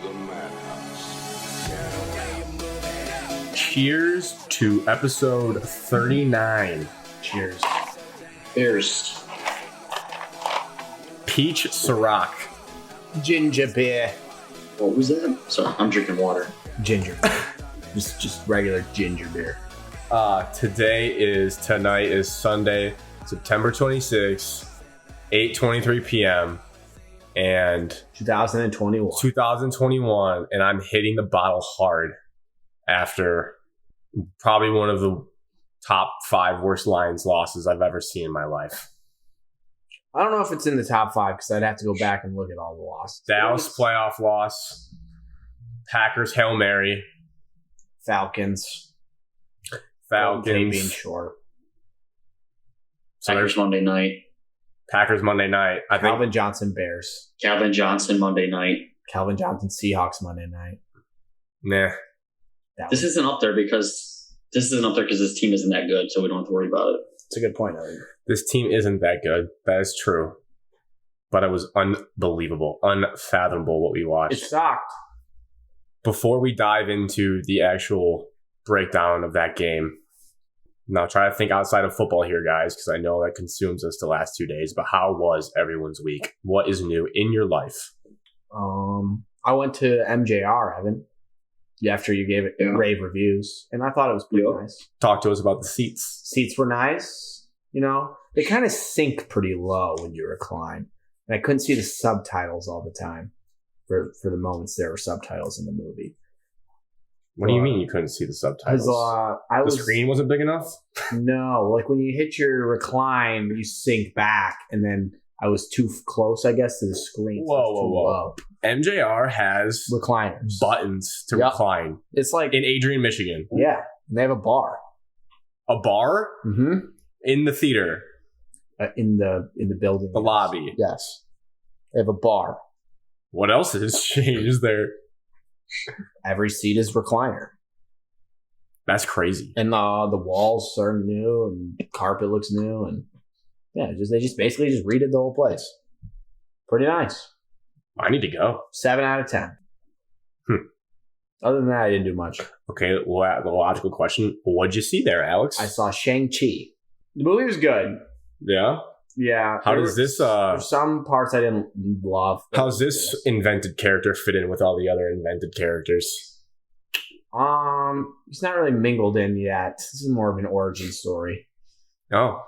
the madhouse. Cheers to episode 39. Cheers. Cheers. Peach Ciroc. Ginger beer. What was that? Sorry, I'm drinking water. Ginger. just regular ginger beer. Tonight is Sunday, September 26th, 8:23 p.m. and 2021. And I'm hitting the bottle hard after probably one of the top 5 worst Lions losses I've ever seen in my life. I don't know if it's in the top 5 because I'd have to go back and look at all the losses. Dallas playoff loss, Packers Hail Mary, Falcons being short. Packers Monday night. Packers Monday night. Calvin Johnson Bears. Calvin Johnson Monday night. Calvin Johnson Seahawks Monday night. Nah. This isn't up there because this team isn't that good, so we don't have to worry about it. It's a good point, Elliot. This team isn't that good. That is true. But it was unbelievable, unfathomable what we watched. It sucked. Before we dive into the actual breakdown of that game, now try to think outside of football here, guys, because I know that consumes us the last 2 days. But how was everyone's week? What is new in your life? I went to MJR, Evan, after you gave it rave reviews, and I thought it was pretty nice. Talk to us about the seats. Seats were nice. You know, they kind of sink pretty low when you recline. And I couldn't see the subtitles all the time for the moments there were subtitles in the movie. What do you mean you couldn't see the subtitles? The screen wasn't big enough? No, like when you hit your recline, you sink back, and then I was too close, I guess, to the screen. Whoa. MJR has recliners, buttons to recline. It's like in Adrian, Michigan. Yeah, and they have a bar. A bar? Mm-hmm. In the theater. In the building. The lobby. Yes. They have a bar. What else has changed there? Every seat is recliner. That's crazy. And the walls are new and the carpet looks new, and they just basically redid the whole place. Pretty nice. I need to go. 7 out of 10. Other than that, I didn't do much. Okay, well, the logical question, what'd you see there, Alex? I saw Shang-Chi. The movie was good. Yeah? Yeah. How does this... There's some parts I didn't love. How's this invented character fit in with all the other invented characters? He's not really mingled in yet. This is more of an origin story. Oh.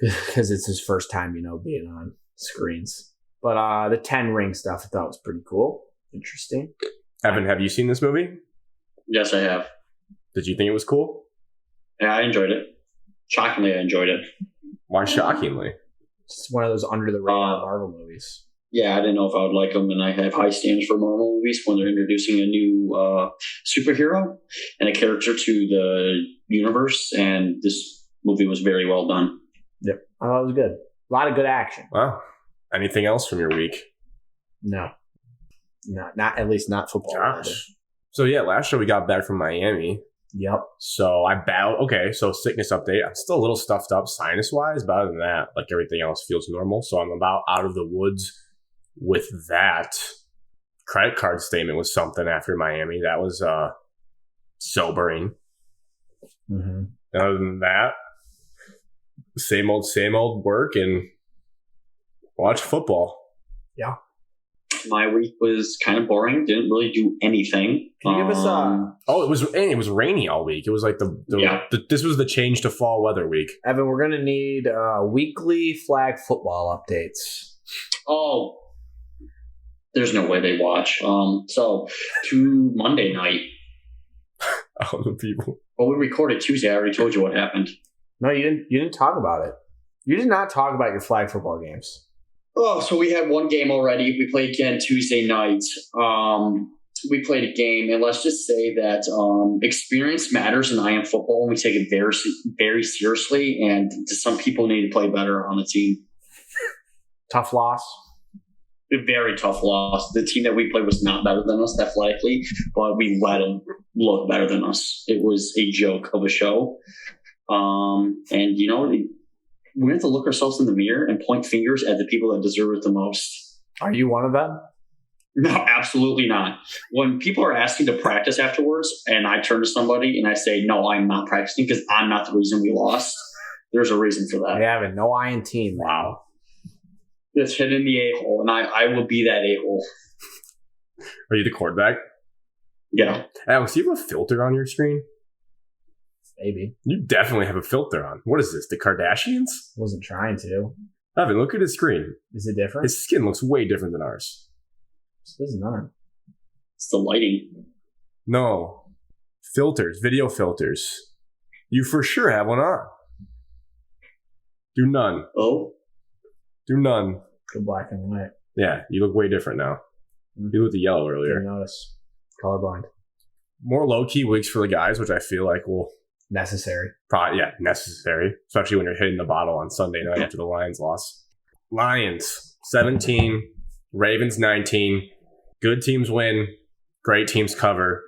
Because it's his first time, being on screens. But the 10 ring stuff I thought was pretty cool. Interesting. Evan, have you seen this movie? Yes, I have. Did you think it was cool? Yeah, I enjoyed it. Shockingly, I enjoyed it. Why shockingly? It's one of those under-the-radar Marvel movies. Yeah, I didn't know if I would like them, and I have high standards for Marvel movies when they're introducing a new superhero and a character to the universe, and this movie was very well done. Yep, I thought it was good. A lot of good action. Wow. Anything else from your week? No. Not at least not football. Gosh. So yeah, last show we got back from Miami. Yep. So so sickness update. I'm still a little stuffed up sinus-wise, but other than that, like everything else feels normal. So I'm about out of the woods with that. Credit card statement was something after Miami. That was sobering. Mm-hmm. Other than that, same old work and watch football. Yeah. My week was kind of boring. Didn't really do anything. Can you give us it was rainy all week. It was like this was the change to fall weather week. Evan, we're gonna need weekly flag football updates. Oh, there's no way they watch. So to Monday night. All the people. Well, we recorded Tuesday. I already told you what happened. No, you didn't. You didn't talk about it. You did not talk about your flag football games. Oh, so we had one game already. We played again Tuesday night. We played a game, and let's just say that experience matters in IM football, and we take it very, very seriously. And some people need to play better on the team. Tough loss. A very tough loss. The team that we played was not better than us athletically, but we let them look better than us. It was a joke of a show. And, we have to look ourselves in the mirror and point fingers at the people that deserve it the most. Are you one of them? No, absolutely not. When people are asking to practice afterwards and I turn to somebody and I say, no, I'm not practicing because I'm not the reason we lost, there's a reason for that. I have a no iron team. Wow. It's hit in the a-hole, and I will be that a-hole. Are you the quarterback? Yeah. Alex, do you have a filter on your screen? Maybe. You definitely have a filter on. What is this, the Kardashians? Wasn't trying to. Evan, look at his screen. Is it different? His skin looks way different than ours. This is none. It's the lighting. No. Filters, video filters. You for sure have one on. Do none. Oh? Do none. Go black and white. Yeah, you look way different now. You looked yellow earlier. Didn't notice. Colorblind. More low-key weeks for the guys, which I feel like will... Necessary. Probably, yeah, necessary. Especially when you're hitting the bottle on Sunday night after the Lions loss. Lions, 17. Ravens, 19. Good teams win. Great teams cover.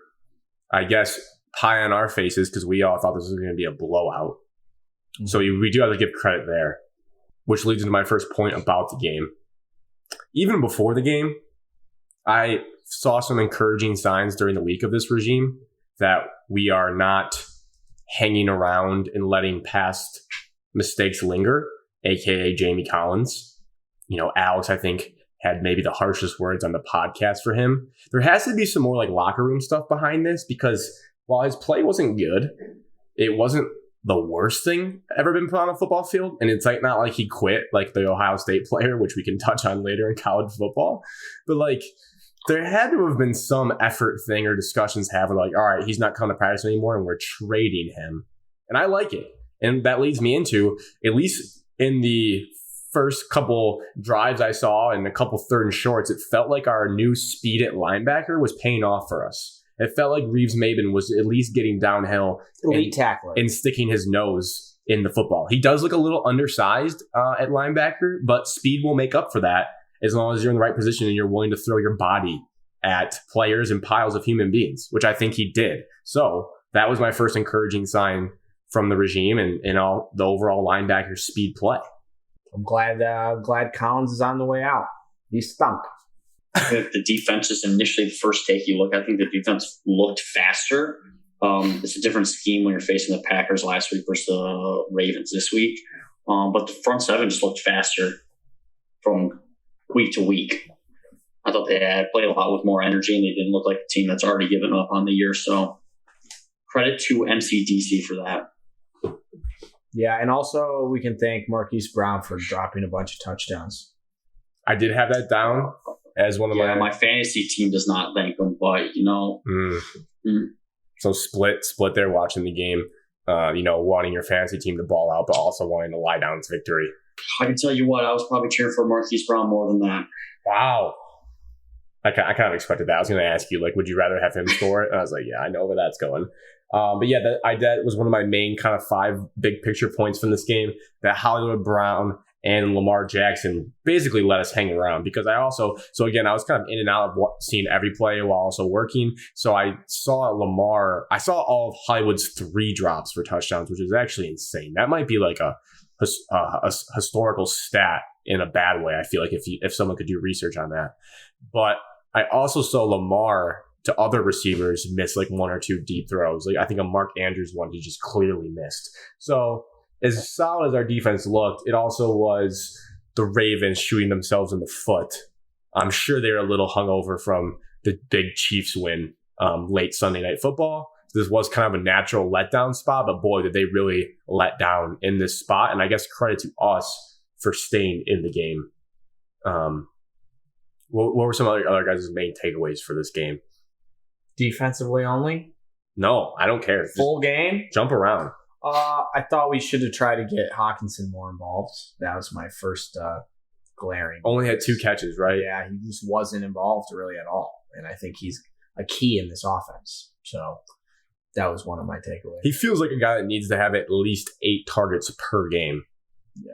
I guess pie on our faces because we all thought this was going to be a blowout. Mm-hmm. So we do have to give credit there, which leads into my first point about the game. Even before the game, I saw some encouraging signs during the week of this regime that we are not hanging around and letting past mistakes linger, aka Jamie Collins. You know, Alex, I think, had maybe the harshest words on the podcast for him. There has to be some more like locker room stuff behind this because while his play wasn't good, it wasn't the worst thing ever been put on a football field. And it's like not like he quit like the Ohio State player, which we can touch on later in college football. But like there had to have been some effort thing or discussions having like, all right, he's not coming to practice anymore and we're trading him. And I like it. And that leads me into, at least in the first couple drives I saw and a couple third and shorts, it felt like our new speed at linebacker was paying off for us. It felt like Reeves-Maben was at least getting downhill elite tackler and sticking his nose in the football. He does look a little undersized at linebacker, but speed will make up for that as long as you're in the right position and you're willing to throw your body at players and piles of human beings, which I think he did. So that was my first encouraging sign from the regime and all the overall linebacker speed play. I'm glad Collins is on the way out. He stunk. The defense is initially the first take you look. I think the defense looked faster. It's a different scheme when you're facing the Packers last week versus the Ravens this week. But the front seven just looked faster from week to week. I thought they had played a lot with more energy, and they didn't look like a team that's already given up on the year. So credit to MCDC for that. Yeah, and also we can thank Marquise Brown for dropping a bunch of touchdowns. I did have that down as one of my fantasy team does not thank him, but you know. So split there watching the game, wanting your fantasy team to ball out, but also wanting to lie down its victory. I can tell you what, I was probably cheering for Marquise Brown more than that. Wow. I kind of expected that. I was going to ask you, like, would you rather have him score it? And I was like, yeah, I know where that's going. But yeah, that was one of my main kind of 5 big picture points from this game, that Hollywood Brown and Lamar Jackson basically let us hang around because I was kind of in and out of seeing every play while also working. So I saw all of Hollywood's 3 drops for touchdowns, which is actually insane. That might be like a historical stat in a bad way. I feel like if someone could do research on that. But I also saw Lamar to other receivers miss like 1 or 2 deep throws. Like I think a Mark Andrews one he just clearly missed. So as solid as our defense looked, it also was the Ravens shooting themselves in the foot. I'm sure they're a little hungover from the big Chiefs win late Sunday Night Football. This was kind of a natural letdown spot, but boy, did they really let down in this spot. And I guess credit to us for staying in the game. What were some other guys' main takeaways for this game? Defensively only? No, I don't care. Full game? Jump around. I thought we should have tried to get Hawkinson more involved. That was my first glaring. Only had 2 catches, right? Yeah, he just wasn't involved really at all. And I think he's a key in this offense. So that was one of my takeaways. He feels like a guy that needs to have at least 8 targets per game,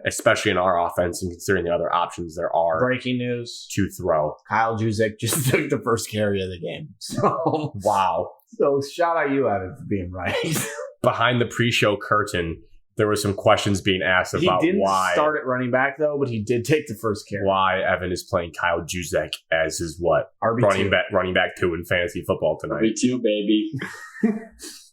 especially in our offense and considering the other options there are. Breaking news. To throw. Kyle Juszczyk just took the first carry of the game. So wow. So shout out you, Evan, for being right. Behind the pre-show curtain, there were some questions being asked about he didn't why start at running back though, but he did take the first carry. Why Evan is playing Kyle Juszczyk as his RB2. running back 2 in fantasy football tonight. RB2, baby.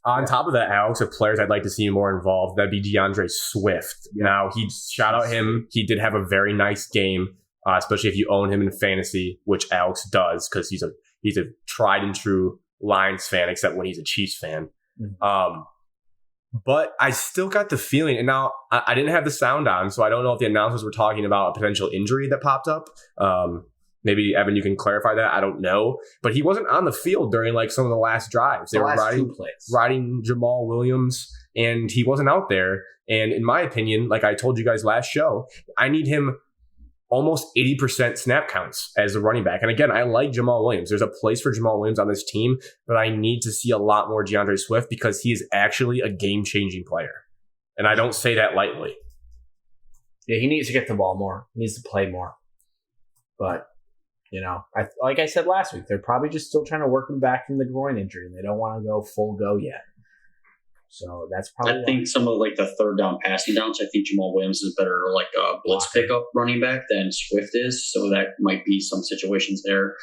On top of that, Alex, of players I'd like to see more involved, that'd be DeAndre Swift. Now, shout out him. He did have a very nice game, especially if you own him in fantasy, which Alex does because he's a tried and true Lions fan, except when he's a Chiefs fan. Mm-hmm. But I still got the feeling, and now I didn't have the sound on, so I don't know if the announcers were talking about a potential injury that popped up. Maybe, Evan, you can clarify that. I don't know. But he wasn't on the field during like some of the last drives. They were riding Jamal Williams, and he wasn't out there. And in my opinion, like I told you guys last show, I need him almost 80% snap counts as a running back. And again, I like Jamal Williams. There's a place for Jamal Williams on this team, but I need to see a lot more DeAndre Swift because he is actually a game-changing player. And I don't say that lightly. Yeah, he needs to get the ball more. He needs to play more. But like I said last week, they're probably just still trying to work him back from the groin injury, and they don't want to go full go yet. So that's probably. I think some of like the third down passing downs. I think Jamal Williams is better like a blitz pickup running back than Swift is. So that might be some situations there.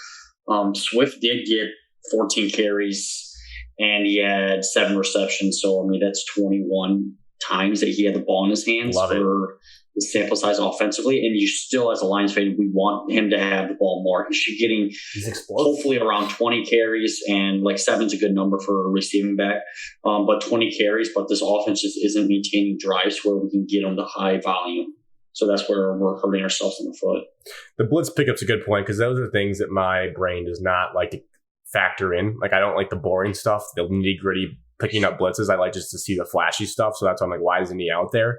Swift did get 14 carries and he had 7 receptions. So I mean that's 21 times that he had the ball in his hands for the sample size offensively, and you still, as a Lions fan, we want him to have the ball more. He should getting hopefully around 20 carries, and like 7's a good number for a receiving back, but 20 carries. But this offense just isn't maintaining drives where we can get him to high volume. So that's where we're hurting ourselves in the foot. The blitz pickup's a good point because those are things that my brain does not like to factor in. Like I don't like the boring stuff, the nitty gritty picking up blitzes. I like just to see the flashy stuff. So that's why I'm like, why isn't he out there?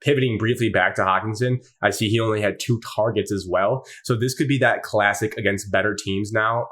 Pivoting briefly back to Hockenson, I see he only had 2 targets as well. So this could be that classic against better teams now.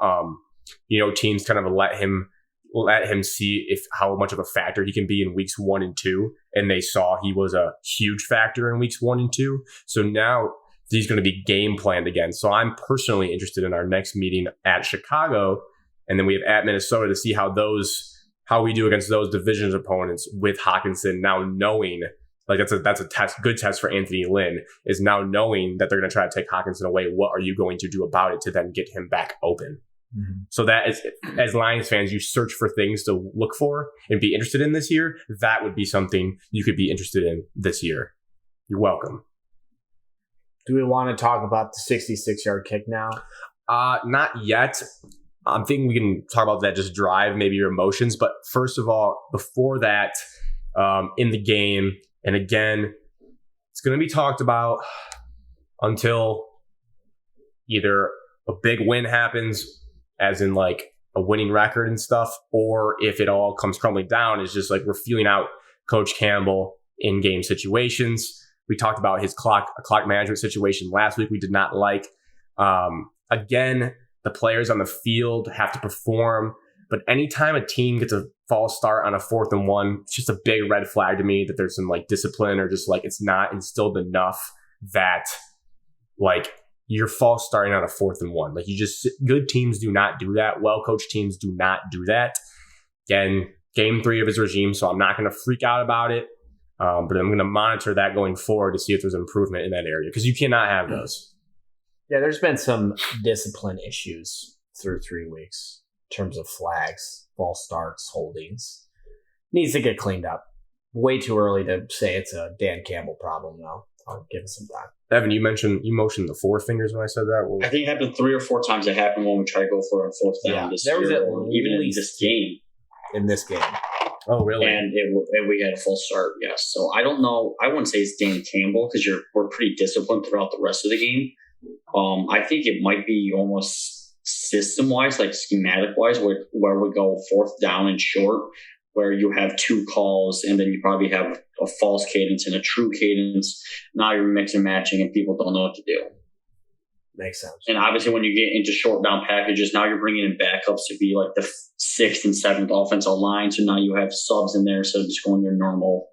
Teams kind of let him see how much of a factor he can be in weeks 1 and 2. And they saw he was a huge factor in weeks 1 and 2. So now he's going to be game planned again. So I'm personally interested in our next meeting at Chicago. And then we have at Minnesota to see how we do against those division opponents with Hockenson now knowing. Like that's a good test for Anthony Lynn is now knowing that they're going to try to take Hockenson away. What are you going to do about it to then get him back open? Mm-hmm. So that is, as Lions fans, you search for things to look for and be interested in this year. That would be something you could be interested in this year. You're welcome. Do we want to talk about the 66-yard kick now? Not yet. I'm thinking we can talk about that, just drive, maybe your emotions. But first of all, before that, in the game, and again, it's going to be talked about until either a big win happens, as in like a winning record and stuff, or if it all comes crumbling down, it's just like we're feeling out Coach Campbell in game situations. We talked about his clock management situation last week. We did not like. Again, the players on the field have to perform. But anytime a team gets a false start on a 4th and 1, it's just a big red flag to me that there's some like discipline or just like it's not instilled enough that like you're false starting on a 4th and 1. Like good teams do not do that. Well-coached teams do not do that. Again, game 3 of his regime, so I'm not going to freak out about it. But I'm going to monitor that going forward to see if there's improvement in that area because you cannot have those. Yeah, there's been some discipline issues through 3 weeks. In terms of flags, false starts, holdings. Needs to get cleaned up. Way too early to say it's a Dan Campbell problem, though. I'll give it some time. Evan, you motioned the 4 fingers when I said that. I think it happened 3 or 4 times. It happened when we tried to go for a 4th down this year, even in this game. In this game. Oh, really? And we had a full start, yes. So I don't know. I wouldn't say it's Dan Campbell because we're pretty disciplined throughout the rest of the game. I think it might be almost system-wise, like schematic-wise, where we go 4th down and short, where you have 2 calls, and then you probably have a false cadence and a true cadence. Now you're mixing and matching, and people don't know what to do. Makes sense. And obviously, when you get into short down packages, now you're bringing in backups to be like the 6th and 7th offensive line. So now you have subs in there, so just going your normal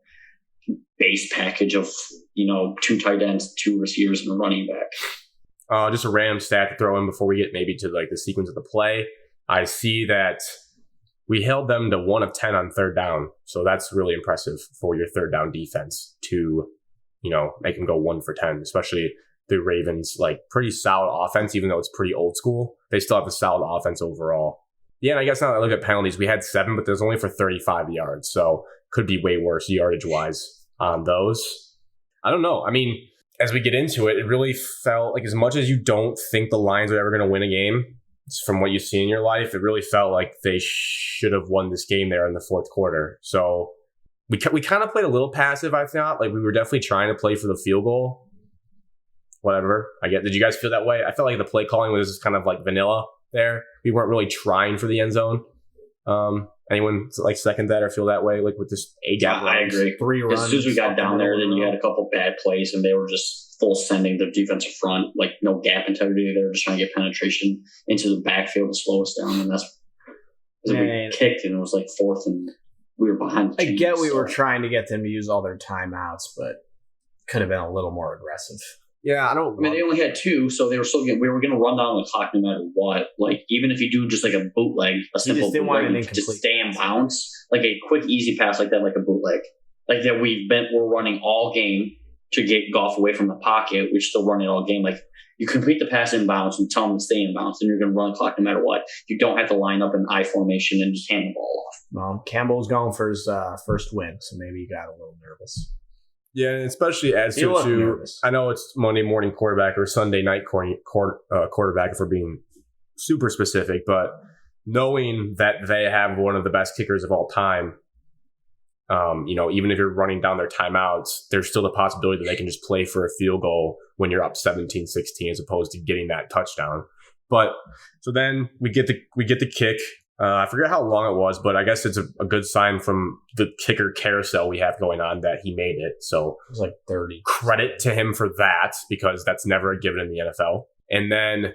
base package of 2 tight ends, 2 receivers, and a running back. Just a random stat to throw in before we get maybe to like the sequence of the play. I see that we held them to 1 of 10 on third down. So that's really impressive for your third down defense to, make them go 1 for 10, especially the Ravens, like pretty solid offense, even though it's pretty old school. They still have a solid offense overall. Yeah, and I guess now that I look at penalties, we had 7, but there's only for 35 yards. So could be way worse yardage-wise on those. I don't know. I mean, as we get into it, it really felt like as much as you don't think the Lions are ever going to win a game, from what you see in your life, it really felt like they should have won this game there in the fourth quarter. So we kind of played a little passive, I thought. Like we were definitely trying to play for the field goal. Whatever. Did you guys feel that way? I felt like the play calling was kind of like vanilla there. We weren't really trying for the end zone. Anyone like second that or feel that way? Like with this A-gap I agree. 3 runs. As soon as we got down there, then you had a couple bad plays, and they were just full sending the defensive front, like no gap integrity. They were just trying to get penetration into the backfield to slow us down, and that's we kicked, and it was like fourth, and we were behind. I get we were trying to get them to use all their timeouts, but could have been a little more aggressive. Yeah, I mean, they only had 2, so they were still we were going to run down the clock no matter what. Like, even if you do just like a bootleg, a simple bootleg, just stay in bounds, like a quick, easy pass like that, like a bootleg. Like that we're running all game to get Goff away from the pocket. We're still running all game. Like, you complete the pass in bounds and tell them to stay in bounds, and you're going to run the clock no matter what. You don't have to line up in I formation and just hand the ball off. Well, Campbell was going for his first win, so maybe he got a little nervous. Yeah, especially as to I know it's Monday morning quarterback or Sunday night quarterback if we're being super specific, but knowing that they have one of the best kickers of all time, even if you're running down their timeouts, there's still the possibility that they can just play for a field goal when you're up 17-16 as opposed to getting that touchdown. But so then we get the kick. I forget how long it was, but I guess it's a good sign from the kicker carousel we have going on that he made it. So it was like 30. Credit to him for that, because that's never a given in the NFL. And then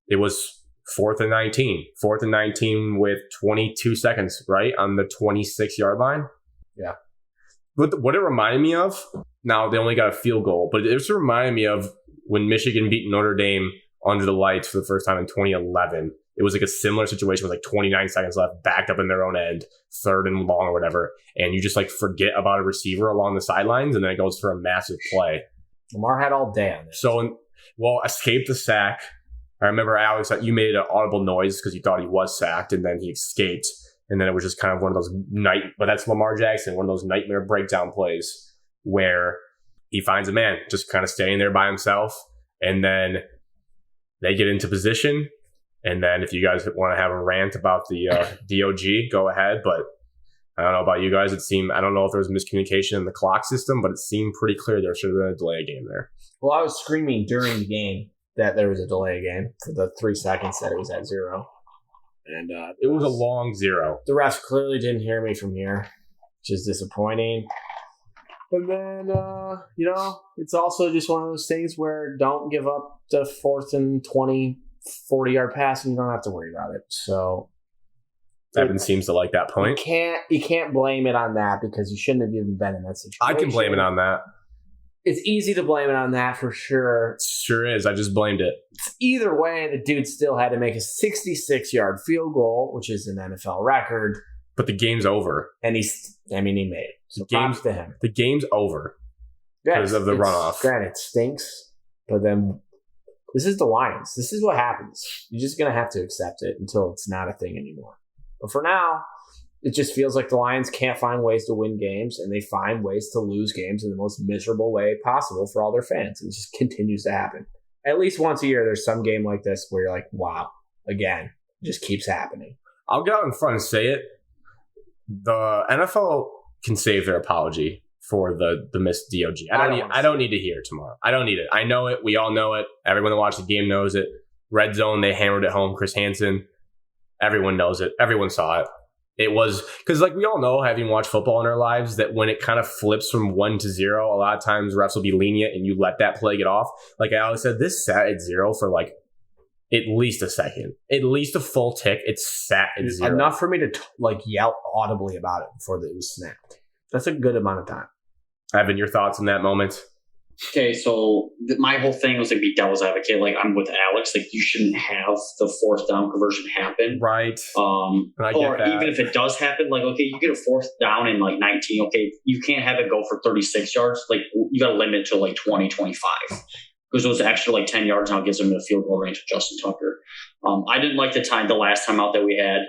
it was 4th and 19. 4th and 19 with 22 seconds, right? On the 26-yard line. Yeah. But what it reminded me of, now they only got a field goal, but it just reminded me of when Michigan beat Notre Dame under the lights for the first time in 2011. It was like a similar situation with like 29 seconds left, backed up in their own end, 3rd and long or whatever. And you just like forget about a receiver along the sidelines, and then it goes for a massive play. Lamar had all day on this. So, escaped the sack. I remember, Alex, that you made an audible noise because you thought he was sacked, and then he escaped. And then it was just kind of one of those but that's Lamar Jackson, one of those nightmare breakdown plays where he finds a man just kind of standing there by himself. And then they get into position. And then if you guys want to have a rant about the DOG, go ahead. But I don't know about you guys. I don't know if there was miscommunication in the clock system, but it seemed pretty clear there should have been a delay game there. Well, I was screaming during the game that there was a delay game for the 3 seconds that it was at 0. And it was a long 0. The refs clearly didn't hear me from here, which is disappointing. And then, it's also just one of those things where don't give up the 4th and 20, 40-yard pass, and you don't have to worry about it. So Evan seems to like that point. You can't blame it on that because you shouldn't have even been in that situation. I can blame it on that. It's easy to blame it on that for sure. It sure is. I just blamed it. Either way, the dude still had to make a 66-yard field goal, which is an NFL record. But the game's over. And he made it. So props to him. The game's over because of the runoff. Granted, it stinks, but then this is the Lions. This is what happens. You're just going to have to accept it until it's not a thing anymore. But for now, it just feels like the Lions can't find ways to win games, and they find ways to lose games in the most miserable way possible for all their fans. It just continues to happen. At least once a year, there's some game like this where you're like, wow, again, it just keeps happening. I'll get out in front and say it. The NFL can save their apology for the missed DOG. I don't need to hear it tomorrow. I don't need it. I know it. We all know it. Everyone that watched the game knows it. Red zone, they hammered it home. Chris Hansen, everyone knows it. Everyone saw it. It was because, like, we all know, having watched football in our lives, that when it kind of flips from 1 to 0, a lot of times refs will be lenient and you let that play get off. Like I always said, this sat at 0 for like at least a second, at least a full tick. It sat at 0. Enough for me to yell audibly about it before it was snapped. That's a good amount of time. Evan, your thoughts on that moment? Okay, so my whole thing was to be devil's advocate. Like, I'm with Alex. Like, you shouldn't have the fourth down conversion happen. Right. Or even if it does happen, like, okay, you get a fourth down in like 19. Okay, you can't have it go for 36 yards. Like, you got to limit it to like 20, 25. Because those extra like 10 yards now gives them a field goal range of Justin Tucker. I didn't like the last timeout that we had.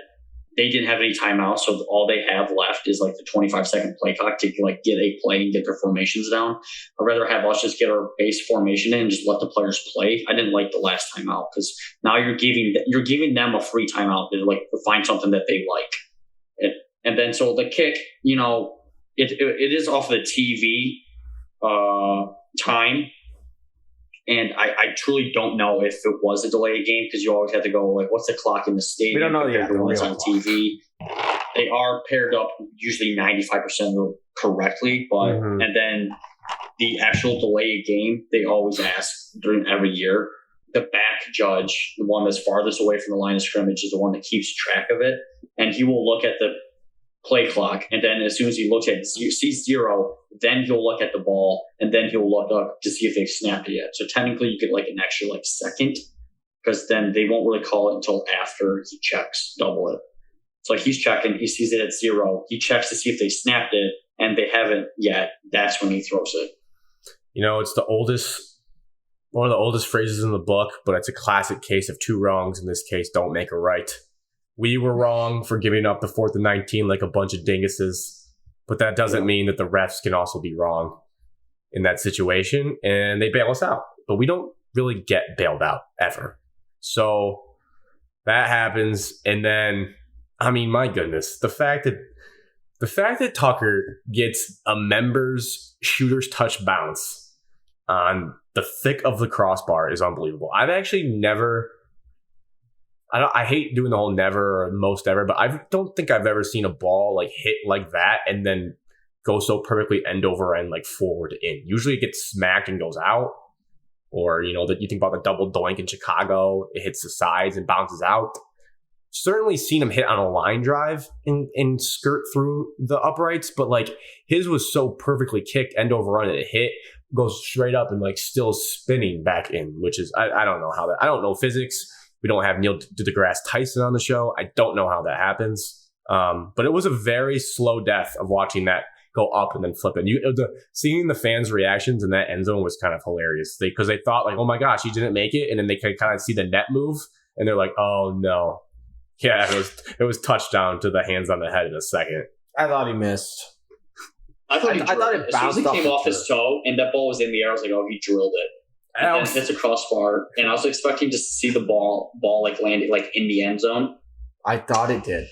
They didn't have any timeouts, so all they have left is like the 25-second play clock to like get a play and get their formations down. I'd rather have us just get our base formation in and just let the players play. I didn't like the last timeout because now you're giving them a free timeout to like find something that they like. And then so the kick, it is off the TV time. And I truly don't know if it was a delayed game because you always have to go, like, what's the clock in the stadium? We don't know yet. What's on TV. They are paired up usually 95% correctly, but and then the actual delayed game, they always ask during every year. The back judge, the one that's farthest away from the line of scrimmage, is the one that keeps track of it. And he will look at the play clock, and then as soon as he looks at sees 0, then he'll look at the ball, and then he'll look up to see if they've snapped it yet. So technically, you get like an extra like second, because then they won't really call it until after he checks double it. So like he's checking, he sees it at 0, he checks to see if they snapped it, and they haven't yet. That's when he throws it. It's one of the oldest phrases in the book, but it's a classic case of two wrongs. In this case, don't make a right. We were wrong for giving up the 4th and 19 like a bunch of dinguses, but that doesn't mean that the refs can also be wrong in that situation, and they bail us out. But we don't really get bailed out ever. So that happens, and then, I mean, my goodness, the fact that Tucker gets a member's shooter's touch bounce on the thick of the crossbar is unbelievable. I've actually never... I hate doing the whole never or most ever, but I don't think I've ever seen a ball like hit like that and then go so perfectly end over end, like forward in. Usually it gets smacked and goes out. Or, that you think about the double doink in Chicago, it hits the sides and bounces out. Certainly seen him hit on a line drive and skirt through the uprights, but like his was so perfectly kicked end over end, it hit, goes straight up and like still spinning back in, which is, I don't know how that, I don't know physics. We don't have Neil deGrasse Tyson on the show. I don't know how that happens. But it was a very slow death of watching that go up and then flip it. Seeing the fans' reactions in that end zone was kind of hilarious because they thought like, oh my gosh, he didn't make it. And then they could kind of see the net move and they're like, oh no. Yeah, it was touchdown to the hands on the head in a second. I thought he missed. I thought it bounced. As soon as he came off his toe and that ball was in the air, I was like, oh, he drilled it. And then hits a crossbar, and I was expecting to see the ball like landing like in the end zone. I thought it did.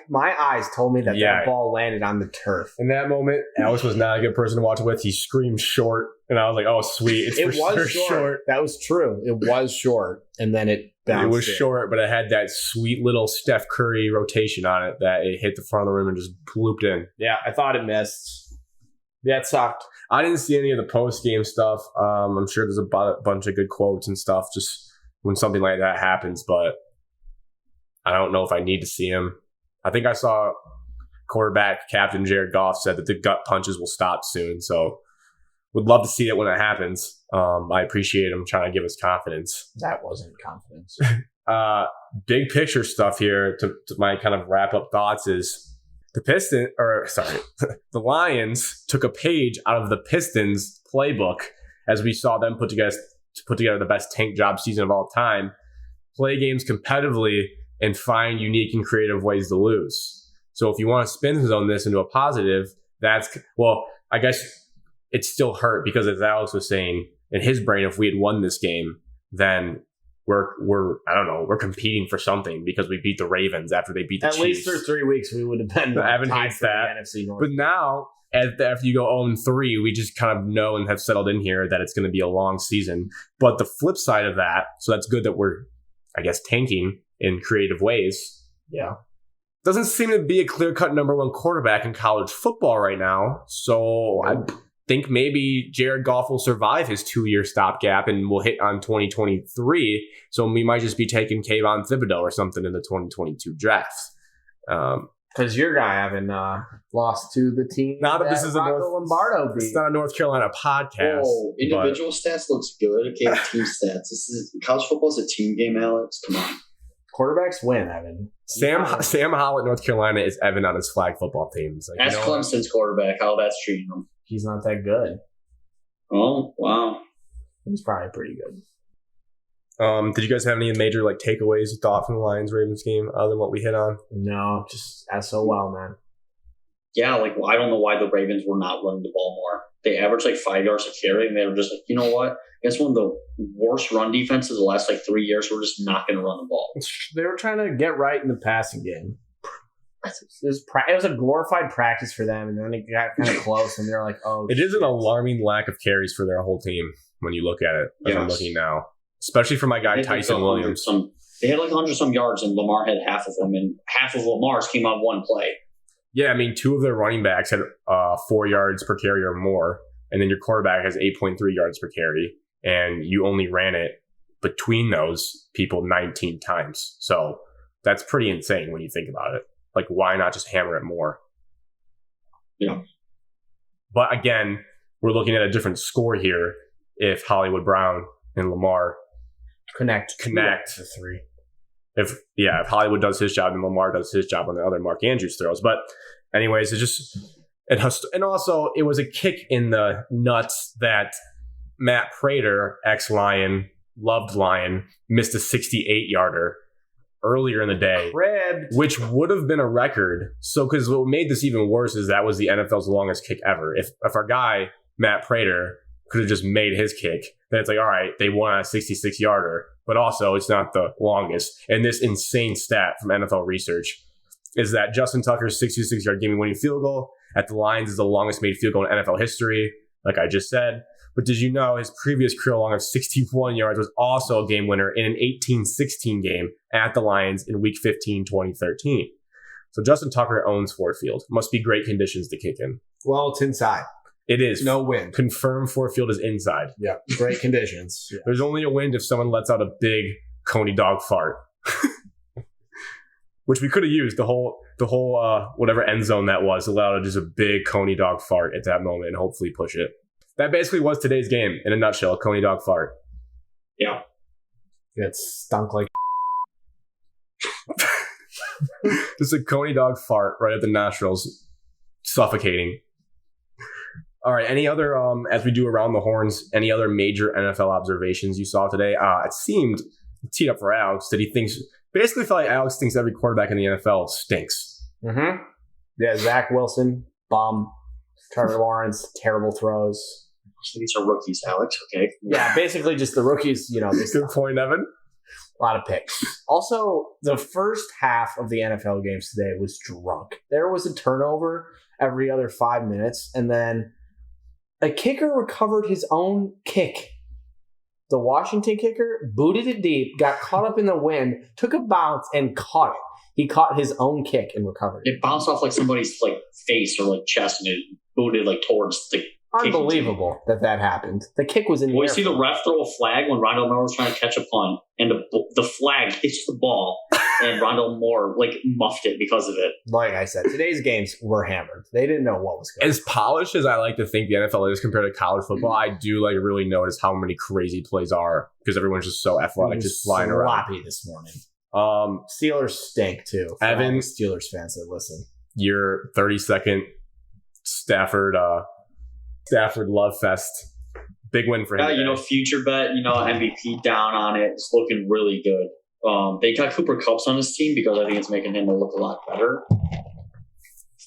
My eyes told me that ball landed on the turf. In that moment, Alex was not a good person to watch it with. He screamed short, and I was like, "Oh, sweet! It was short. That was true. It was short, and then it bounced. It was short, but it had that sweet little Steph Curry rotation on it that it hit the front of the rim and just blooped in. Yeah, I thought it missed. Yeah, it sucked. I didn't see any of the post-game stuff. I'm sure there's a bunch of good quotes and stuff just when something like that happens, but I don't know if I need to see them. I think I saw quarterback captain Jared Goff said that the gut punches will stop soon, so would love to see it when it happens. I appreciate him trying to give us confidence. That wasn't confidence. Big picture stuff here to my kind of wrap-up thoughts is the Lions took a page out of the Pistons playbook as we saw them put together the best tank job season of all time, play games competitively, and find unique and creative ways to lose. So if you want to spin zone this into a positive, I guess it still hurt because as Alex was saying, in his brain, if we had won this game, then we're competing for something because we beat the Ravens after they beat the Chiefs. At least for 3 weeks, we would have been tied for the NFC North. But now, after you go 0-3, we just kind of know and have settled in here that it's going to be a long season. But the flip side of that, so that's good that we're, I guess, tanking in creative ways. Yeah. Doesn't seem to be a clear-cut number one quarterback in college football right now. So I think maybe Jared Goff will survive his 2-year stopgap and will hit on 2023. So we might just be taking Kayvon Thibodeau or something in the 2022 draft. Because your guy haven't lost to the team. Now that this is Lombardo beat. It's not a North Carolina podcast. Oh, individual stats looks good. Okay, team stats. This is college football is a team game, Alex. Come on. Quarterbacks win, Evan. Sam Howell at North Carolina is Evan on his flag football teams. Like, Ask Clemson's quarterback how that's treating him. He's not that good. Oh, wow. He's probably pretty good. Did you guys have any major takeaways you thought from the Lions-Ravens game other than what we hit on? No, just SOL, man. Yeah, I don't know why the Ravens were not running the ball more. They averaged 5 yards a carry, and they were just you know what? It's one of the worst run defenses the last 3 years. We're just not going to run the ball. They were trying to get right in the passing game. It was a glorified practice for them, and then it got kind of close, and they're like, oh, It is an alarming lack of carries for their whole team when you look at it, as I'm looking now. Especially for my guy Tyson Williams. They had 100-some yards, and Lamar had half of them, and half of Lamar's came on one play. Yeah, I mean, 2 of their running backs had 4 yards per carry or more, and then your quarterback has 8.3 yards per carry, and you only ran it between those people 19 times. So that's pretty insane when you think about it. Why not just hammer it more? Yeah. But again, we're looking at a different score here if Hollywood Brown and Lamar connect to 3. If Hollywood does his job and Lamar does his job on the other Mark Andrews throws. But anyways, and also it was a kick in the nuts that Matt Prater, ex-Lion, loved Lion, missed a 68-yarder earlier in the day, which would have been a record. So, because what made this even worse is that was the NFL's longest kick ever. If our guy, Matt Prater, could have just made his kick, then it's all right, they won on a 66-yarder, but also it's not the longest. And this insane stat from NFL research is that Justin Tucker's 66-yard game-winning field goal at the Lions is the longest made field goal in NFL history, like I just said. But did you know his previous career long of 61 yards was also a game winner in an 18-16 game at the Lions in Week 15, 2013? So Justin Tucker owns Ford Field. Must be great conditions to kick in. Well, it's inside. It is. No wind. Confirmed Ford Field is inside. Yeah, great conditions. Yeah. There's only a wind if someone lets out a big Coney dog fart. Which we could have used the whole whatever end zone that was allowed just a big Coney dog fart at that moment and hopefully push it. That basically was today's game in a nutshell. Coney dog fart. Yeah. It stunk like just a Coney dog fart right at the nostrils, suffocating. All right. Any other, as we do around the horns, any other major NFL observations you saw today? It seemed teed up for Alex that he basically felt like Alex thinks every quarterback in the NFL stinks. Mm-hmm. Yeah, Zach Wilson, bum. Trevor Lawrence, terrible throws. These are rookies, Alex. Okay. Yeah, basically just the rookies. Good point, Evan. A lot of picks. Also, the first half of the NFL games today was drunk. There was a turnover every other 5 minutes, and then a kicker recovered his own kick. The Washington kicker booted it deep, got caught up in the wind, took a bounce, and caught it. He caught his own kick and recovered it. It bounced off somebody's face or chest, and it booted towards the. Unbelievable that happened. The kick was in the air. You see the ref throw a flag when Rondell Moore was trying to catch a punt, and the flag hits the ball, and Rondell Moore muffed it because of it. Like I said, today's games were hammered. They didn't know what was going on. As polished as I like to think the NFL is compared to college football, I do really notice how many crazy plays are because everyone's just so athletic, just flying around. Sloppy this morning. Steelers stink too. Evan, Steelers fans that listen. Your 30-second Stafford love fest. Big win for him. Future bet, MVP down on it. It's looking really good. They got Cooper Kupp's on his team because I think it's making him look a lot better.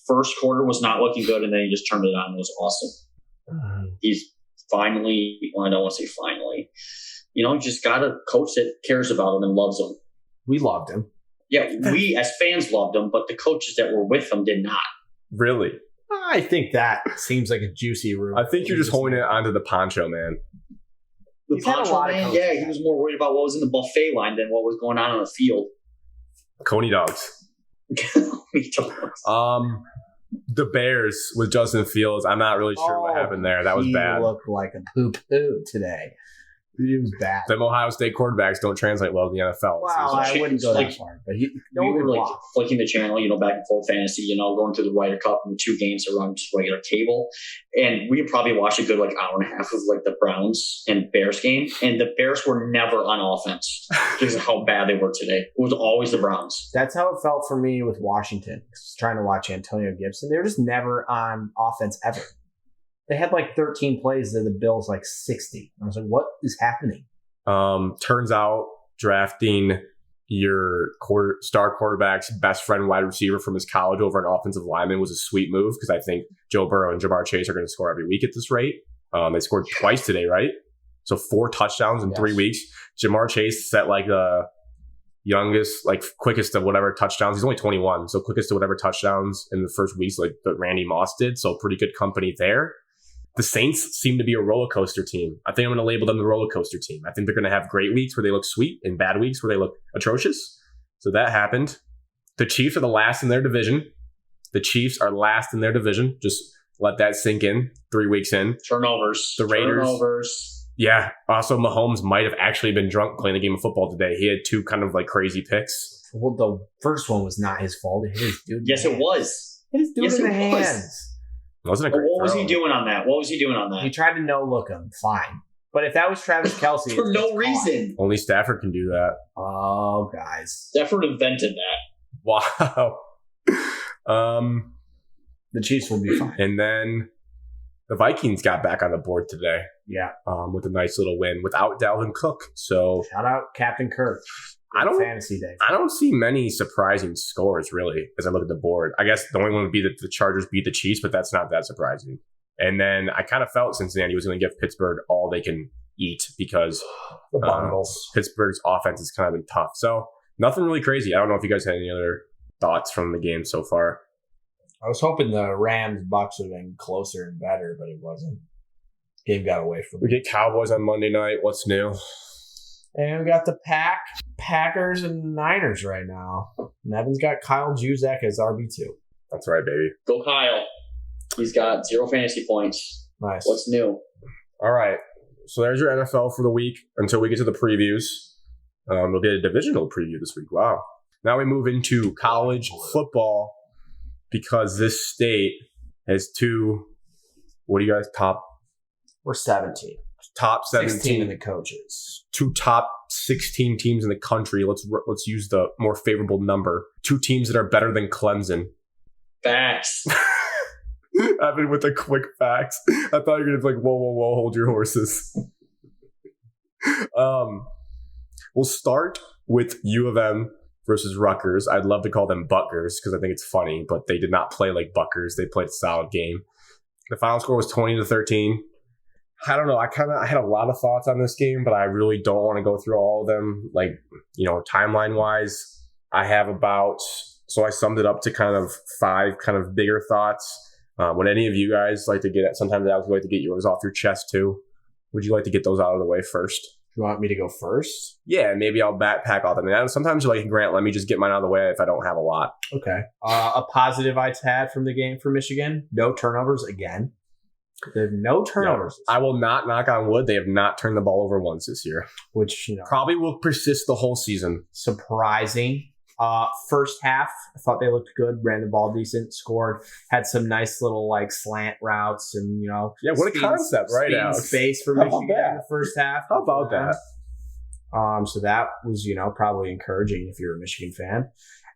First quarter was not looking good, and then he just turned it on. It was awesome. He's finally, I don't want to say finally, just got a coach that cares about him and loves him. We loved him. Yeah, we as fans loved him, but the coaches that were with him did not. Really? I think that seems like a juicy rumor. I think you're just holding it onto the poncho, man. The poncho man, yeah, he was more worried about what was in the buffet line than what was going on the field. Coney dogs. The Bears with Justin Fields. I'm not really sure what happened there. That was bad. He looked like a poo-poo today. He was bad. Them Ohio State quarterbacks don't translate well to the NFL. Wow, I wouldn't go that far. But we were like flicking the channel, back and forth fantasy, going through the Ryder Cup and the 2 games that were on just regular cable. And we probably watched a good hour and a half of the Browns and Bears game. And the Bears were never on offense because of how bad they were today. It was always the Browns. That's how it felt for me with Washington. I was trying to watch Antonio Gibson. They were just never on offense ever. They had 13 plays to the Bills 60. I was like, what is happening? Turns out drafting your star quarterback's best friend wide receiver from his college over an offensive lineman was a sweet move because I think Joe Burrow and Jamar Chase are going to score every week at this rate. They scored twice today, right? So 4 touchdowns in 3 weeks. Jamar Chase set the youngest, quickest of whatever touchdowns. He's only 21, so quickest to whatever touchdowns in the first weeks that Randy Moss did. So pretty good company there. The Saints seem to be a roller coaster team. I think I'm going to label them the roller coaster team. I think they're going to have great weeks where they look sweet and bad weeks where they look atrocious. So that happened. The Chiefs are the last in their division. Just let that sink in 3 weeks in. Turnovers. The Raiders. Turnovers. Yeah. Also, Mahomes might have actually been drunk playing the game of football today. He had 2 kind of crazy picks. Well, the first one was not his fault. It hit his dude. Yes, it was. Hit his dude in the hands. Wasn't a great What was he doing on that? He tried to no-look him. Fine. But if that was Travis Kelce... For no reason. Only Stafford can do that. Oh, guys. Stafford invented that. Wow. The Chiefs will be fine. And then the Vikings got back on the board today. Yeah. With a nice little win without Dalvin Cook. So shout out Captain Kirk. Fantasy day. I don't see many surprising scores, really, as I look at the board. I guess the only one would be that the Chargers beat the Chiefs, but that's not that surprising. And then I kind of felt Cincinnati was going to give Pittsburgh all they can eat because the Bungles. Pittsburgh's offense has kind of been tough. So nothing really crazy. I don't know if you guys had any other thoughts from the game so far. I was hoping the Rams-Bucks would have been closer and better, but it wasn't. Game got away from We me. get Cowboys on Monday night. What's new? And we got the Packers and Niners right now. Nevin's got Kyle Juszczyk as RB2. That's right, baby. Go Kyle. He's got 0 fantasy points. Nice. What's new? All right. So there's your NFL for the week until we get to the previews. We'll get a divisional preview this week. Wow. Now we move into college football because this state has 2, what do you guys, We're 17. top 17 16 in the coaches. 2 top 16 teams in the country. Let's use the more favorable number. 2 teams that are better than Clemson. Facts. I've been with the quick facts. I thought you were going to be whoa, hold your horses. We'll start with U of M versus Rutgers. I'd love to call them Buckers because I think it's funny, but they did not play like Buckers. They played a solid game. The final score was 20-13. I don't know. I had a lot of thoughts on this game, but I really don't want to go through all of them. Timeline wise, I have so I summed it up to kind of 5 kind of bigger thoughts. Would any of you guys like to sometimes I would like to get yours off your chest too. Would you like to get those out of the way first? You want me to go first? Yeah, maybe I'll backpack all them. And sometimes you're like, Grant, let me just get mine out of the way if I don't have a lot. Okay. A positive I had from the game for Michigan, no turnovers again. They have no turnovers. I will not knock on wood. They have not turned the ball over once this year. Which, probably will persist the whole season. Surprising. First half, I thought they looked good, ran the ball decent, scored, had some nice little slant routes and, Yeah, what a concept, right now. Space for Michigan in the first half. How about that? So that was, probably encouraging if you're a Michigan fan.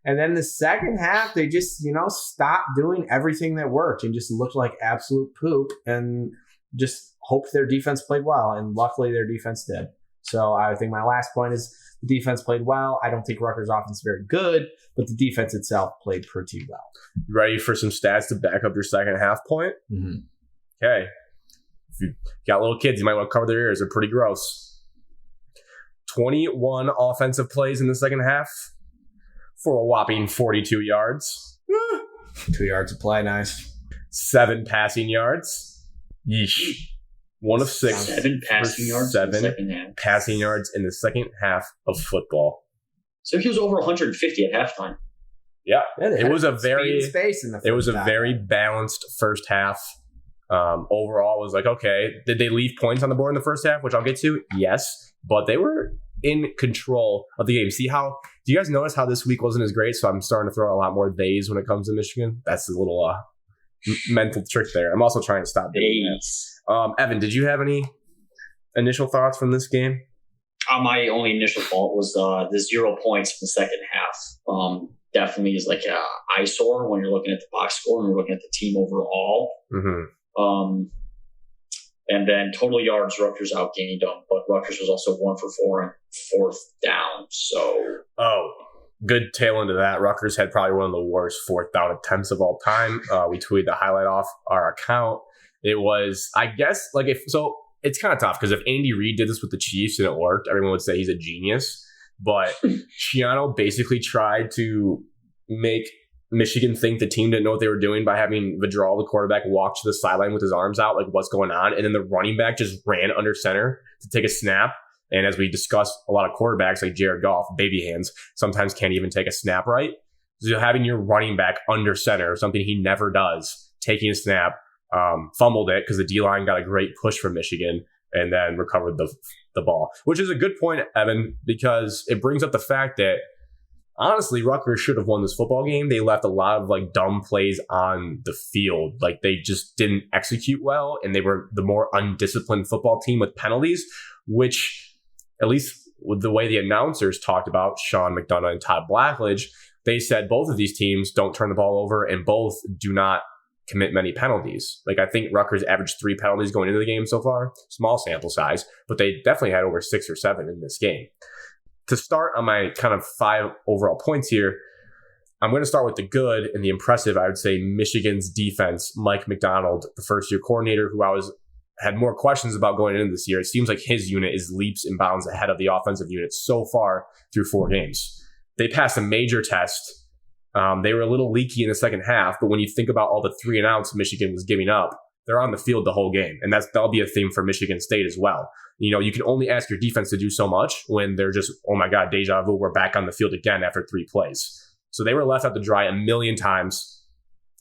And then the second half, they just, stopped doing everything that worked and just looked like absolute poop and just hoped their defense played well. And luckily their defense did. So I think my last point is the defense played well. I don't think Rutgers' offense is very good, but the defense itself played pretty well. You ready for some stats to back up your second half point? Mm-hmm. Okay. If you got little kids, you might want to cover their ears. They're pretty gross. 21 offensive plays in the second half for a whopping 42 yards. 2 yards of play, nice. 7 passing yards. Yeesh. 1 of 6. 7 passing yards in the second half. Passing yards in the second half of football. So he was over 150 at halftime. Yeah. It was a very space in the first it was a half. very balanced first half. Overall, was like, okay, did they leave points on the board in the first half, which I'll get to? Yes, but they were in control of the game. Do you guys notice how this week wasn't as great? So I'm starting to throw a lot more theys when it comes to Michigan. That's a little mental trick there. I'm also trying to stop doing that. Evan, did you have any initial thoughts from this game? My only initial thought was the 0 points in the second half. Definitely is like an eyesore when you're looking at the box score and you're looking at the team overall. Mm-hmm. And then total yards, Rutgers outgained them, but Rutgers was also 1 for 4 on fourth down. So, good tail into that. Rutgers had probably one of the worst fourth down attempts of all time. We tweeted the highlight off our account. It was, I guess, it's kind of tough because if Andy Reid did this with the Chiefs and it worked, everyone would say he's a genius. But Schiano basically tried to make Michigan think the team didn't know what they were doing by having Vidal, the quarterback, walk to the sideline with his arms out, like what's going on. And then the running back just ran under center to take a snap. And as we discussed, a lot of quarterbacks like Jared Goff, baby hands, sometimes can't even take a snap right. So having your running back under center, something he never does, taking a snap, fumbled it because the D-line got a great push from Michigan and then recovered the ball, which is a good point, Evan, because it brings up the fact that honestly, Rutgers should have won this football game. They left a lot of dumb plays on the field. They just didn't execute well, and they were the more undisciplined football team with penalties, which at least with the way the announcers talked about, Sean McDonough and Todd Blackledge, they said both of these teams don't turn the ball over and both do not commit many penalties. I think Rutgers averaged 3 penalties going into the game so far. Small sample size, but they definitely had over 6 or 7 in this game. To start on my kind of 5 overall points here, I'm going to start with the good and the impressive. I would say Michigan's defense, Mike McDonald, the first-year coordinator, who had more questions about going into this year. It seems like his unit is leaps and bounds ahead of the offensive unit so far through 4 games. They passed a major test. They were a little leaky in the second half, but when you think about all the 3 and outs Michigan was giving up, they're on the field the whole game. And that'll be a theme for Michigan State as well. You can only ask your defense to do so much when they're just, oh my God, deja vu, we're back on the field again after 3 plays. So they were left out to dry a million times.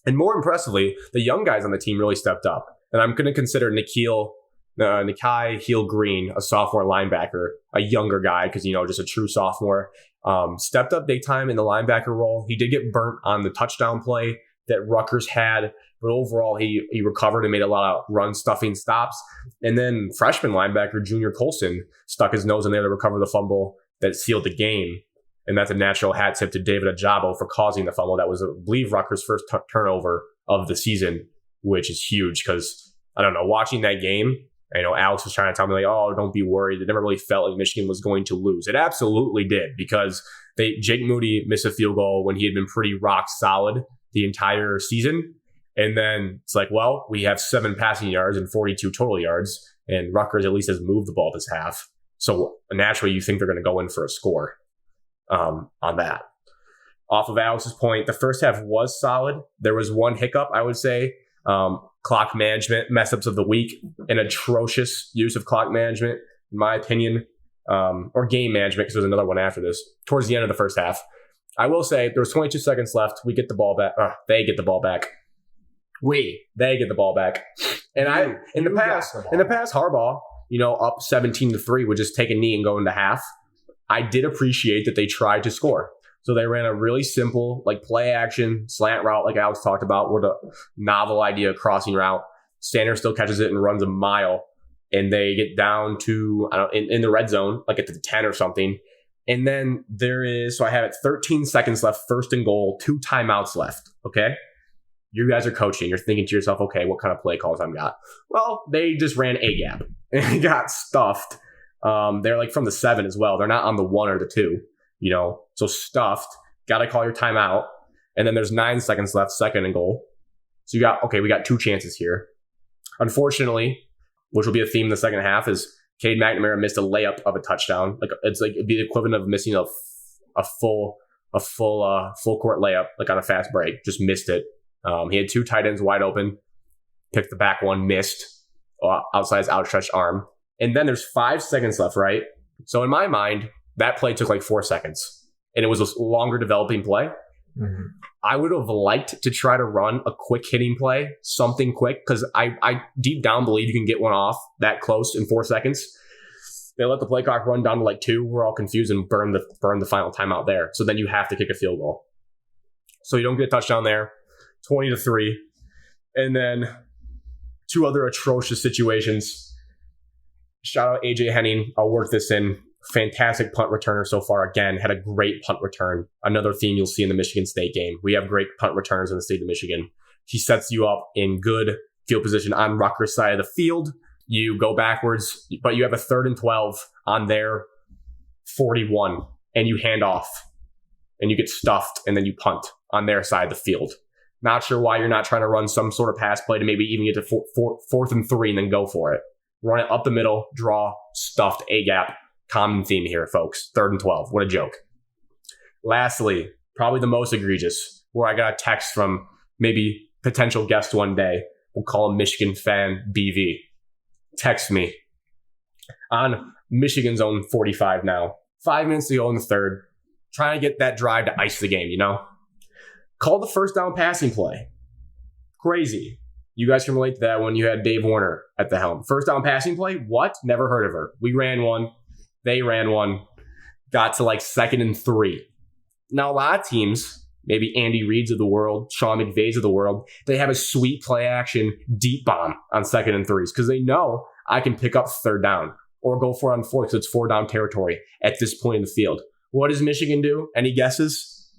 And more impressively, the young guys on the team really stepped up. And I'm going to consider Nikai Heel-Green, a sophomore linebacker, a younger guy, because, just a true sophomore, stepped up big time in the linebacker role. He did get burnt on the touchdown play that Rutgers had, but overall he recovered and made a lot of run stuffing stops. And then freshman linebacker Junior Colson stuck his nose in there to recover the fumble that sealed the game. And that's a natural hat tip to David Ajabo for causing the fumble. That was, I believe, Rutgers' first turnover of the season, which is huge because, I don't know, watching that game, Alex was trying to tell me, don't be worried. It never really felt like Michigan was going to lose. It absolutely did because Jake Moody missed a field goal when he had been pretty rock solid the entire season. And then it's we have 7 passing yards and 42 total yards, and Rutgers at least has moved the ball this half. So naturally, you think they're going to go in for a score on that. Off of Alex's point, the first half was solid. There was one hiccup, I would say. Clock management, mess ups of the week, an atrocious use of clock management, in my opinion, or game management, because there's another one after this, towards the end of the first half. I will say there was 22 seconds left. We get the ball back. They get the ball back. They get the ball back. And in the past, Harbaugh, up 17-3 would just take a knee and go into half. I did appreciate that they tried to score. So they ran a really simple, play action, slant route, like Alex talked about, with a novel idea crossing route. Sanders still catches it and runs a mile. And they get down to, in the red zone, at the 10 or something. And then I have it 13 seconds left, 1st and goal, 2 timeouts left. Okay. You guys are coaching. You're thinking to yourself, okay, what kind of play calls I've got? Well, they just ran a gap and got stuffed. They're from the 7 as well. They're not on the 1 or the 2, so stuffed. Got to call your timeout. And then there's 9 seconds left, 2nd and goal. So we got 2 chances here. Unfortunately, which will be a theme in the second half, is Cade McNamara missed a layup of a touchdown. It'd be the equivalent of missing a full court layup, on a fast break. Just missed it. He had 2 tight ends wide open, picked the back one, missed outside his outstretched arm. And then there's 5 seconds left, right? So in my mind, that play took 4 seconds. And it was a longer developing play. Mm-hmm. I would have liked to try to run a quick hitting play, something quick, because I deep down believe you can get one off that close in 4 seconds. They let the play clock run down to like 2. We're all confused and burn the final timeout there. So then you have to kick a field goal. So you don't get a touchdown there. 20-3. And then 2 other atrocious situations. Shout out AJ Henning. I'll work this in. Fantastic punt returner so far. Again, had a great punt return. Another theme you'll see in the Michigan State game. We have great punt returners in the state of Michigan. He sets you up in good field position on Rutgers' side of the field. You go backwards, but you have a 3rd and 12 on their 41, and you hand off, and you get stuffed, and then you punt on their side of the field. Not sure why you're not trying to run some sort of pass play to maybe even get to 4th and 3 and then go for it. Run it up the middle, draw, stuffed, A-gap. Common theme here, folks. 3rd and 12. What a joke. Lastly, probably the most egregious, where I got a text from maybe potential guest one day. We'll call him Michigan fan BV. Text me on Michigan's own 45 now. 5 minutes to go in the 3rd. Trying to get that drive to ice the game, you know? Call the first down passing play. Crazy. You guys can relate to that when you had Dave Warner at the helm. First down passing play? What? Never heard of her. We ran one. They ran one. Got to like 2nd and 3. Now, a lot of teams, maybe Andy Reid's of the world, Sean McVay's of the world, they have a sweet play action deep bomb on 2nd and 3s because they know I can pick up 3rd down or go for it on 4th because it's 4 down territory at this point in the field. What does Michigan do? Any guesses?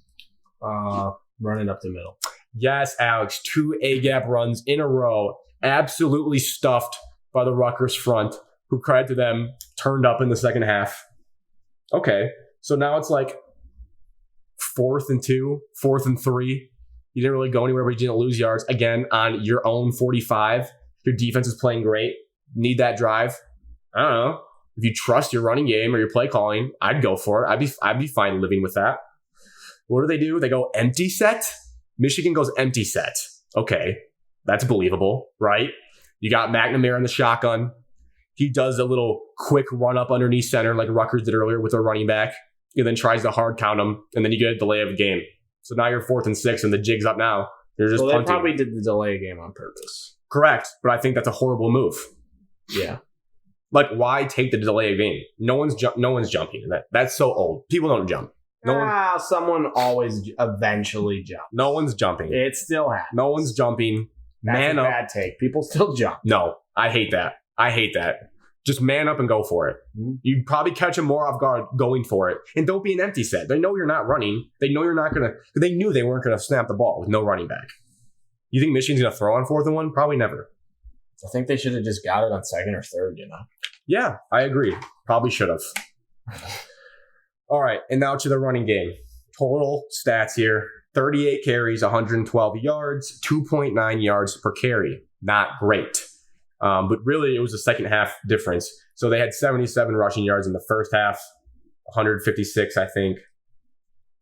Running up the middle. Yes, Alex. 2 A-gap runs in a row. Absolutely stuffed by the Rutgers front, who, credit to them, turned up in the second half. Okay, so now it's like 4th and 2, 4th and 3. You didn't really go anywhere, but you didn't lose yards. Again, on your own 45. Your defense is playing great. Need that drive. I don't know. If you trust your running game or your play calling, I'd go for it. I'd be fine living with that. What do? They go empty set? Michigan goes empty set. Okay, that's believable, right? You got McNamara in the shotgun. He does a little quick run up underneath center like Rutgers did earlier with their running back, and then tries to hard count him, and then you get a delay of a game. So now you're 4th and 6, and the jig's up now. You're just punting. They probably did the delay game on purpose. Correct, but I think that's a horrible move. Yeah. Like, why take the delay of game? No one's jumping. That's so old. People don't jump. Someone always eventually jumps. No one's jumping. It still happens. No one's jumping. That's man a up. bad take. People still jump. No, I hate that. Just man up and go for it. Mm-hmm. You'd probably catch them more off guard going for it. And don't be an empty set. They know you're not running. They know you're not going to. They knew they weren't going to snap the ball with no running back. You think Michigan's going to throw on 4th and 1? Probably never. I think they should have just got it on 2nd or 3rd, you know? Yeah, I agree. Probably should have. All right, and now to the running game. Total stats here. 38 carries, 112 yards, 2.9 yards per carry. Not great. But really, it was a second half difference. So they had 77 rushing yards in the first half, 156, I think,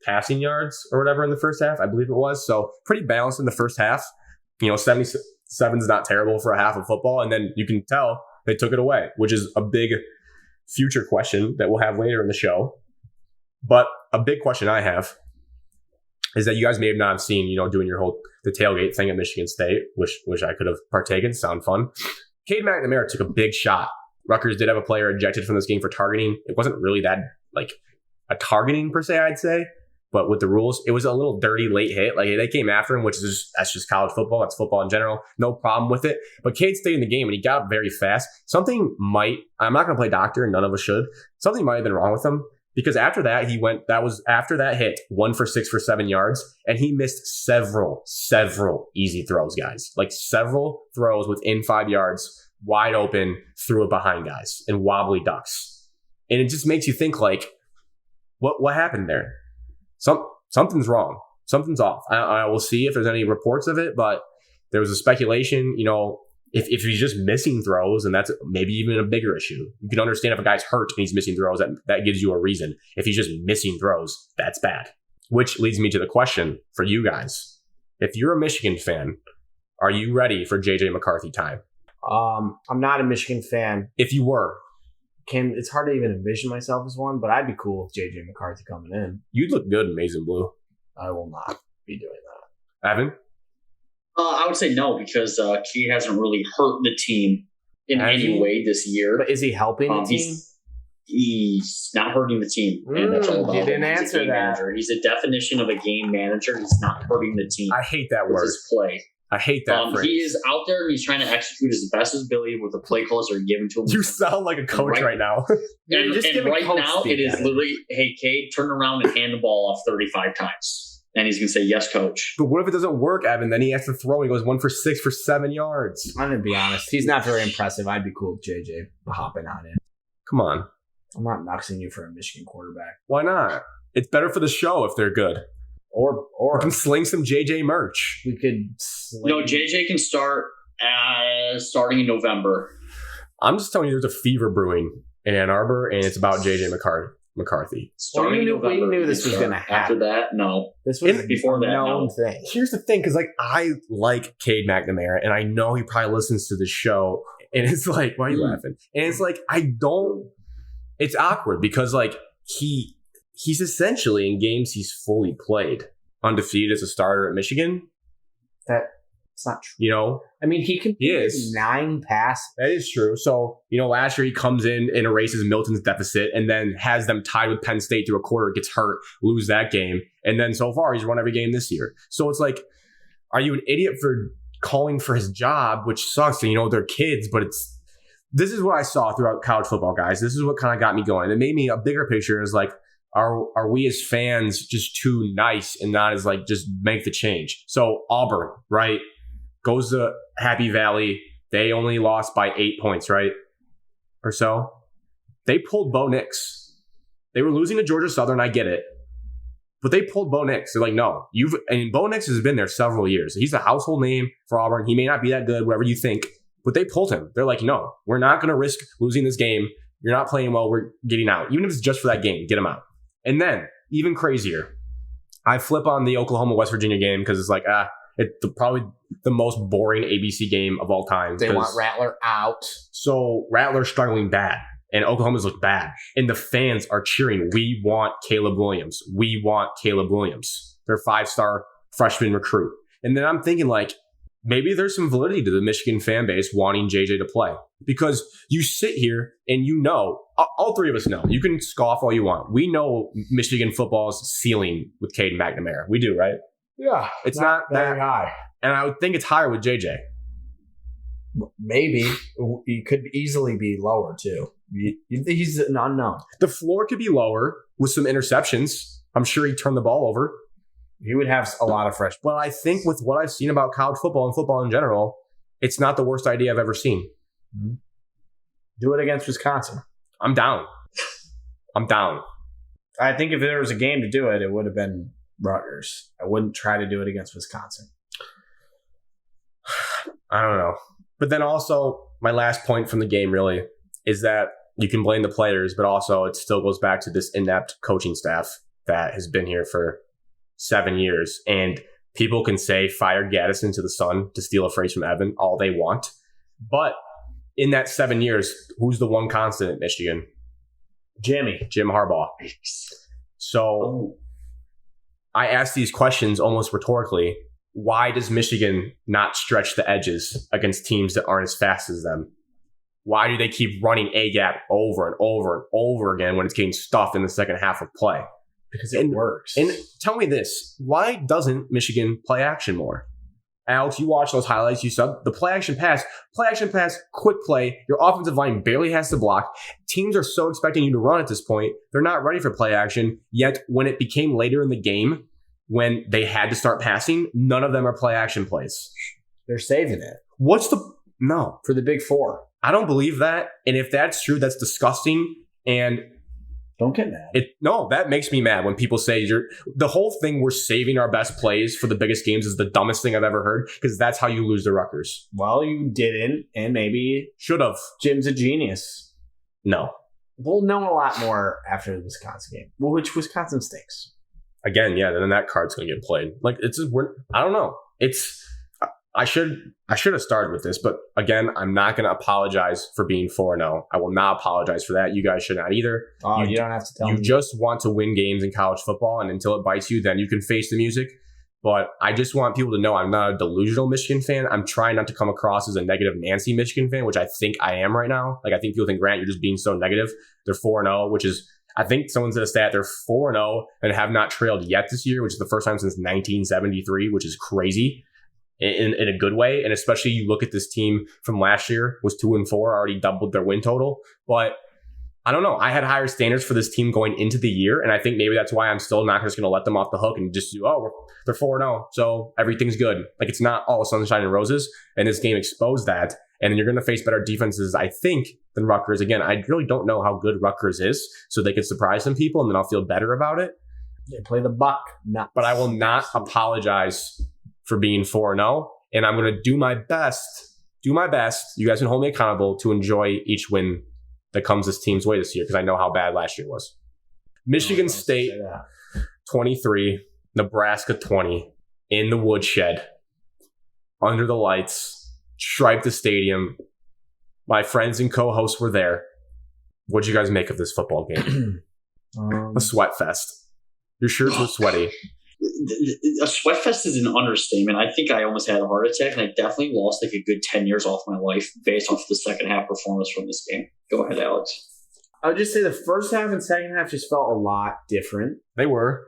passing yards or whatever in the first half, I believe it was. So pretty balanced in the first half. 77 is not terrible for a half of football. And then you can tell they took it away, which is a big future question that we'll have later in the show. But a big question I have is that you guys may have not seen, doing the tailgate thing at Michigan State, which I could have partaken. Sound fun. Cade McNamara took a big shot. Rutgers did have a player ejected from this game for targeting. It wasn't really that like a targeting per se, I'd say. But with the rules, it was a little dirty late hit. Like they came after him, that's just college football. That's football in general. No problem with it. But Cade stayed in the game and he got up very fast. I'm not going to play doctor and none of us should. Something might have been wrong with him. Because after that, after that hit, 1 for 6 for 7 yards, and he missed several easy throws, guys. Like several throws within 5 yards, wide open, threw it behind guys, and wobbly ducks. And it just makes you think, like, what happened there? Something's wrong. Something's off. I will see if there's any reports of it, but there was a speculation, if he's just missing throws, and that's maybe even a bigger issue. You can understand if a guy's hurt and he's missing throws, that gives you a reason. If he's just missing throws, that's bad. Which leads me to the question for you guys. If you're a Michigan fan, are you ready for JJ McCarthy time? I'm not a Michigan fan. If you were. It's hard to even envision myself as one, but I'd be cool with JJ McCarthy coming in. You'd look good in maize and blue. I will not be doing that. Evan? I would say no, because Cade hasn't really hurt the team in any way this year. But is he helping the team? He's not hurting the team. And that's all about you didn't him. He's a answer game that. manager. He's a definition of a game manager. He's not hurting the team. I hate that with word. his play. I hate that phrase. He is out there and he's trying to execute his best ability with the play calls that are given to him. You sound like a coach right now. You're just giving right coach now, speak it is at it. literally, hey, Cade, turn around and hand the ball off 35 times. And he's going to say, yes, coach. But what if it doesn't work, Evan? Then he has to throw and he goes 1 for 6 for 7 yards. I'm going to be honest. He's not very impressive. I'd be cool with JJ hopping on in. Come on. I'm not nuxing you for a Michigan quarterback. Why not? It's better for the show if they're good. Or We can sling some JJ merch. we could sling. No, JJ can start starting in November. I'm just telling you there's a fever brewing in Ann Arbor, and it's about JJ McCarthy. Starting in we November. knew this was going to After happen. that, no. This was Before that, a known no. thing. Here's the thing, because I like Cade McNamara, and I know he probably listens to the show, and it's like, why are you laughing? And it's like, it's awkward because he's essentially in games he's fully played, undefeated as a starter at Michigan. That's not true. You know, I mean, he completed is. 9 passes. that is true. So, last year he comes in and erases Milton's deficit and then has them tied with Penn State through a quarter, gets hurt, lose that game. And then so far he's won every game this year. So it's like, are you an idiot for calling for his job, which sucks? And, they're kids, but this is what I saw throughout college football, guys. This is what kind of got me going. It made me a bigger picture is like, are we as fans just too nice and not as just make the change? So Auburn, right? Goes to Happy Valley. They only lost by 8 points, right? Or so. They pulled Bo Nix. They were losing to Georgia Southern. I get it. But they pulled Bo Nix. They're like, no. Bo Nix has been there several years. He's a household name for Auburn. He may not be that good, whatever you think. But they pulled him. They're like, no, we're not going to risk losing this game. You're not playing well. We're getting out. Even if it's just for that game, get him out. And then, even crazier, I flip on the Oklahoma-West Virginia game because it's like, it's probably the most boring ABC game of all time. They want Rattler out. So Rattler's struggling bad, and Oklahoma's look bad. And the fans are cheering, we want Caleb Williams. We want Caleb Williams. Their 5-star freshman recruit. And then I'm thinking maybe there's some validity to the Michigan fan base wanting JJ to play. Because you sit here and all three of us know. You can scoff all you want. We know Michigan football's ceiling with Cade McNamara. We do, right? Yeah. It's not very that high. And I would think it's higher with JJ. Maybe. He could easily be lower, too. He's an unknown. The floor could be lower with some interceptions. I'm sure he'd turn the ball over. He would have a lot of fresh. But I think with what I've seen about college football and football in general, it's not the worst idea I've ever seen. Mm-hmm. Do it against Wisconsin. I'm down. I think if there was a game to do it, it would have been Rutgers. I wouldn't try to do it against Wisconsin. I don't know. But then also, my last point from the game really is that you can blame the players, but also it still goes back to this inept coaching staff that has been here for 7 years. And people can say fire Gaddison to the sun, to steal a phrase from Evan, all they want. But in that 7 years, who's the one constant at Michigan? Jim Harbaugh. So I ask these questions almost rhetorically. Why does Michigan not stretch the edges against teams that aren't as fast as them? Why do they keep running A-gap over and over and over again when it's getting stuffed in the second half of play? Because it works. And tell me this, why doesn't Michigan play action more? Alex, you watch those highlights, you saw the play action pass, quick play. Your offensive line barely has to block. Teams are so expecting you to run at this point. They're not ready for play action. Yet when it became later in the game, when they had to start passing, none of them are play action plays. They're saving it. No. For the Big Four. I don't believe that. And if that's true, that's disgusting. And don't get mad. That makes me mad when people say the whole thing we're saving our best plays for the biggest games is the dumbest thing I've ever heard, because that's how you lose to Rutgers. Well, you didn't, and maybe should have. Jim's a genius. No. We'll know a lot more after the Wisconsin game, which Wisconsin stinks. Again, yeah, then that card's going to get played. I don't know. I should have started with this, but again, I'm not going to apologize for being 4-0. I will not apologize for that. You guys should not either. Oh, you don't have to tell me. You just want to win games in college football, and until it bites you, then you can face the music. But I just want people to know I'm not a delusional Michigan fan. I'm trying not to come across as a negative Nancy Michigan fan, which I think I am right now. Like, I think people think, Grant, you're just being so negative. They're 4-0, which is, I think someone said a stat, they're 4-0 and have not trailed yet this year, which is the first time since 1973, which is crazy. In a good way. And especially you look at this team from last year, was 2-4, already doubled their win total. But I don't know. I had higher standards for this team going into the year. And I think maybe that's why I'm still not just going to let them off the hook and just do, they're 4-0. So everything's good. Like, it's not all sunshine and roses. And this game exposed that. And then you're going to face better defenses, I think, than Rutgers. Again, I really don't know how good Rutgers is. So they could surprise some people and then I'll feel better about it. They play the buck. But I will not apologize for being 4-0, and I'm going to do my best. You guys can hold me accountable to enjoy each win that comes this team's way this year, because I know how bad last year was. Michigan State 23, Nebraska 20, in the woodshed, under the lights, striped the stadium. My friends and co-hosts were there. What'd you guys make of this football game? A sweat fest. Your shirts were sweaty. A sweat fest is an understatement. I think I almost had a heart attack, and I definitely lost like a good 10 years off my life based off the second half performance from this game. Go ahead, Alex. I would just say the first half and second half just felt a lot different. They were.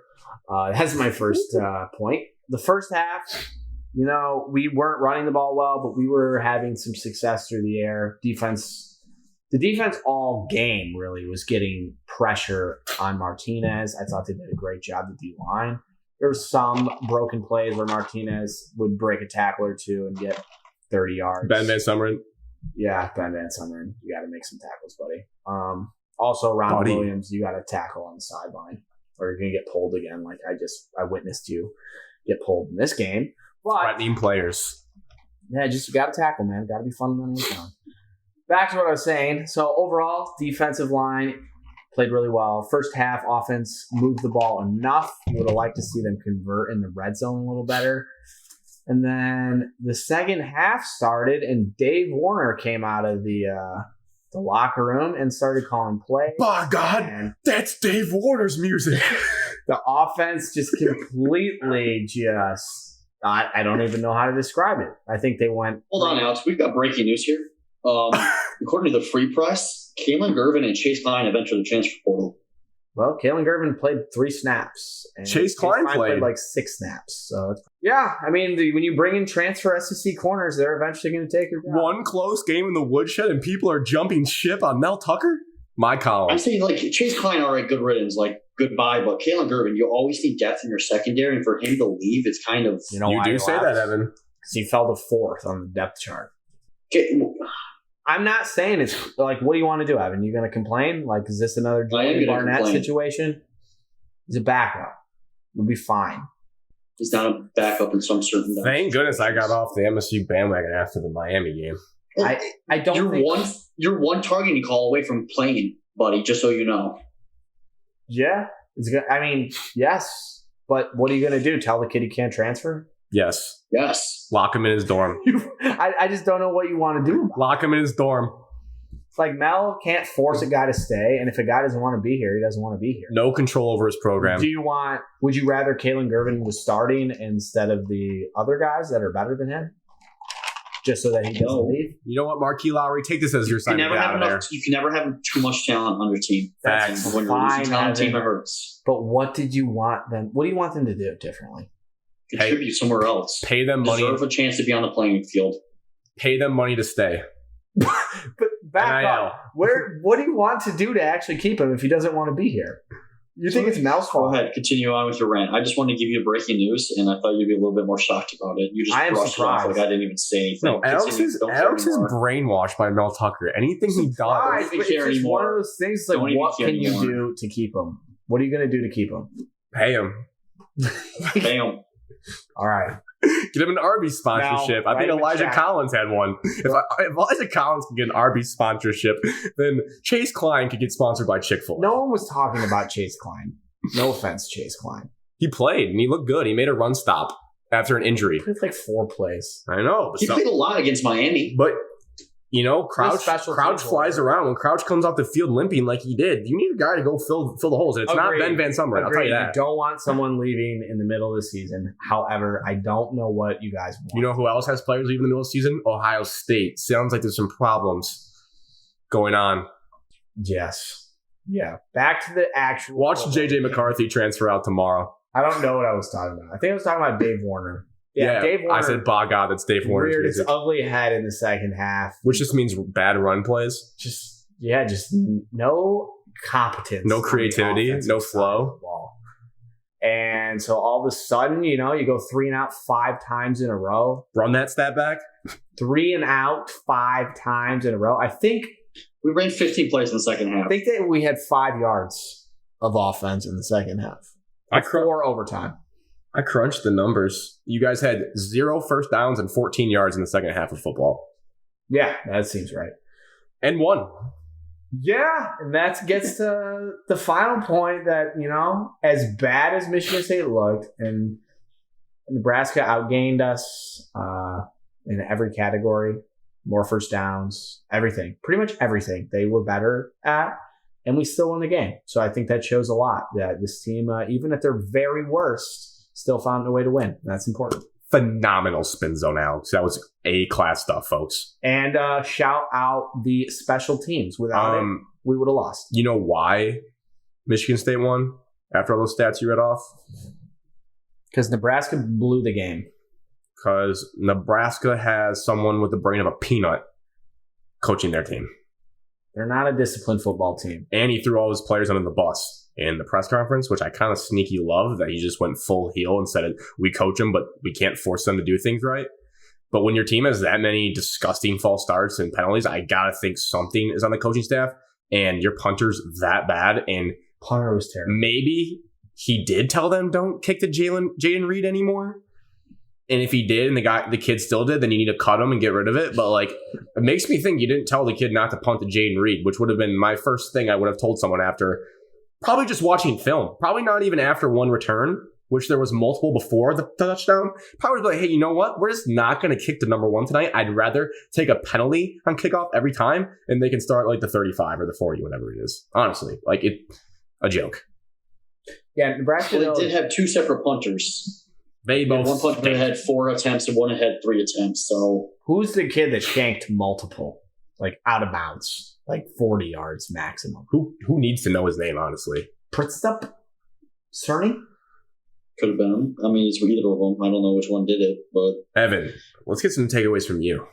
That's my first point. The first half, we weren't running the ball well, but we were having some success through the air. The defense all game really was getting pressure on Martinez. I thought they did a great job with the D-line. There were some broken plays where Martinez would break a tackle or two and get 30 yards. Ben Van Sumeren. Yeah, Ben Van Sumeren. You got to make some tackles, buddy. Also, Ron Williams, you got to tackle on the sideline, or you're going to get pulled again. Like I witnessed you get pulled in this game. But threatening players. Yeah, just you got to tackle, man. Got to be fundamentally sound. Back to what I was saying. So overall, defensive line played really well. First half, offense moved the ball enough. You would have liked to see them convert in the red zone a little better. And then the second half started, and Dave Warner came out of the locker room and started calling plays. By God, and that's Dave Warner's music. The offense just completely I don't even know how to describe it. I think they went... Hold on, Alex. We've got breaking news here. According to the Free Press, Kalen Gervin and Chase Klein have entered the transfer portal. Well, Kalen Gervin played 3 snaps. And Chase Klein played like 6 snaps. So, yeah, I mean, when you bring in transfer SEC corners, they're eventually going to take your job. One close game in the woodshed and people are jumping ship on Mel Tucker? My column. I'm saying, like, Chase Klein, all right, good riddance, like, goodbye. But Kalen Gervin, you always need depth in your secondary, and for him to leave, it's kind of... You do say that, Evan. Because he fell to 4th on the depth chart. Okay. I'm not saying it's like, what do you want to do, Evan? You going to complain? Like, is this another Jordan Barnett situation? He's a backup. We'll be fine. He's not a backup in some certain. Thank goodness I got off the MSU bandwagon after the Miami game. I don't. You're one targeting call away from playing, buddy. Just so you know. Yeah, it's good. I mean, yes, but what are you going to do? Tell the kid he can't transfer? Yes. Lock him in his dorm. I just don't know what you want to do. Lock him in his dorm. It's like Mel can't force a guy to stay, and if a guy doesn't want to be here, he doesn't want to be here. No control over his program. Would you rather Kalen Gervin was starting instead of the other guys that are better than him? Just so that he doesn't leave? You know what, Marquis Lowry? Take this as your sign to get out of there. You can never have too much talent on your team. That's when you're losing talent, team, it hurts. But what do you want them to do differently? Contribute somewhere else. Pay them money. Deserve a chance to be on the playing field. Pay them money to stay. But back up. What do you want to do to actually keep him if he doesn't want to be here? You think it's Mel's fault? Go ahead. Continue on with your rant. I just wanted to give you breaking news, and I thought you'd be a little bit more shocked about it. You just brushed it off like I didn't even say anything. No, Alex is brainwashed by Mel Tucker. Anything he does. It's just one of those things like, what can you do to keep him? What are you going to do to keep him? Pay him. Pay him. All right. Get him an Arby's sponsorship. I think Elijah Collins had one. If Elijah Collins can get an Arby's sponsorship, then Chase Klein could get sponsored by Chick-fil-A. No one was talking about Chase Klein. No offense, Chase Klein. He played, and he looked good. He made a run stop. after an injury. He played like 4 plays. I know. He played a lot against Miami. But, you know, Crouch special flies around. When Crouch comes off the field limping like he did, you need a guy to go fill the holes. And it's not Ben Van Sumeren, I'll tell you that. You don't want someone leaving in the middle of the season. However, I don't know what you guys want. You know who else has players leaving in the middle of the season? Ohio State. Sounds like there's some problems going on. Yes. Yeah. Back to the actual. Watch J.J. McCarthy transfer out tomorrow. I don't know what I was talking about. I think I was talking about Dave Warner. Yeah, Dave Warner. I said, by God, that's Dave Warner. Reared its ugly head in the second half. Which just means bad run plays. Just no competence. No creativity, no flow. And so all of a sudden, you know, you go 3 and out 5 times in a row. Run that stat back. 3 and out 5 times in a row. I think we ran 15 plays in the second half. I think that we had 5 yards of offense in the second half. Before overtime. I crunched the numbers. You guys had 0 first downs and 14 yards in the second half of football. Yeah, that seems right. And 1. Yeah, and that gets to the final point that, you know, as bad as Michigan State looked, and Nebraska outgained us in every category, more first downs, everything. Pretty much everything they were better at, and we still won the game. So I think that shows a lot that this team, even at their very worst, still found a way to win. That's important. Phenomenal spin zone, Alex. That was A-class stuff, folks. And shout out the special teams. Without it, we would have lost. You know why Michigan State won after all those stats you read off? Because Nebraska blew the game. Because Nebraska has someone with the brain of a peanut coaching their team. They're not a disciplined football team. And he threw all his players under the bus in the press conference, which I kind of sneaky love that he just went full heel and said, we coach them, but we can't force them to do things right. But when your team has that many disgusting false starts and penalties, I got to think something is on the coaching staff, and your punter's that bad. And punter was terrible. Maybe he did tell them don't kick to Jaden Reed anymore. And if he did and the kid still did, then you need to cut him and get rid of it. But like, it makes me think you didn't tell the kid not to punt to Jaden Reed, which would have been my first thing I would have told someone after probably just watching film. Probably not even after one return, which there was multiple before the touchdown. Probably like, hey, you know what? We're just not going to kick to number 1 tonight. I'd rather take a penalty on kickoff every time, and they can start like the 35 or the 40, whatever it is. Honestly, like a joke. Yeah, Nebraska did have 2 separate punters. They both. One punter had 4 attempts and one had 3 attempts. So who's the kid that shanked multiple, like out of bounds, like 40 yards maximum? Who needs to know his name, honestly? Pritztup? Cerny? Could have been. I mean, it's either of them. I don't know which one did it, but Evan, let's get some takeaways from you.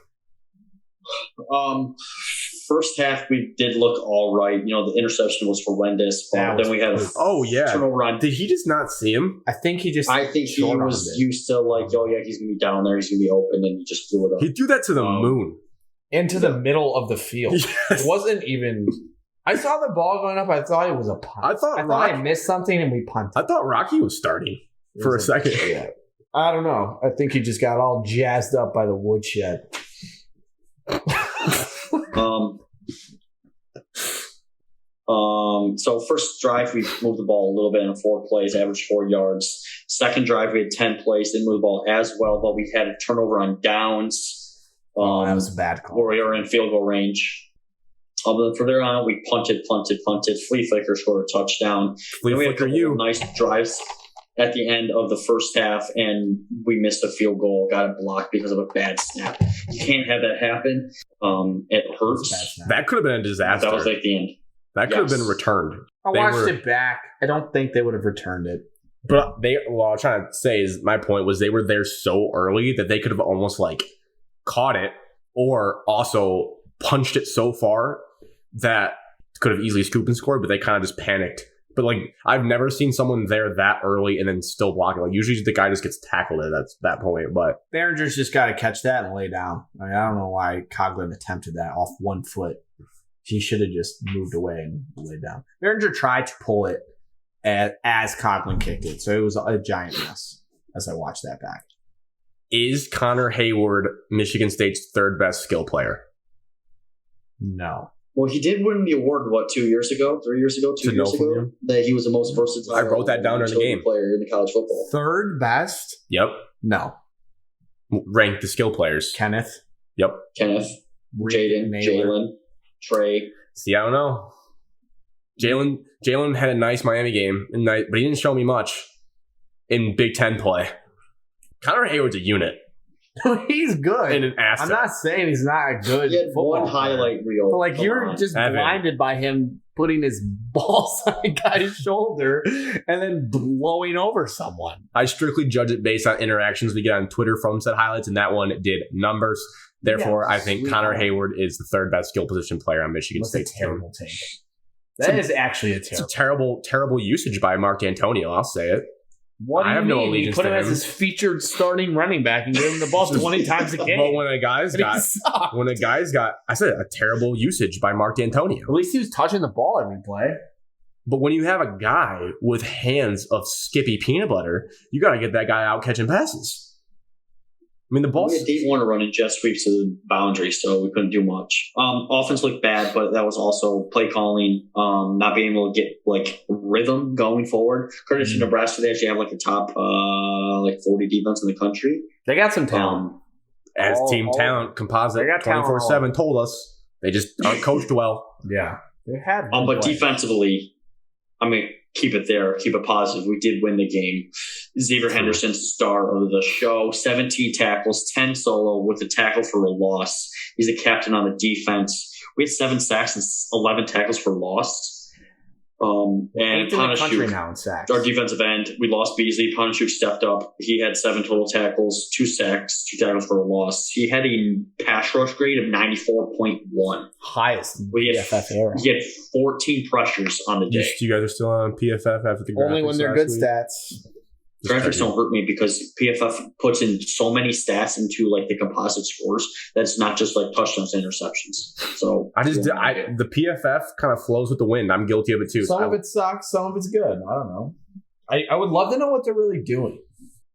First half, we did look all right. You know, the interception was horrendous. But then we had a turnover on. Did he just not see him? I think he was used to like, oh yeah, he's gonna be down there, he's gonna be open, and he just threw it up. He threw that to the moon. Into the middle of the field. Yes. It wasn't even. I saw the ball going up. I thought it was a punt. I thought I missed something and we punted. I thought Rocky was starting for a second. Yeah. I don't know. I think he just got all jazzed up by the woodshed. So first drive, we moved the ball a little bit in 4 plays, averaged 4 yards. Second drive, we had 10 plays, didn't move the ball as well, but we had a turnover on downs. That was a bad call. Where we were in field goal range. Then from there on, we punted. Flea Flicker scored a touchdown. Flea we had Flicker, you. Nice drives at the end of the first half, and we missed a field goal, got it blocked because of a bad snap. You can't have that happen. It hurts. That could have been a disaster. That was like the end. That could have been returned. I watched it back. I don't think they would have returned it. But what I'm trying to say is my point was they were there so early that they could have almost like caught it or also punched it so far that could have easily scooped and scored, but they kind of just panicked. But like, I've never seen someone there that early and then still blocking. Like usually the guy just gets tackled at that point. But Behringer's just got to catch that and lay down. I mean, I don't know why Coughlin attempted that off 1 foot. He should have just moved away and laid down. Behringer tried to pull it as Coughlin kicked it, so it was a giant mess as I watched that back. Is Connor Hayward Michigan State's 3rd best skill player? No. Well, he did win the award, 2 years ago, 3 years ago, 2 years ago, that he was the most versatile. I wrote that down during the game. Player in the college football. Third best? Yep. No. Rank the skill players. Kenneth. Yep. Kenneth, Jaden, Jalen, Trey. See, I don't know. Jalen had a nice Miami game, but he didn't show me much in Big Ten play. Connor Hayward's a unit. He's good. And an asset. I'm not saying he's not a good He had football one highlight reel. But like you're just blinded by him putting his balls on a guy's shoulder and then blowing over someone. I strictly judge it based on interactions we get on Twitter from said highlights, and that one did numbers. Therefore, I think Connor Hayward is the third best skill position player on Michigan State. That's a terrible take. That is actually a terrible. Terrible usage by Mark D'Antonio. I'll say it. What do you mean? No allegiance You put him to as his featured starting running back and give him the ball 20 times a game. But when a guy's got, I said a terrible usage by Mark D'Antonio. At least he was touching the ball every play. But when you have a guy with hands of Skippy peanut butter, you got to get that guy out catching passes. I mean, the ball. We had Dave Warner running jet sweeps to the boundary, so we couldn't do much. Offense looked bad, but that was also play calling, not being able to get rhythm going forward. Credit to Nebraska, they actually have a top 40 defense in the country. They got some talent. As team talent composite 24/7 told us, they just aren't coached well. Yeah, they have. But defensively, keep it there. Keep it positive. We did win the game. Xavier Henderson's star of the show. 17 tackles, 10 solo with a tackle for a loss. He's a captain on the defense. We had 7 sacks and 11 tackles for loss. And Panashuk, our defensive end, we lost Beasley. Panashuk stepped up. He had 7 total tackles, 2 sacks, 2 tackles for a loss. He had a pass rush grade of 94.1. Highest PFF era. He had 14 pressures on the day. You guys are still on PFF after the graphics? Only when they're good stats. Graphics don't hurt me because PFF puts in so many stats into the composite scores that's not just touchdowns and interceptions. So the PFF kind of flows with the wind. I'm guilty of it too. Some of it sucks, some of it's good. I don't know. I would love to know what they're really doing.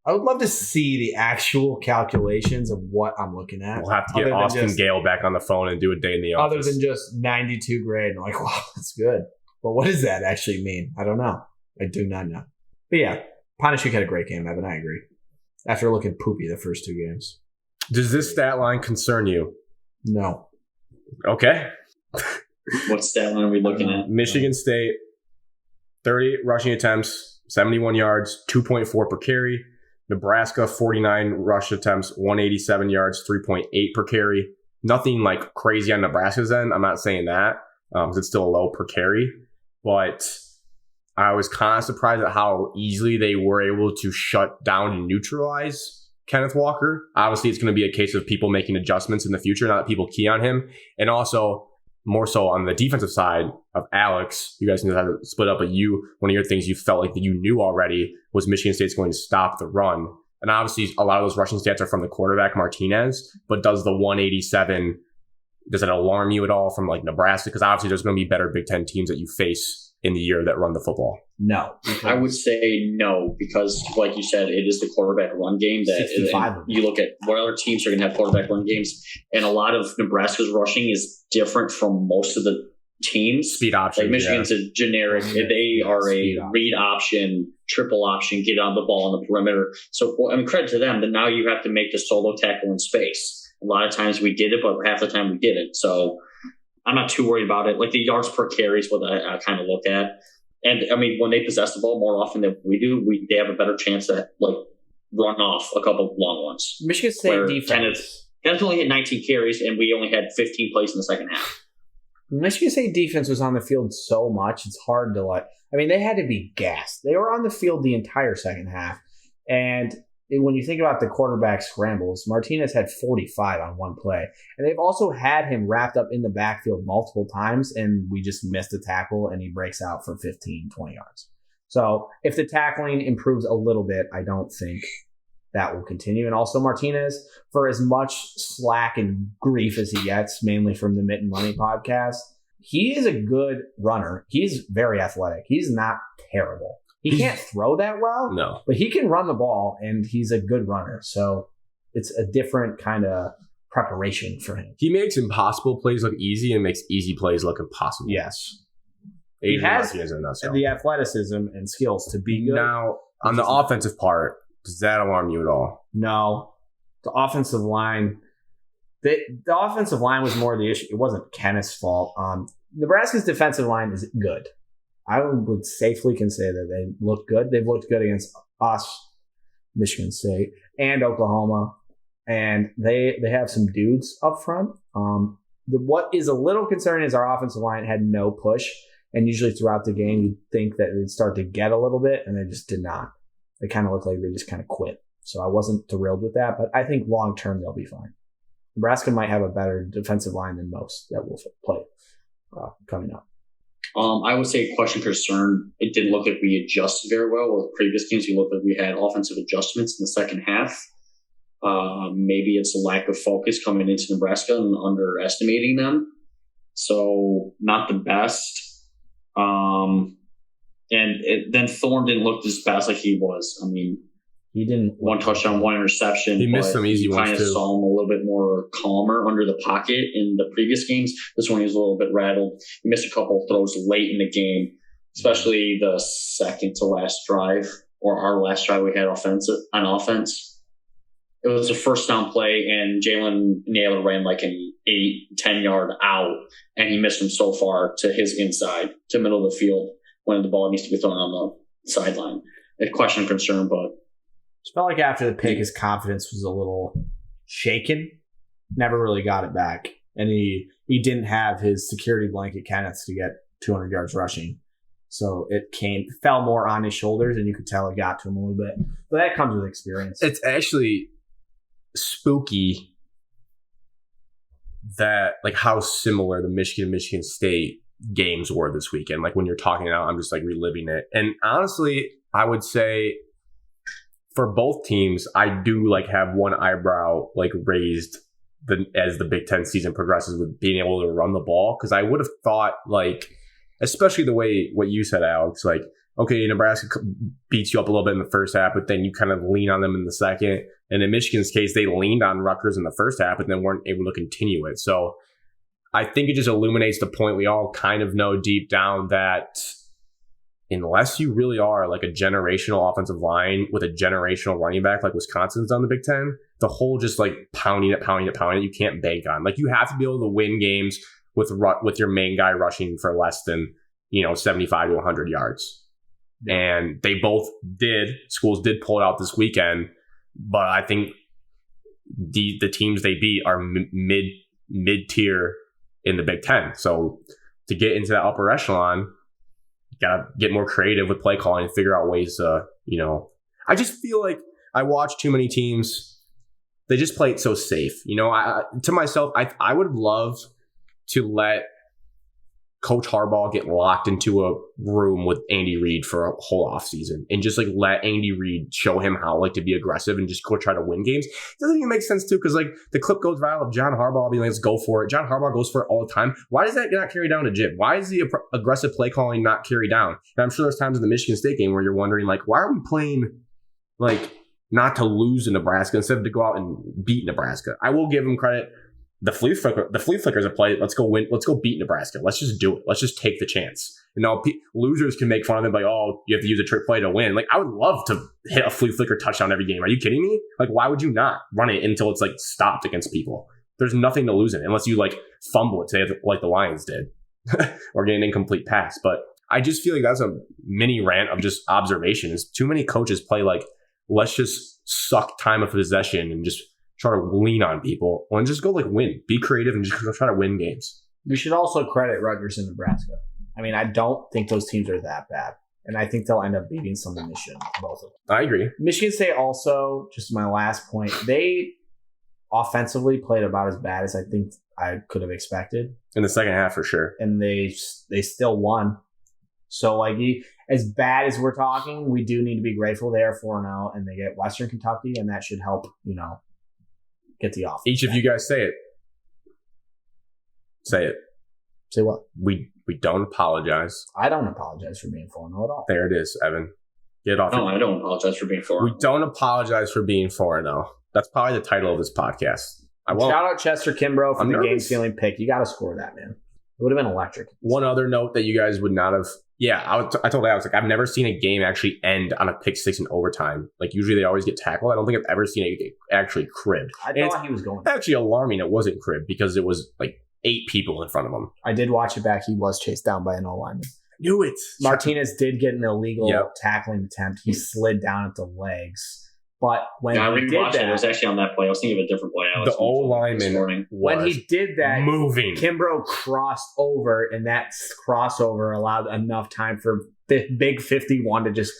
I would love to see the actual calculations of what I'm looking at. We'll have to get Austin Gale back on the phone and do a day in the office. Other than just 92 grade. I'm like, wow, that's good. But what does that actually mean? I don't know. I do not know. But yeah. Panashuk had a great game, Evan. I agree. After looking poopy the first 2 games. Does this stat line concern you? No. Okay. What stat line are we looking at? Michigan State, 30 rushing attempts, 71 yards, 2.4 per carry. Nebraska, 49 rush attempts, 187 yards, 3.8 per carry. Nothing crazy on Nebraska's end. I'm not saying that because it's still low per carry. But I was kind of surprised at how easily they were able to shut down and neutralize Kenneth Walker. Obviously, it's going to be a case of people making adjustments in the future, not that people key on him. And also, more so on the defensive side of Alex, you guys can have to split up, but one of your things you felt like that you knew already was Michigan State's going to stop the run. And obviously, a lot of those rushing stats are from the quarterback, Martinez, but does the 187, does it alarm you at all from Nebraska? Because obviously, there's going to be better Big Ten teams that you face in the year that run the football. No. I would say no, because like you said, it is the quarterback run game that you look at what other teams are going to have quarterback run games. And a lot of Nebraska's rushing is different from most of the teams. Speed option. Michigan's a generic. They are a read option, triple option, get on the ball on the perimeter. So, credit to them that now you have to make the solo tackle in space. A lot of times we did it, but half the time we didn't. So I'm not too worried about it. The yards per carry is what I kind of look at. And, when they possess the ball more often than we do, they have a better chance to, run off a couple of long ones. Michigan State defense. Kenneth only had 19 carries, and we only had 15 plays in the second half. Michigan State defense was on the field so much, it's hard to, they had to be gassed. They were on the field the entire second half. And when you think about the quarterback scrambles, Martinez had 45 on one play. And they've also had him wrapped up in the backfield multiple times, and we just missed a tackle, and he breaks out for 15, 20 yards. So if the tackling improves a little bit, I don't think that will continue. And also Martinez, for as much slack and grief as he gets, mainly from the Mitten Money podcast, he is a good runner. He's very athletic. He's not terrible. He can't throw that well, no, but he can run the ball, and he's a good runner. So it's a different kind of preparation for him. He makes impossible plays look easy and makes easy plays look impossible. Yes. He has the the athleticism and skills to be good. Now, on the offensive part, does that alarm you at all? No. The offensive line, the offensive line was more the issue. It wasn't Kenneth's fault. Nebraska's defensive line is good. I would safely consider that they look good. They've looked good against us, Michigan State, and Oklahoma. And they have some dudes up front. What is a little concerning is our offensive line had no push. And usually throughout the game, you'd think that they'd start to get a little bit, and they just did not. They kind of looked like they just kind of quit. So I wasn't thrilled with that, but I think long term they'll be fine. Nebraska might have a better defensive line than most that will play coming up. I would say question concern. It didn't look like we adjusted very well. With previous games, we looked like we had offensive adjustments in the second half. Maybe it's a lack of focus coming into Nebraska and underestimating them. So not the best. Then Thorne didn't look as fast like he was. I mean, he didn't. One touchdown, one interception. He missed some easy ones too. Kind of saw him a little bit more calmer under the pocket in the previous games. This one he was a little bit rattled. He missed a couple of throws late in the game, especially the second to last drive or our last drive we had on offense. It was a first down play, and Jalen Naylor ran like an 8-10 yard out, and he missed him so far to his inside, to middle of the field, when the ball needs to be thrown on the sideline. A question of concern, but it felt like after the pick, his confidence was a little shaken. Never really got it back, and he didn't have his security blanket Kenneth to get 200 yards rushing. So it fell more on his shoulders, and you could tell it got to him a little bit. But that comes with experience. It's actually spooky that like how similar the Michigan State games were this weekend. Like when you're talking out, I'm just like reliving it. And honestly, I would say for both teams, I do like have one eyebrow like raised as the Big Ten season progresses with being able to run the ball. Because I would have thought like, especially the way what you said, Alex, like, okay, Nebraska beats you up a little bit in the first half, but then you kind of lean on them in the second. And in Michigan's case, they leaned on Rutgers in the first half, but then weren't able to continue it. So I think it just illuminates the point we all kind of know deep down that unless you really are like a generational offensive line with a generational running back like Wisconsin's on the Big Ten, the whole just like pounding it, you can't bank on. Like you have to be able to win games with your main guy rushing for less than 75 to 100 yards. And they both did. Schools did pull it out this weekend, but I think the teams they beat are mid-tier in the Big Ten. So to get into that upper echelon, you gotta get more creative with play calling and figure out ways to, I just feel like I watch too many teams. They just play it so safe. To myself, I would love to let Coach Harbaugh get locked into a room with Andy Reid for a whole offseason and just like let Andy Reid show him how like to be aggressive and just go try to win games. It doesn't even make sense too, because like the clip goes viral of John Harbaugh being like, let's go for it. John Harbaugh goes for it all the time. Why does that not carry down to Jim? Why is the aggressive play calling not carry down? And I'm sure there's times in the Michigan State game where you're wondering like, why are we playing like not to lose in Nebraska instead of to go out and beat Nebraska? I will give him credit. The flea flickers have played. Let's go win. Let's go beat Nebraska. Let's just do it. Let's just take the chance. Losers can make fun of it like, oh, you have to use a trick play to win. Like I would love to hit a flea flicker touchdown every game. Are you kidding me? Like why would you not run it until it's like stopped against people? There's nothing to lose in it unless you like fumble it today like the Lions did or get an incomplete pass. But I just feel like that's a mini rant of just observations. Too many coaches play like, let's just suck time of possession and just try to lean on people and just go like win, be creative and just try to win games. We should also credit Rutgers and Nebraska. I mean, I don't think those teams are that bad. And I think they'll end up beating some in Michigan, both of them. I agree. Michigan State also, just my last point, they offensively played about as bad as I think I could have expected. In the second half for sure. And they still won. So like as bad as we're talking, we do need to be grateful they are 4-0 and they get Western Kentucky, and that should help, get the offense. Each of you guys say it. Say it. Say what? We don't apologize. I don't apologize for being 4-0 at all. There it is, Evan. Get off. No, I don't apologize for being 4-0. We don't apologize for being 4-0. That's probably the title of this podcast. I won't. Shout out Chester Kimbrough for I'm the nervous. game-sealing pick. You got to score that, man. It would have been electric. One other note that you guys would not have. Yeah, I told Alex, like, I've never seen a game actually end on a pick six in overtime. Like, usually they always get tackled. I don't think I've ever seen a game actually cribbed. I thought he was going. Actually alarming it wasn't cribbed because it was like 8 people in front of him. I did watch it back. He was chased down by an O-lineman. Knew it. Martinez did get an illegal Yep. tackling attempt. He slid down at the legs. But when I he did rewatched it. that, It was actually on that play. I was thinking of a different play. The O-lineman when was he did that, moving. Kimbrough crossed over, and that crossover allowed enough time for Big 51 to just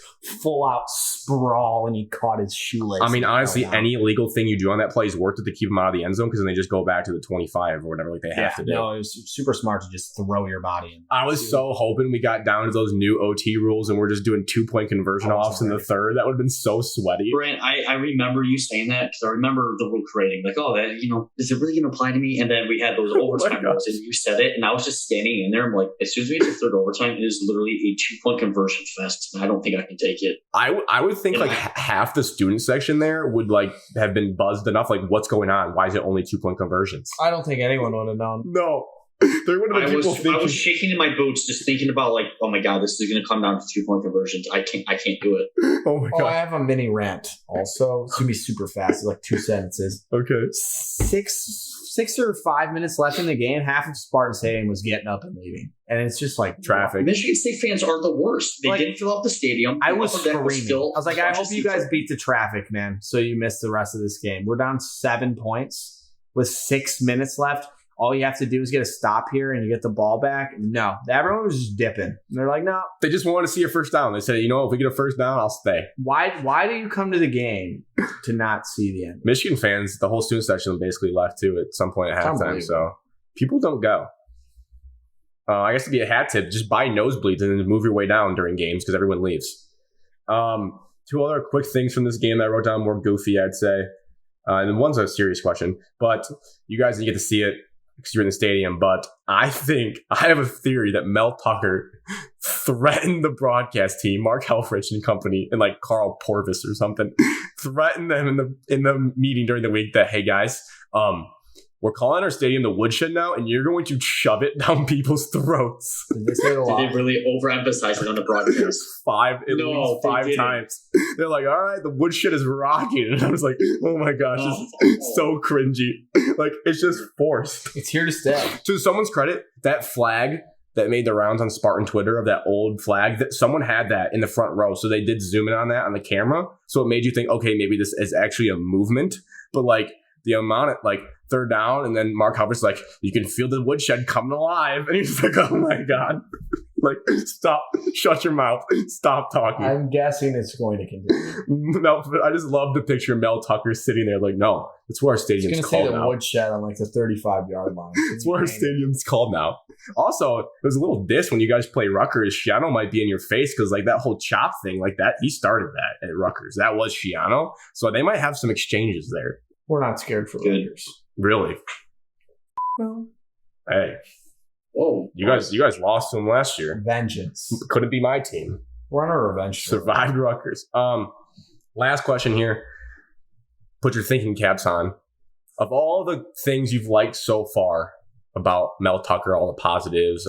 full out sprawl, and he caught his shoelace. I mean, honestly, any illegal thing you do on that play is worth it to keep him out of the end zone because then they just go back to the 25 or whatever like they have to do. No, it was super smart to just throw your body in. I was so hoping we got down to those new OT rules and we're just doing 2-point conversion offs in the third. That would have been so sweaty. Brent, I remember you saying that because I remember the rule creating like, oh, that, is it really going to apply to me? And then we had those overtime rules, and you said it, and I was just standing in there. I'm like, as soon as we get to third overtime, it is literally a 2-point conversion fest, and I don't think I can take it. I would think like half the student section there would like have been buzzed enough. Like, what's going on? Why is it only 2-point conversions? I don't think anyone would have known. No. There would have been people thinking. I was shaking in my boots just thinking about like, oh my god, this is going to come down to 2-point conversions. I can't do it. Oh my Oh, god. I have a mini rant also. It's going to be super fast. It's like 2 sentences. Okay. 6 or 5 minutes left in the game. Half of Spartan Stadium was getting up and leaving. And it's just like Traffic. Michigan State fans are the worst. They didn't fill out the stadium. I was The upper deck screaming. I was like, I hope you guys still- beat the traffic, man. So you missed the rest of this game. We're down 7 points with 6 minutes left. All you have to do is get a stop here and you get the ball back. No, everyone was just dipping. And they're like, no. They just wanted to see a first down. They said, if we get a first down, I'll stay. Why do you come to the game to not see the end? Michigan fans, the whole student section basically left too at some point at halftime. So people don't go. I guess to be a hat tip, just buy nosebleeds and then move your way down during games because everyone leaves. 2 other quick things from this game that I wrote down, more goofy, I'd say. And then one's a serious question, but you guys didn't get to see it because you're in the stadium. But I have a theory that Mel Tucker threatened the broadcast team, Mark Helfrich and company, and like Carl Porvis or something, threatened them in the meeting during the week that, hey guys, we're calling our stadium the Woodshed now, and you're going to shove it down people's throats. Did they say the Did they really overemphasize it on the broadcast? At least 5 times. They're like, all right, the Woodshed is rocking. And I was like, oh my gosh, this is so cringy. Like, it's just forced. It's here to stay. To someone's credit, that flag that made the rounds on Spartan Twitter of that old flag, that someone had that in the front row. So they did zoom in on that on the camera. So it made you think, okay, maybe this is actually a movement. But like the amount of like third down, and then Mark Hubbard's like, you can feel the Woodshed coming alive. And he's like, oh my God. Like, stop, shut your mouth, stop talking. I'm guessing it's going to continue. No, but I just love the picture of Mel Tucker sitting there like, no, it's where our stadium's It's going to say called the now. Woodshed on like the 35-yard line. It's where our stadium's called now. Also, there's a little diss when you guys play Rutgers. Shiano might be in your face because like that whole chop thing, like that, he started that at Rutgers. That was Shiano. So they might have some exchanges there. We're not scared for Rutgers. Really? Well, Hey, Whoa. you guys lost to them last year. vengeance. Couldn't be my team. We're on a revenge tour. Survived Rutgers. Last question here. Put your thinking caps on. Of all the things you've liked so far about Mel Tucker, all the positives,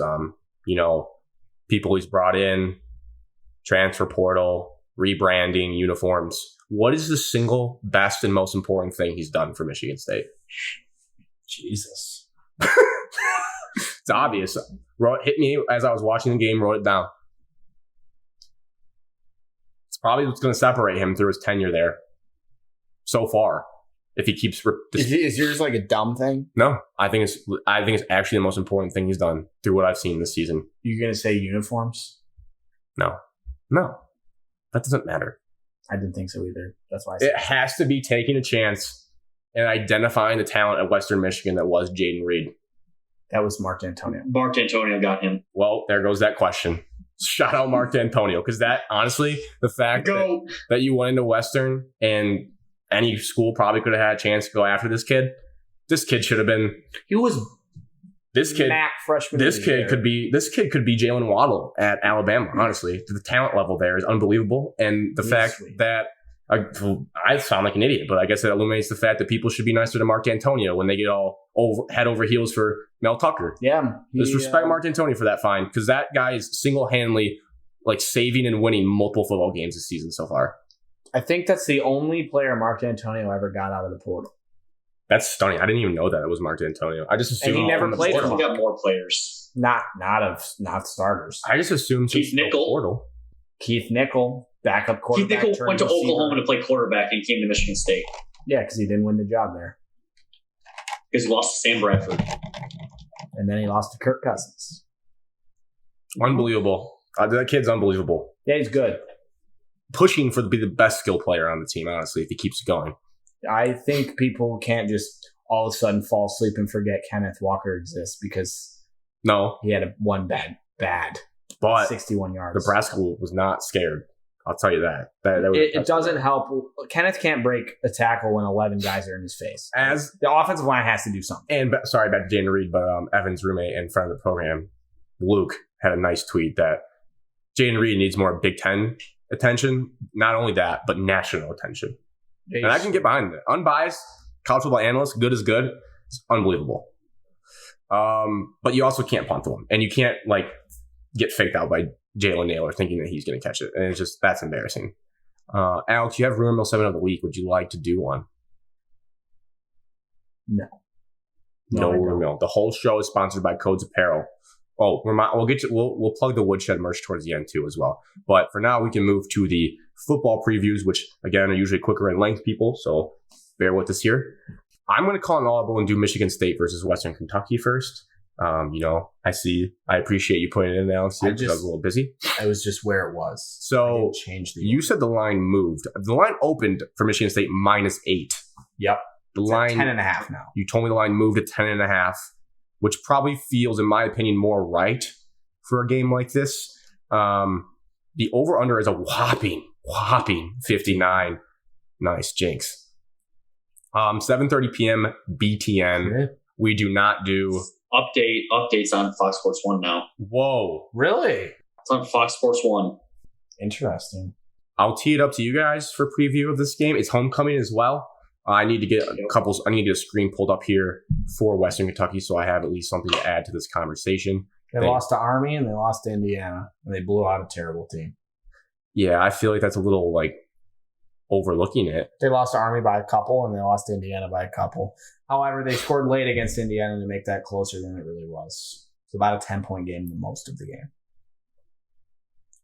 people he's brought in, transfer portal, rebranding, uniforms. What is the single best and most important thing he's done for Michigan State? Jesus. It's obvious. Hit me as I was watching the game, wrote it down. It's probably what's going to separate him through his tenure there so far. If he keeps, Is yours like a dumb thing? no, I think it's actually the most important thing he's done through what I've seen this season. You're going to say uniforms? No, that doesn't matter. I didn't think so either. That's why I said It has to be taking a chance and identifying the talent at Western Michigan that was Jaden Reed. that was Mark D'Antonio. Mark D'Antonio got him. Well, there goes that question. Shout out Mark D'Antonio, because that, honestly, the fact that you went into Western and any school probably could have had a chance to go after this kid. This kid should have been. He was This kid. MAC freshman. This kid could be Jalen Waddle at Alabama. Honestly, the talent level there is unbelievable, and the fact that I sound like an idiot, but I guess it illuminates the fact that people should be nicer to Mark D'Antonio when they get all head over heels for Mel Tucker. Yeah. Just respect Mark D'Antonio for that fine, because that guy is single-handedly like saving and winning multiple football games this season so far. I think that's the only player Mark D'Antonio ever got out of the portal. That's stunning. I didn't even know that it was Mark D'Antonio. I just assumed he never played We got more players. Not starters. I just assumed Keith Nickel. portal. Keith Nickel, backup Keith quarterback. Nickel went to Oklahoma to play quarterback and came to Michigan State. Yeah, because he didn't win the job there. Because he lost to Sam Bradford. And then he lost to Kirk Cousins. Unbelievable. That kid's unbelievable. Yeah, he's good. Pushing for to be the best skill player on the team, honestly, if he keeps going. I think people can't just all of a sudden fall asleep and forget Kenneth Walker exists because No, he had one bad but 61 yards. Nebraska was not scared. I'll tell you that. It doesn't help. Kenneth can't break a tackle when 11 guys are in his face. As the offensive line has to do something. And sorry about Jaden Reed, but Evan's roommate and friend of the program, Luke, had a nice tweet that Jaden Reed needs more Big Ten attention. Not only that, but national attention. And I can get behind it. Unbiased, college football analyst, good as good. It's unbelievable. But you also can't punt to him. And you can't get faked out by Jalen Naylor thinking that he's going to catch it. And it's just, that's embarrassing. Alex, you have Rumor Mill 7 of the week. Would you like to do one? No. No Rumor Mill. The whole show is sponsored by Codes Apparel. Oh, we'll plug the Woodshed merch towards the end too as well. But for now, we can move to the football previews, which again are usually quicker in length, people. So bear with us here. I'm going to call an audible and do Michigan State versus Western Kentucky first. I appreciate you putting it in, Alex. I was a little busy. It was just where it was. So you said the line moved. The line opened for Michigan State -8. Yep. The line 10.5 now. You told me the line moved to 10.5, which probably feels, in my opinion, more right for a game like this. The over-under is a whopping 59. Nice, jinx. 7:30 p.m. BTN. We do not do... Updates on Fox Sports 1 now. Whoa. Really? It's on Fox Sports 1. Interesting. I'll tee it up to you guys for preview of this game. It's homecoming as well. I need to get a screen pulled up here for Western Kentucky so I have at least something to add to this conversation. They lost to Army and they lost to Indiana, and they blew out a terrible team. Yeah, I feel like that's a little overlooking it. They lost to Army by a couple, and they lost to Indiana by a couple. However, they scored late against Indiana to make that closer than it really was. It's about a 10-point game the most of the game.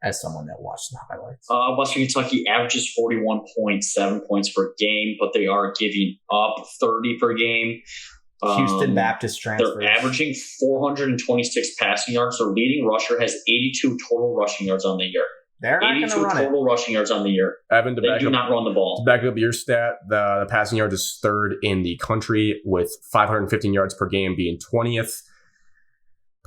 As someone that watched the highlights. Western Kentucky averages 41.7 points per game, but they are giving up 30 per game. Houston Baptist transfers. They're averaging 426 passing yards. Their leading rusher has 82 total rushing yards on the year. They're not going to run 82 total rushing yards on the year. Evan, they do not run the ball. To back up your stat, the passing yards is third in the country with 515 yards per game being 20th.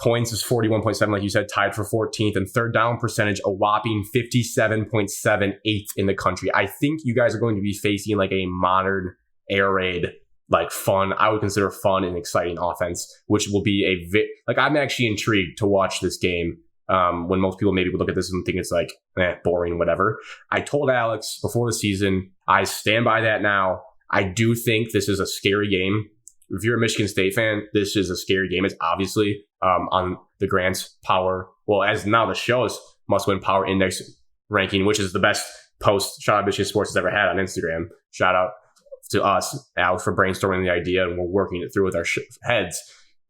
Points is 41.7, like you said, tied for 14th. And third down percentage, a whopping 57.78 in the country. I think you guys are going to be facing a modern air raid, I would consider fun and exciting offense, which will be I'm actually intrigued to watch this game. When most people maybe would look at this and think it's boring, whatever. I told Alex before the season, I stand by that now. I do think this is a scary game. If you're a Michigan State fan, this is a scary game. It's obviously on the Grant's Power, as now the show's must-win Power Index ranking, which is the best post Shout Out Michigan Sports has ever had on Instagram. Shout out to us, Alex, for brainstorming the idea, and we're working it through with our heads.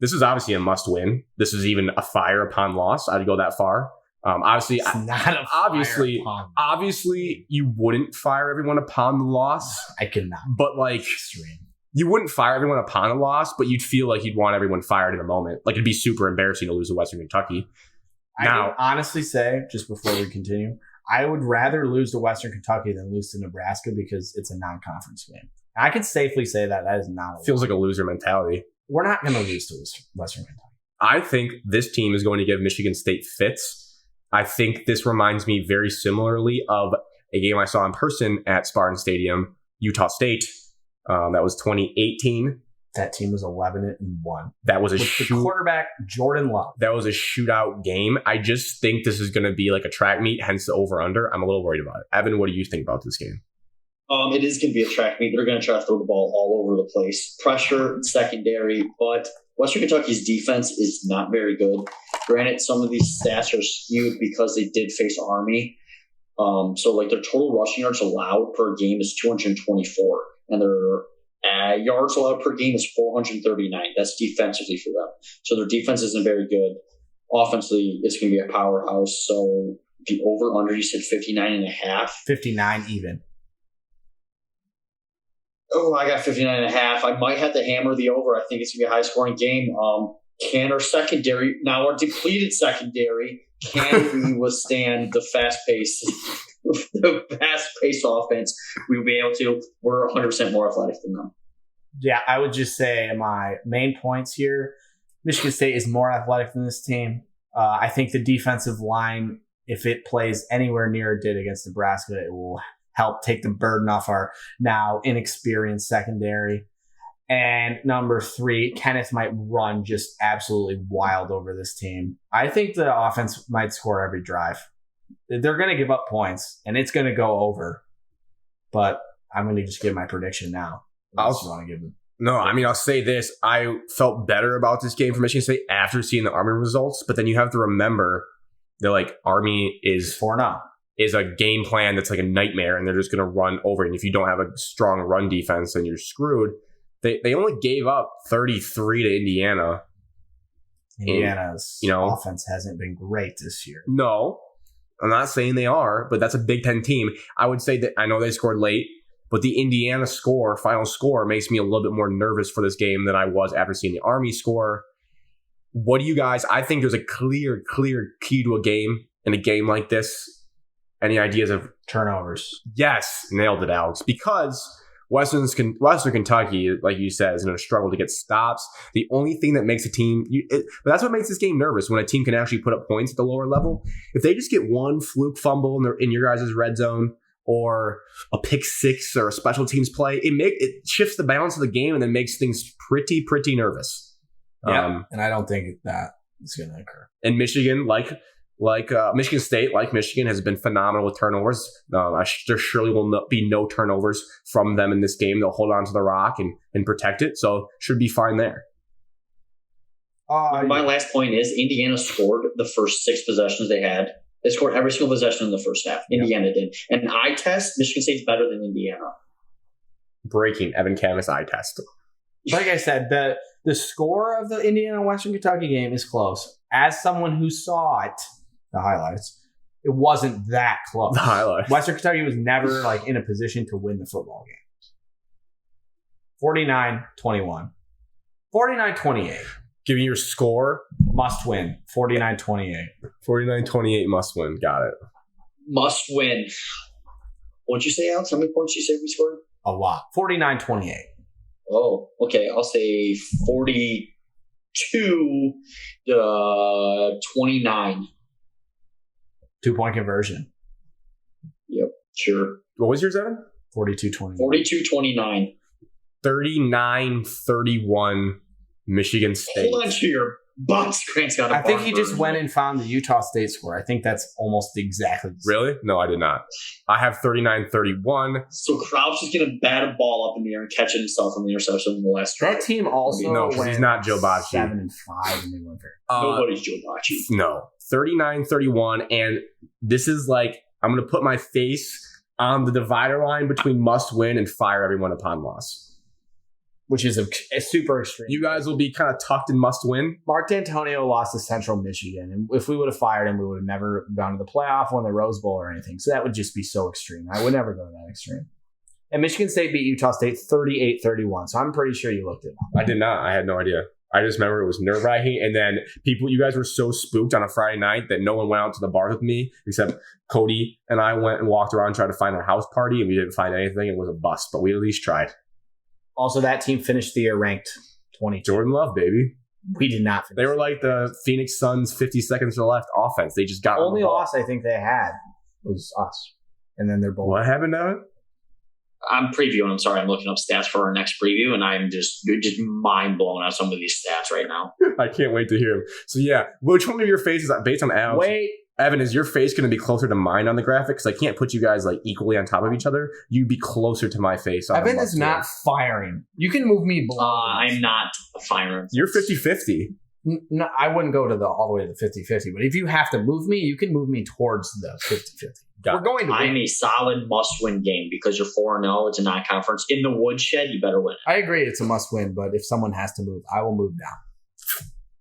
This is obviously a must-win. This is even a fire upon loss. I'd go that far. Obviously, you wouldn't fire everyone upon the loss. I cannot. But you wouldn't fire everyone upon a loss, but you'd feel like you'd want everyone fired in a moment. It'd be super embarrassing to lose to Western Kentucky. I would honestly say, just before we continue, I would rather lose to Western Kentucky than lose to Nebraska because it's a non-conference game. I could safely say that is not. Feels like a loser mentality. We're not going to lose to Western Kentucky. I think this team is going to give Michigan State fits. I think this reminds me very similarly of a game I saw in person at Spartan Stadium, Utah State. That was 2018. That team was 11-1. That was the quarterback, Jordan Love. That was a shootout game. I just think this is going to be a track meet, hence the over-under. I'm a little worried about it. Evan, what do you think about this game? It is going to be a track meet. They're going to try to throw the ball all over the place. Pressure, secondary, but Western Kentucky's defense is not very good. Granted, some of these stats are skewed because they did face Army. So, like, their total rushing yards allowed per game is 224, and their yards allowed per game is 439. That's defensively for them. So their defense isn't very good. Offensively, it's going to be a powerhouse. So the over-under, you said 59.5? 59 even. Oh, I got 59.5. I might have to hammer the over. I think it's going to be a high-scoring game. Can our secondary, now our depleted secondary, can we withstand the fast-paced offense? We will be able to. We're 100% more athletic than them. Yeah, I would just say my main points here, Michigan State is more athletic than this team. I think the defensive line, if it plays anywhere near it did against Nebraska, it will help take the burden off our now inexperienced secondary. And number 3, Kenneth might run just absolutely wild over this team. I think the offense might score every drive. They're going to give up points, and it's going to go over. But I'm going to just give my prediction now. Want to give them. No, I mean, I'll say this. I felt better about this game for Michigan State after seeing the Army results, but then you have to remember that, like, Army is 4-0. Is a game plan that's like a nightmare, and they're just going to run over. And if you don't have a strong run defense, then you're screwed. They only gave up 33 to Indiana. Indiana's offense hasn't been great this year. No, I'm not saying they are, but that's a Big Ten team. I would say that I know they scored late, but the Indiana final score makes me a little bit more nervous for this game than I was after seeing the Army score. What do you guys? I think there's a clear key to a game in a game like this. Any ideas of turnovers? Yes, nailed it, Alex. Because Western Kentucky, like you said, is going to struggle to get stops. The only thing that makes a team, but that's what makes this game nervous when a team can actually put up points at the lower level. If they just get one fluke fumble in your guys' red zone, or a pick six or a special teams play, it shifts the balance of the game and then makes things pretty nervous. Yeah, and I don't think that is going to occur. And Michigan, like Michigan State, like Michigan, has been phenomenal with turnovers. There surely will be no turnovers from them in this game. They'll hold on to the rock and protect it, so should be fine there. My last point is Indiana scored the first 6 possessions they had. They scored every single possession in the first half. Indiana did. And eye test, Michigan State's better than Indiana. Breaking Evan Camus eye test. Like I said, the score of the Indiana-Western Kentucky game is close. As someone who saw it, the highlights, it wasn't that close. The highlights. Western Kentucky was never in a position to win the football game. 49-21. 49-28. Give me your score. Must win. 49-28. 49-28 must win. Got it. Must win. What'd you say, Alex? How many points did you say we scored? A lot. 49-28. Oh, okay. I'll say 42-29. 2-point conversion. Yep, sure. What was yours, Evan? 42-29. 42-29. 39-31 Michigan State. Hold on to your butts. Grant's got a I think he just went and found the Utah State score. I think that's almost exactly the same. Really? No, I did not. I have 39-31. So Crouch is going to bat a ball up in the air and catch it himself on the interception in the last drive. That team also because he's not Joe Bocci. 7-5 and they went very. Nobody's Joe Bocci. No. 39-31. And this is I'm going to put my face on the divider line between must win and fire everyone upon loss. Which is a super extreme. You guys will be kind of tucked in must win. Mark D'Antonio lost to Central Michigan. And if we would have fired him, we would have never gone to the playoff, won the Rose Bowl or anything. So that would just be so extreme. I would never go to that extreme. And Michigan State beat Utah State 38-31. So I'm pretty sure you looked it up. I did not. I had no idea. I just remember it was nerve-wracking. And then you guys were so spooked on a Friday night that no one went out to the bars with me except Cody and I went and walked around trying to find a house party, and we didn't find anything. It was a bust, but we at least tried. Also, that team finished the year ranked 22. Jordan Love, baby. We did not finish. They were like the Phoenix Suns 50 seconds to left offense. They just got only loss I think they had was us. And then they're both. What happened to it? I'm previewing. I'm sorry. I'm looking up stats for our next preview, and I'm just mind blown at some of these stats right now. I can't wait to hear them. So, yeah. Which one of your faces, based on Alex? Wait. Evan, is your face going to be closer to mine on the graphic? Because I can't put you guys like equally on top of each other. You'd be closer to my face. Evan is not firing. You can move me below. I'm not a firer. You're 50-50. No, I wouldn't go to all the way to the 50-50. But if you have to move me, you can move me towards the 50-50. We're going to win. I'm a solid must-win game because you're 4-0. It's a non-conference. In the woodshed, you better win. I agree. It's a must-win. But if someone has to move, I will move down.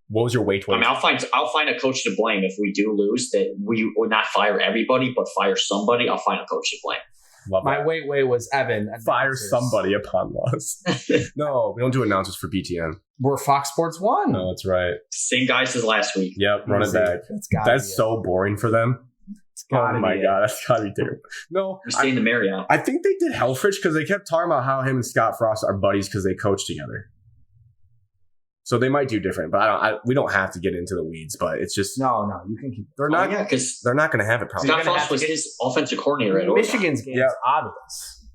What was your weight? I mean, I'll find a coach to blame if we do lose. That we would not fire everybody, but fire somebody. I'll find a coach to blame. Love My that. weight was Evan. Fire somebody upon loss. No, we don't do announcers for BTN. We're Fox Sports 1. No, that's right. Same guys as last week. Yep, run it back. That's so boring for them. Oh my God, that's gotta be terrible. No, We're staying in the Marriott. I think they did Helfrich because they kept talking about how him and Scott Frost are buddies because they coach together. So they might do different, but we don't have to get into the weeds. But it's just no. You can keep. They're not. Because they're not going to have it. Probably. Scott Frost was his offensive coordinator at Oregon. Michigan's game is obvious.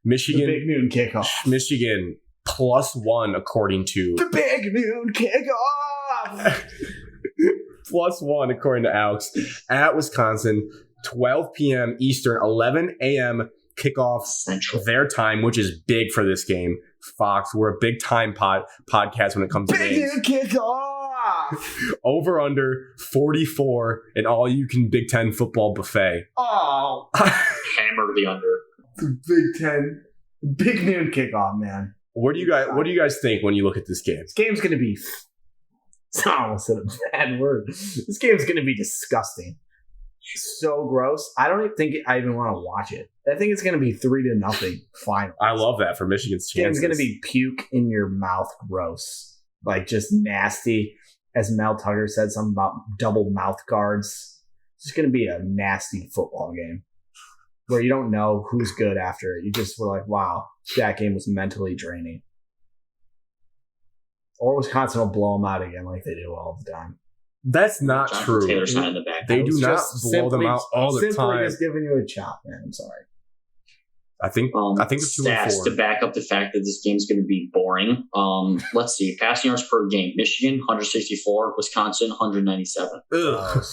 Michigan The big noon kickoff. Michigan +1 according to the big noon kickoff. +1 according to Alex at Wisconsin. 12 p.m. Eastern, 11 a.m. kickoff Central. Their time, which is big for this game. Fox, we're a big time podcast when it comes to games. Big kickoff. Over under 44 and all you can Big Ten football buffet. Oh, Hammer the under. Big Ten, big noon kickoff, man. What do you guys think when you look at this game? This game's gonna be. I almost said a bad word. This game's gonna be disgusting. So gross. I don't even think I even want to watch it. I think it's going to be 3-0 final. I love that for Michigan's chances. It's going to be puke in your mouth gross. Like just nasty. As Mel Tugger said something about double mouth guards. It's just going to be a nasty football game where you don't know who's good after it. You just were like, wow, that game was mentally draining. Or Wisconsin will blow them out again like they do all the time. That's not true. Taylor's not in the back. They do not blow them out all the time. Just giving you a chop, man. I'm sorry. I think it's 2 and 4. To back up the fact that this game's going to be boring. Let's see. Passing yards per game. Michigan, 164. Wisconsin, 197. Ugh.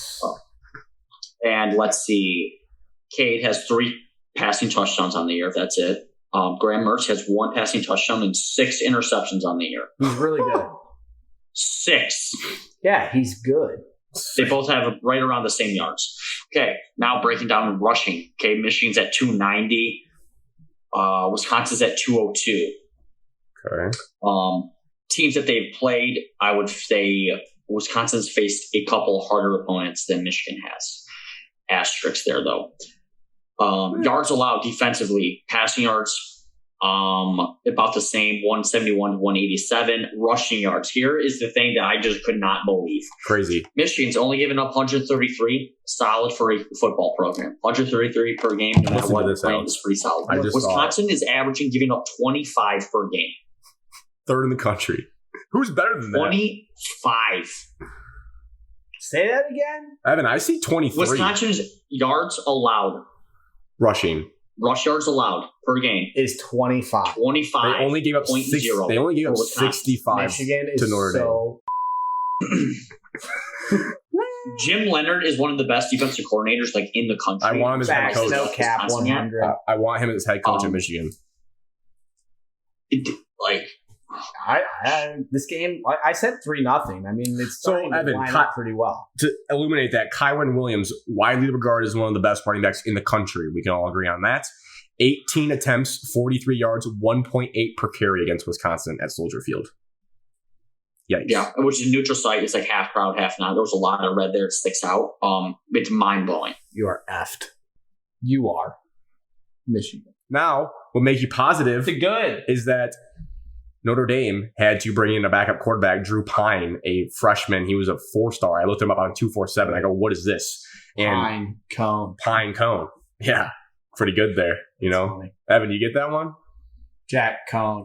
And let's see. Cade has 3 passing touchdowns on the year. That's it. Graham Mertz has 1 passing touchdown and 6 interceptions on the year. He's really good. 6. Yeah, he's good. They both have right around the same yards. Okay, now breaking down rushing. Okay, Michigan's at 290. Wisconsin's at 202. Okay. Teams that they've played, I would say Wisconsin's faced a couple harder opponents than Michigan has. Asterisks there, though. Yards allowed defensively, passing yards, about the same, 171 to 187. Rushing yards. Here is the thing that I just could not believe. Crazy. Michigan's only given up 133. Solid for a football program. 133 per game, no matter what playing, is pretty solid. Wisconsin is averaging giving up 25 per game. 3rd in the country. Who's better than that? 25. Say that again? Evan, I see 23. Wisconsin's yards allowed. Rushing. Rush yards allowed per game is 25. 25. They only gave up 0. They only gave up 65 Michigan to Notre Dame. Jim Leonard is one of the best defensive coordinators like in the country. I want him as head coach. No cap, 100. I want him as head coach at Michigan. This game, I said 3-0. I mean, it's starting to line up pretty well. To illuminate that, Kyron Williams, widely regarded as one of the best running backs in the country. We can all agree on that. 18 attempts, 43 yards, 1.8 per carry against Wisconsin at Soldier Field. Yikes. Yeah, which is neutral site. It's like half crowd, half not. There was a lot of red there. It sticks out. It's mind-blowing. You are effed. You are Michigan. Now, what makes you positive good is that Notre Dame had to bring in a backup quarterback, Drew Pine, a freshman. He was a 4-star. I looked him up on 247. I go, what is this? And Pine Cone. Yeah, pretty good there. You know, funny. Evan, you get that one? Jack Cone,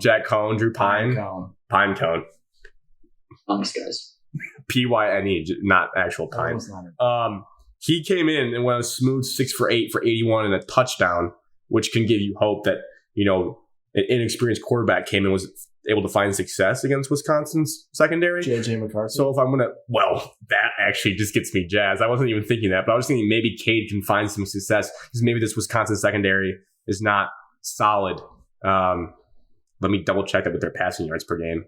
Drew Pine Cone. Thanks, guys. P-Y-N-E, not actual Pine. He came in and went a smooth 6 for 8 for 81 and a touchdown, which can give you hope that, you know, an inexperienced quarterback came in, was able to find success against Wisconsin's secondary. JJ McCarthy. So if I'm going to, that actually just gets me jazzed. I wasn't even thinking that, but I was thinking maybe Cade can find some success because maybe this Wisconsin secondary is not solid. Let me double check that with their passing yards per game.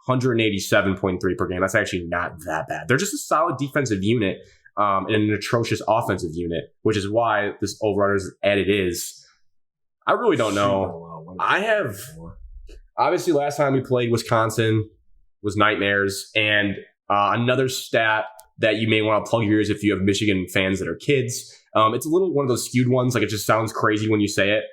187.3 per game. That's actually not that bad. They're just a solid defensive unit and an atrocious offensive unit, which is why this over-under is at it is. I really don't know. I have... Obviously, last time we played Wisconsin was nightmares. And another stat that you may want to plug your ears if you have Michigan fans that are kids. It's a little one of those skewed ones. Like, it just sounds crazy when you say it.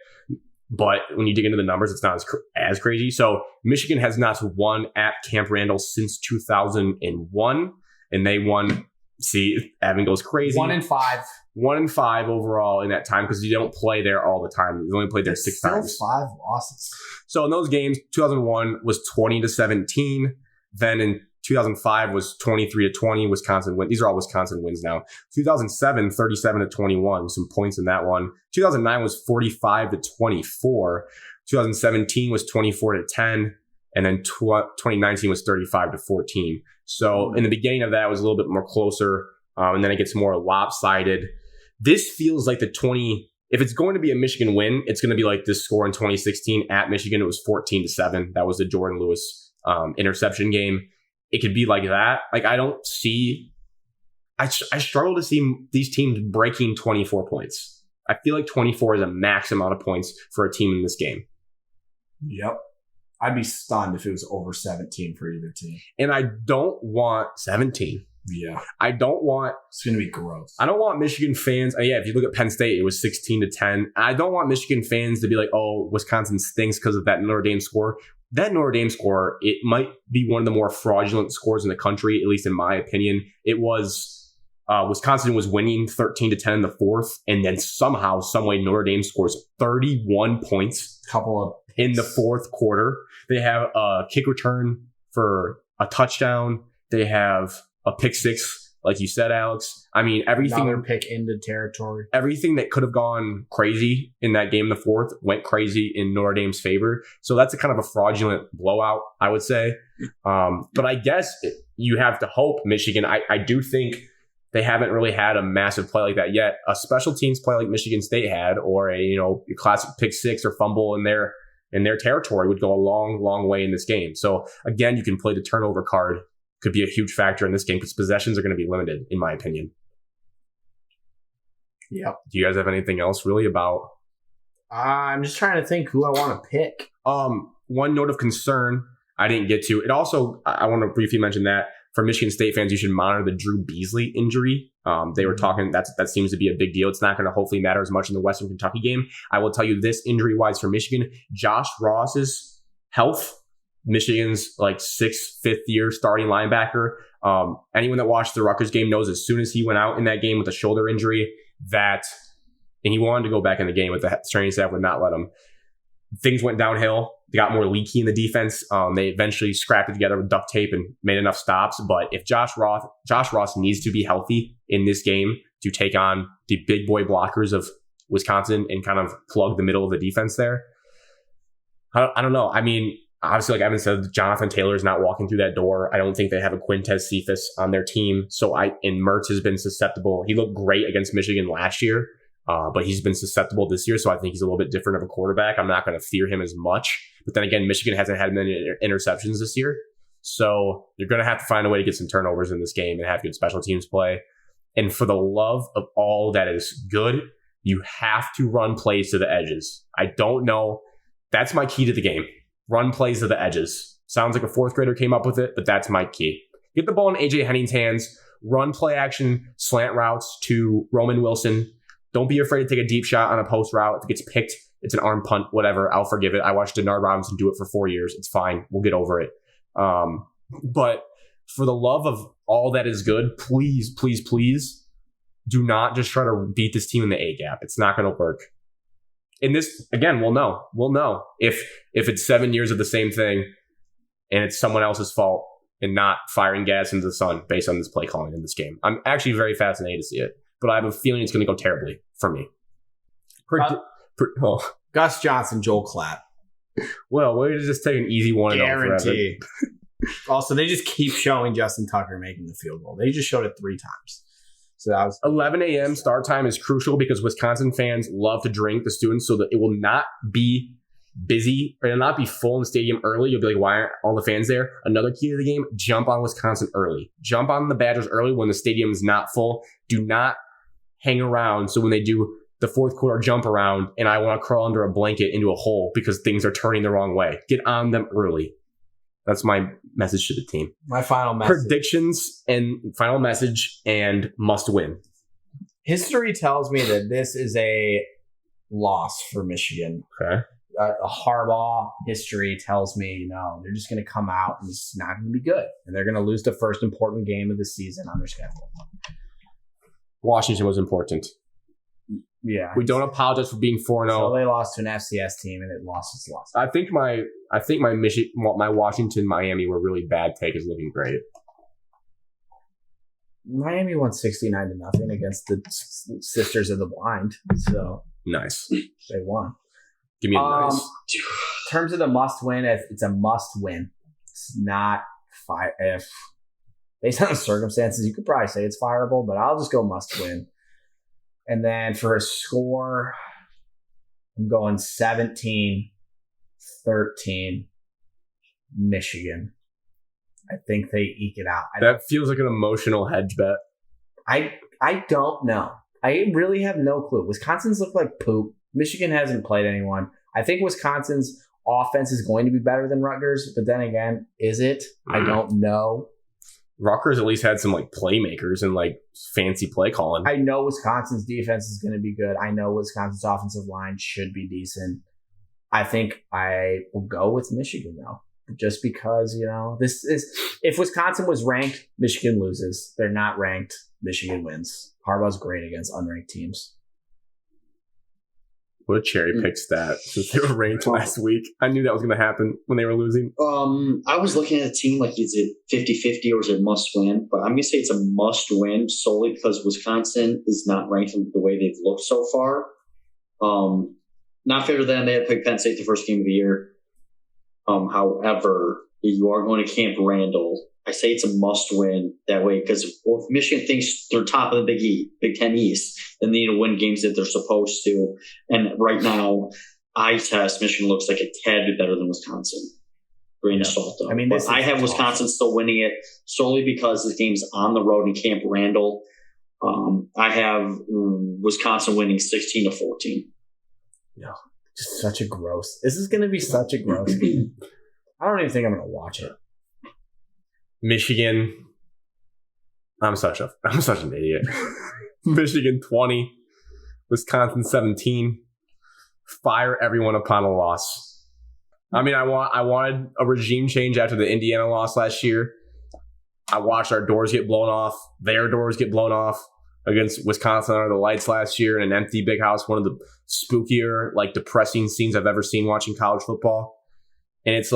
But when you dig into the numbers, it's not as crazy. So Michigan has not won at Camp Randall since 2001. And they won, see, Evan goes crazy. 1-5. 1-5 overall in that time because you don't play there all the time. You only played there 6 times. 5 losses. So in those games, 2001 was 20-17. Then in 2005 was 23-20. Wisconsin win. These are all Wisconsin wins now. 2007, 37-21. Some points in that one. 2009 was 45-24. 2017 was 24-10. And then 2019 was 35-14. So in the beginning of that was a little bit more closer. And then it gets more lopsided. This feels like if it's going to be a Michigan win, it's going to be like this score in 2016 at Michigan. It was 14-7. That was the Jordan Lewis interception game. It could be like that. Like, I struggle to see these teams breaking 24 points. I feel like 24 is a max amount of points for a team in this game. Yep. I'd be stunned if it was over 17 for either team. And I don't want 17. Yeah. It's going to be gross. I don't want Michigan fans. If you look at Penn State, it was 16-10. I don't want Michigan fans to be like, oh, Wisconsin stinks because of that Notre Dame score. That Notre Dame score, it might be one of the more fraudulent scores in the country, at least in my opinion. It was Wisconsin was winning 13-10 in the fourth, and then somehow, someway, Notre Dame scores 31 points in the fourth quarter. They have a kick return for a touchdown. They have a pick six, like you said, Alex. I mean, everything. Another pick into territory. Everything that could have gone crazy in that game in the fourth went crazy in Notre Dame's favor. So that's a kind of a fraudulent blowout, I would say. But I guess you have to hope Michigan. I do think they haven't really had a massive play like that yet. A special teams play like Michigan State had, or your classic pick six or fumble in their territory would go a long, long way in this game. So again, you can play the turnover card. Could be a huge factor in this game because possessions are going to be limited, in my opinion. Yep. Do you guys have anything else really about? I'm just trying to think who I want to pick. One note of concern I didn't get to. It also, I want to briefly mention that for Michigan State fans, you should monitor the Drew Beasley injury. They were talking, that seems to be a big deal. It's not going to hopefully matter as much in the Western Kentucky game. I will tell you this, injury-wise for Michigan, Josh Ross's health, Michigan's fifth-year starting linebacker. Anyone that watched the Rutgers game knows as soon as he went out in that game with a shoulder injury and he wanted to go back in the game, but the training staff would not let him. Things went downhill. They got more leaky in the defense. They eventually scrapped it together with duct tape and made enough stops. But if Josh Ross needs to be healthy in this game to take on the big boy blockers of Wisconsin and kind of plug the middle of the defense there, I don't know. I mean, obviously, like Evan said, Jonathan Taylor is not walking through that door. I don't think they have a Quintez Cephas on their team. And Mertz has been susceptible. He looked great against Michigan last year, but he's been susceptible this year. So I think he's a little bit different of a quarterback. I'm not going to fear him as much. But then again, Michigan hasn't had many interceptions this year. So you're going to have to find a way to get some turnovers in this game and have good special teams play. And for the love of all that is good, you have to run plays to the edges. I don't know. That's my key to the game. Run plays to the edges. Sounds like a fourth grader came up with it, but that's my key. Get the ball in A.J. Henning's hands. Run play action, slant routes to Roman Wilson. Don't be afraid to take a deep shot on a post route. If it gets picked, it's an arm punt, whatever. I'll forgive it. I watched Denard Robinson do it for 4 years. It's fine. We'll get over it. But for the love of all that is good, please, please, please do not just try to beat this team in the A gap. It's not going to work. In this, again, we'll know. We'll know if it's 7 years of the same thing and it's someone else's fault and not firing gas into the sun based on this play calling in this game. I'm actually very fascinated to see it, but I have a feeling it's going to go terribly for me. Gus Johnson, Joel Klatt. Well, we'll just take an easy 1-0 Guarantee. Also, they just keep showing Justin Tucker making the field goal. They just showed it 3 times. So that was 11 a.m. start time is crucial because Wisconsin fans love to drink the students, so that it will not be busy or it'll not be full in the stadium early. You'll be like, why aren't all the fans there? Another key to the game, jump on Wisconsin early. Jump on the Badgers early when the stadium is not full. Do not hang around. So when they do the fourth quarter jump around and I want to crawl under a blanket into a hole because things are turning the wrong way. Get on them early. That's my message to the team. my final message. Predictions and final message and must win. History tells me that this is a loss for Michigan. Okay. A Harbaugh history tells me, they're just going to come out and it's not going to be good. And they're going to lose the first important game of the season on their schedule. Washington was important. Yeah. We don't apologize for being 4-0. So they lost to an FCS team and it lost its loss. I think my Washington Miami were really bad take is looking great. Miami won 69-0 against the Sisters of the Blind. So Nice. they won. Give me a nice. In terms of the must win, it's a must win. It's not if based on the circumstances, you could probably say it's fireable, but I'll just go must win. And then for a score, I'm going 17-13 Michigan. I think they eke it out. That feels like an emotional hedge bet. I don't know. I really have no clue. Wisconsin's look like poop. Michigan hasn't played anyone. I think Wisconsin's offense is going to be better than Rutgers, but then again, is it? I don't know. Rutgers at least had some playmakers and fancy play calling. I know Wisconsin's defense is going to be good. I know Wisconsin's offensive line should be decent. I think I will go with Michigan though, just because this is if Wisconsin was ranked, Michigan loses. They're not ranked. Michigan wins. Harbaugh's great against unranked teams. What a cherry pick stat since they were ranked last week. I knew that was going to happen when they were losing. I was looking at a team is it 50-50 or is it must win? But I'm going to say it's a must win solely because Wisconsin is not ranked the way they've looked so far. Not fair to them. They had to play Penn State the first game of the year. However, you are going to Camp Randall. I say it's a must win that way because if Michigan thinks they're top of the Big Ten East, then they need to win games that they're supposed to. And right now, eye test, Michigan looks like a tad bit better than Wisconsin. Grain of salt, though. But I have Wisconsin still winning it solely because this game's on the road in Camp Randall. I have Wisconsin winning 16-14. No, just such a gross. This is going to be such a gross game. I don't even think I'm going to watch it. Michigan. I'm such an idiot. Michigan 20, Wisconsin 17. Fire everyone upon a loss. I wanted a regime change after the Indiana loss last year. I watched our doors get blown off, their doors get blown off against Wisconsin under the lights last year in an empty big house. One of the spookier, depressing scenes I've ever seen watching college football. And it's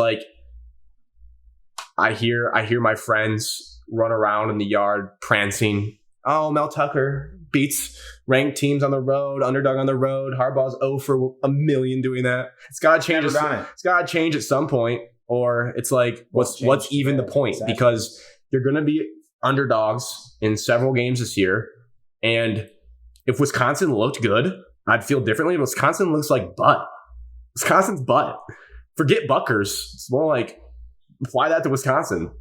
I hear my friends run around in the yard prancing. Oh, Mel Tucker beats ranked teams on the road, underdog on the road. Harbaugh's 0 for a million doing that. It's got to change. It's got to change at some point, or it's what's even the point? Exactly. Because you're going to be underdogs in several games this year, and if Wisconsin looked good, I'd feel differently. Wisconsin looks like butt. Wisconsin's butt. Forget Buckers. It's more like apply that to Wisconsin.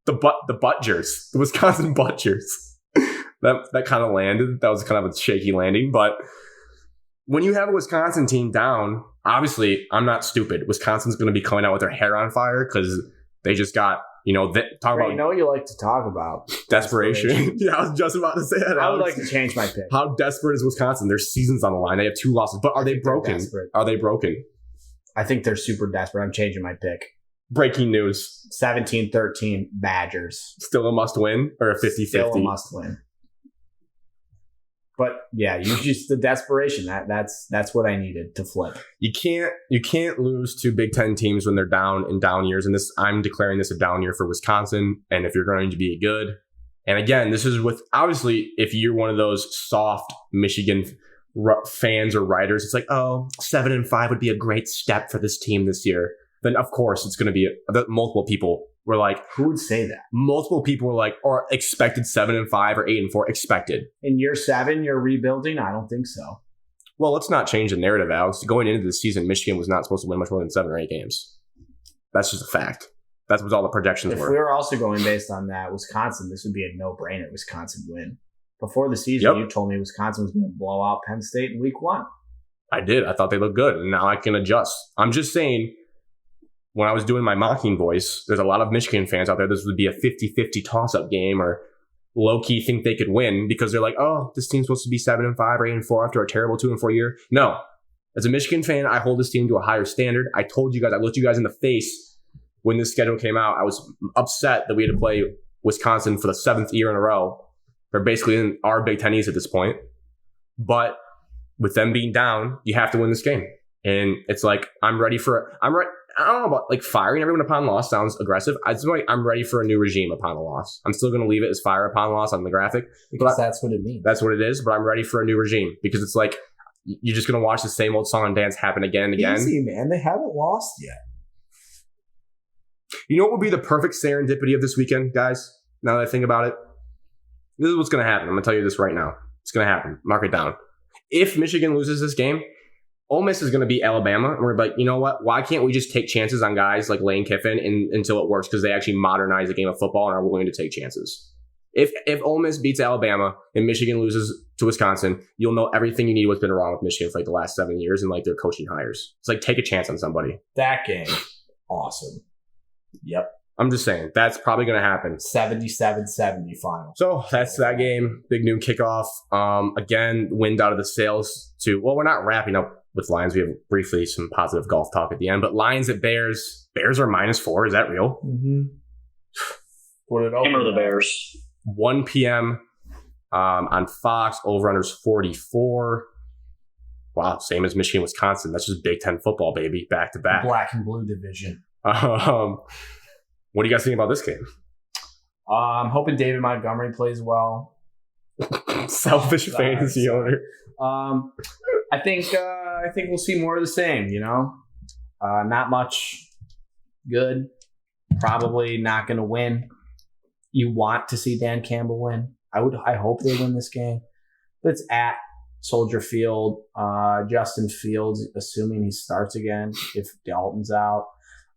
The Butchers. The Wisconsin Butchers. That kind of landed. That was kind of a shaky landing. But when you have a Wisconsin team down, obviously, I'm not stupid. Wisconsin's going to be coming out with their hair on fire because they just got, talk about. You like to talk about desperation. Yeah, I was just about to say that. I would like to change my pick. How desperate is Wisconsin? Their season's on the line. They have 2 losses. But are they broken? Are they broken? I think they're super desperate. I'm changing my pick. Breaking news. 17-13 Badgers. Still a must win or a 50-50? Still a must win. But yeah, the desperation. That's what I needed to flip. You can't lose to Big Ten teams when they're down in down years. And I'm declaring this a down year for Wisconsin. And if you're going to be good, and again, this is with obviously if you're one of those soft Michigan fans or writers, it's like, oh, 7-5 would be a great step for this team this year. Then of course it's going to be multiple people were like, who would say that? Multiple people were like, or expected 7-5 or 8-4 expected. In year 7, you're rebuilding? I don't think so. Well, let's not change the narrative, Alex. Going into the season, Michigan was not supposed to win much more than 7 or 8 games. That's just a fact. That's what all the projections were. If we were also going based on that, Wisconsin, this would be a no-brainer. Wisconsin win. Before the season, You told me Wisconsin was going to blow out Penn State in week 1. I did. I thought they looked good, and now I can adjust. I'm just saying, when I was doing my mocking voice, there's a lot of Michigan fans out there. This would be a 50-50 toss-up game, or low-key think they could win because they're like, oh, this team's supposed to be 7-5 or 8-4 after a terrible 2-4 year. No. As a Michigan fan, I hold this team to a higher standard. I told you guys, I looked you guys in the face when this schedule came out. I was upset that we had to play Wisconsin for the 7th year in a row. They're basically in our Big Ten East at this point. But with them being down, you have to win this game. And it's like, I don't know about like firing everyone upon loss sounds aggressive. I'm ready for a new regime upon a loss. I'm still going to leave it as fire upon loss on the graphic. Because that's what it means. That's what it is. But I'm ready for a new regime because it's like you're just going to watch the same old song and dance happen again and again. Easy, man. They haven't lost yet. You know what would be the perfect serendipity of this weekend, guys? Now that I think about it, this is what's going to happen. I'm going to tell you this right now. It's going to happen. Mark it down. If Michigan loses this game, Ole Miss is going to beat Alabama, and we're like, you know what? Why can't we just take chances on guys like Lane Kiffin until it works? Because they actually modernize the game of football and are willing to take chances. If Ole Miss beats Alabama and Michigan loses to Wisconsin, you'll know everything you need what's been wrong with Michigan for like the last 7 years and like their coaching hires. It's like take a chance on somebody. That game, awesome. Yep. I'm just saying that's probably going to happen. 77-70 final. So that's that game. Big noon kickoff. Again, wind out of the sails to. Well, we're not wrapping up with Lions. We have briefly some positive golf talk at the end. But Lions at Bears. Bears are -4. Is that real? Mm-hmm. Hammer the Bears. 1 p.m. On Fox. Over-unders 44. Wow, same as Michigan, Wisconsin. That's just Big Ten football, baby. Back to back. Black and blue division. What do you guys think about this game? I'm hoping David Montgomery plays well. Selfish fantasy owner. I think we'll see more of the same. You know, not much good. Probably not going to win. You want to see Dan Campbell win. I hope they win this game. But it's at Soldier Field. Justin Fields, assuming he starts again, if Dalton's out,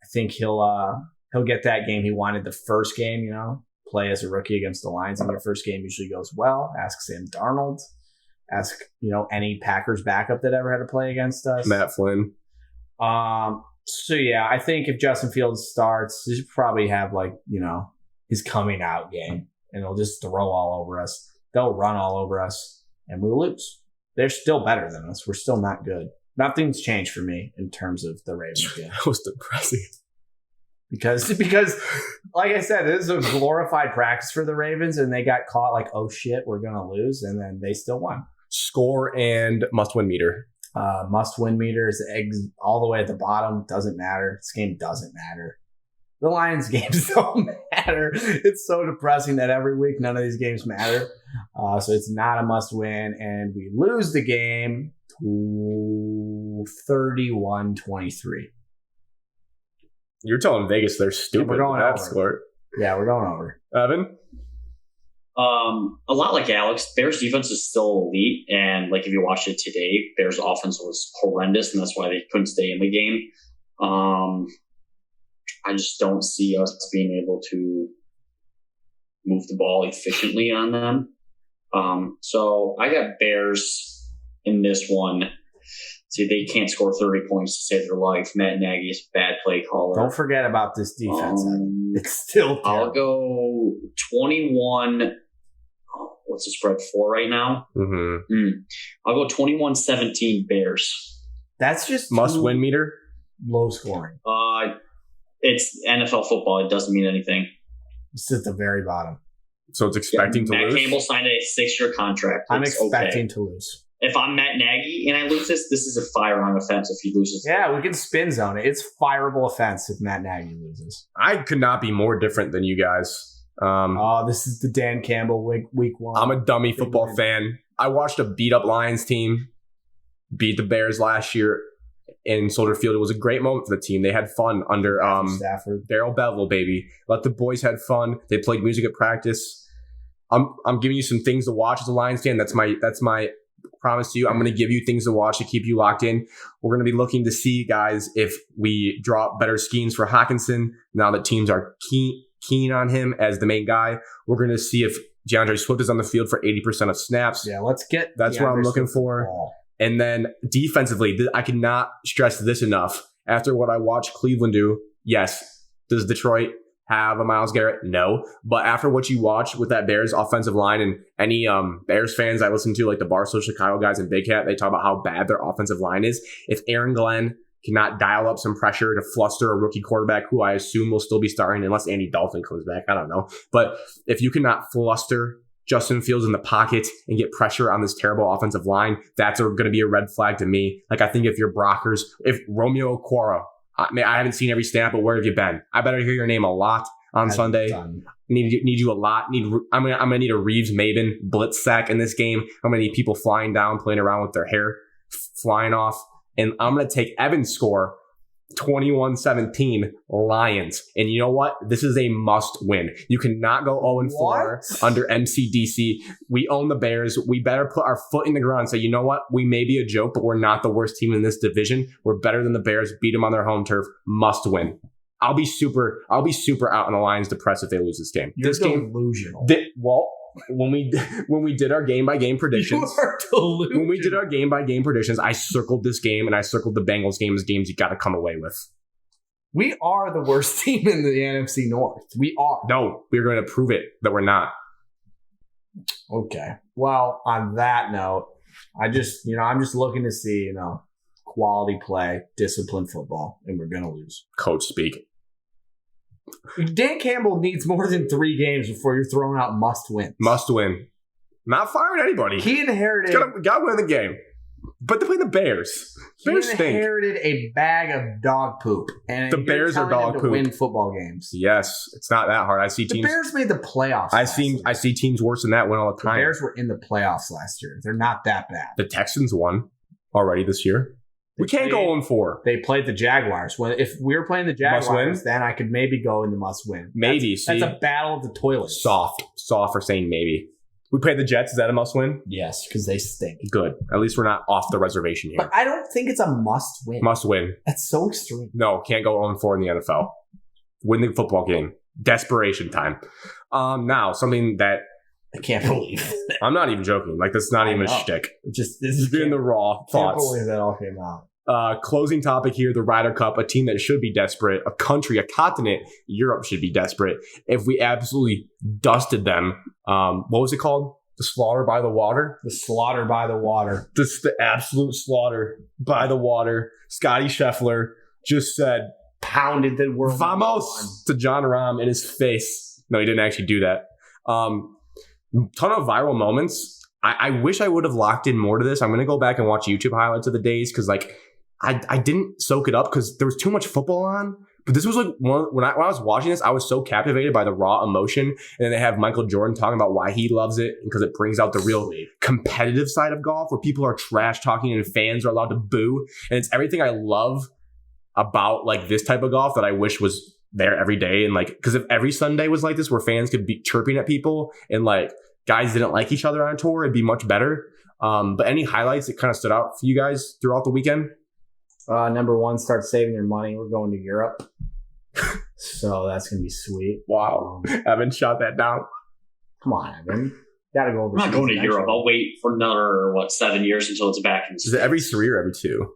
I think he'll get that game he wanted the first game, you know, play as a rookie against the Lions in your first game usually goes well. Ask Sam Darnold. Ask, you know, any Packers backup that ever had to play against us. Matt Flynn. So, yeah, I think if Justin Fields starts, he should probably have, like, you know, his coming out game. And he'll just throw all over us. They'll run all over us. And we'll lose. They're still better than us. We're still not good. Nothing's changed for me in terms of the Ravens game. That was depressing. Because, like I said, this is a glorified practice for the Ravens, and they got caught like, oh shit, we're gonna lose, and then they still won. Score and must-win meter. Must-win meter is eggs all the way at the bottom. Doesn't matter. This game doesn't matter. The Lions games don't matter. It's so depressing that every week none of these games matter. So it's not a must-win, and we lose the game to 31-23. You're telling Vegas they're stupid. We're going over. Score. Yeah, we're going over. Evan? A lot like Alex, Bears defense is still elite. And like if you watched it today, Bears offense was horrendous, and that's why they couldn't stay in the game. I just don't see us being able to move the ball efficiently on them. So I got Bears in this one. See, they can't score 30 points to save their life. Matt Nagy is a bad play caller. Don't forget about this defense. It's still terrible. I'll go 21. What's the spread for right now? I'll go 21-17 Bears. That's just must-win meter? Low scoring. It's NFL football. It doesn't mean anything. It's at the very bottom. So it's expecting to lose? Matt Campbell signed a 6-year contract. I'm expecting to lose. If I'm Matt Nagy and I lose this is a firearm offense if he loses. Yeah, we can spin zone it. It's fireable offense if Matt Nagy loses. I could not be more different than you guys. This is the Dan Campbell week one. I'm a dummy football fan. I watched a beat-up Lions team beat the Bears last year in Soldier Field. It was a great moment for the team. They had fun under Darrell Bevel, baby. Let the boys had fun. They played music at practice. I'm giving you some things to watch as a Lions fan. That's my promise to you. I'm going to give you things to watch to keep you locked in. We're going to be looking to see, guys, if we drop better schemes for Hawkinson now that teams are keen on him as the main guy. We're going to see if DeAndre Swift is on the field for 80% of snaps. Yeah, let's get that's what I'm looking for. And then defensively, I cannot stress this enough. After what I watched Cleveland do, yes, does Detroit have a Myles Garrett? No. But after what you watch with that Bears offensive line, and any Bears fans I listen to, like the Barstool Chicago guys and Big Cat, they talk about how bad their offensive line is. If Aaron Glenn cannot dial up some pressure to fluster a rookie quarterback, who I assume will still be starting unless Andy Dalton comes back, I don't know. But if you cannot fluster Justin Fields in the pocket and get pressure on this terrible offensive line, that's going to be a red flag to me. Like, I think if you're Brockers, if Romeo Okwara, I haven't seen every snap, but where have you been? I better hear your name a lot on Sunday. Need you a lot. I'm gonna need a Reeves Maben blitz sack in this game. I'm gonna need people flying down, playing around with their hair flying off, and I'm gonna take Evan's score 21-17 Lions. And you know what? This is a must win. You cannot go 0-4 under MCDC. We own the Bears. We better put our foot in the ground and say, you know what? We may be a joke, but we're not the worst team in this division. We're better than the Bears. Beat them on their home turf. Must win. I'll be super out on the Lions depressed if they lose this game. You're delusional. When we did our game by game predictions, when we did our game by game predictions, I circled this game and I circled the Bengals game as games you got to come away with. We are the worst team in the NFC North. We are. No, we're going to prove it that we're not. Okay. Well, on that note, I'm just looking to see, quality play, disciplined football, and we're going to lose. Coach speak. Dan Campbell needs more than 3 games before you're throwing out must win. Must win. Not firing anybody. He inherited. Got to win the game. But they play the Bears. Bears stink. He inherited a bag of dog poop. And the Bears are dog poop. To win football games. Yes, it's not that hard. I see teams. The Bears made the playoffs. I see teams worse than that win all the time. The Bears were in the playoffs last year. They're not that bad. The Texans won already this year. We can't go 0-4. They played the Jaguars. Well, if we were playing the Jaguars, then I could maybe go in the must win. Maybe. That's a battle of the toilets. Soft for saying maybe. We played the Jets. Is that a must win? Yes, because they stink. Good. At least we're not off the reservation here. But I don't think it's a must win. Must win. That's so extreme. No, can't go 0-4 in the NFL. Win the football game. Desperation time. Now, something that I can't believe. I'm not even joking. Like, that's not even a shtick. This is being the raw thoughts. I can't believe that all came out. Closing topic here, the Ryder Cup, a team that should be desperate, a country, a continent, Europe should be desperate. If we absolutely dusted them, what was it called? The slaughter by the water? The slaughter by the water. Just the absolute slaughter by the water. Scotty Scheffler just said, pounded the word "Vamos" to John Rahm in his face. No, he didn't actually do that. Ton of viral moments. I wish I would have locked in more to this. I'm going to go back and watch YouTube highlights of the days because, I didn't soak it up because there was too much football on. But this was when I was watching this, I was so captivated by the raw emotion. And then they have Michael Jordan talking about why he loves it because it brings out the real competitive side of golf where people are trash talking and fans are allowed to boo. And it's everything I love about this type of golf that I wish was there every day. And because if every Sunday was like this where fans could be chirping at people and guys didn't like each other on tour, it'd be much better. But any highlights that kind of stood out for you guys throughout the weekend? Number 1, start saving your money. We're going to Europe. So that's going to be sweet. Wow. Evan shot that down. Come on, Evan. Got to go over. I'm not going to Europe. I'll wait for another, 7 years until it's back. Is it every 3 or every 2?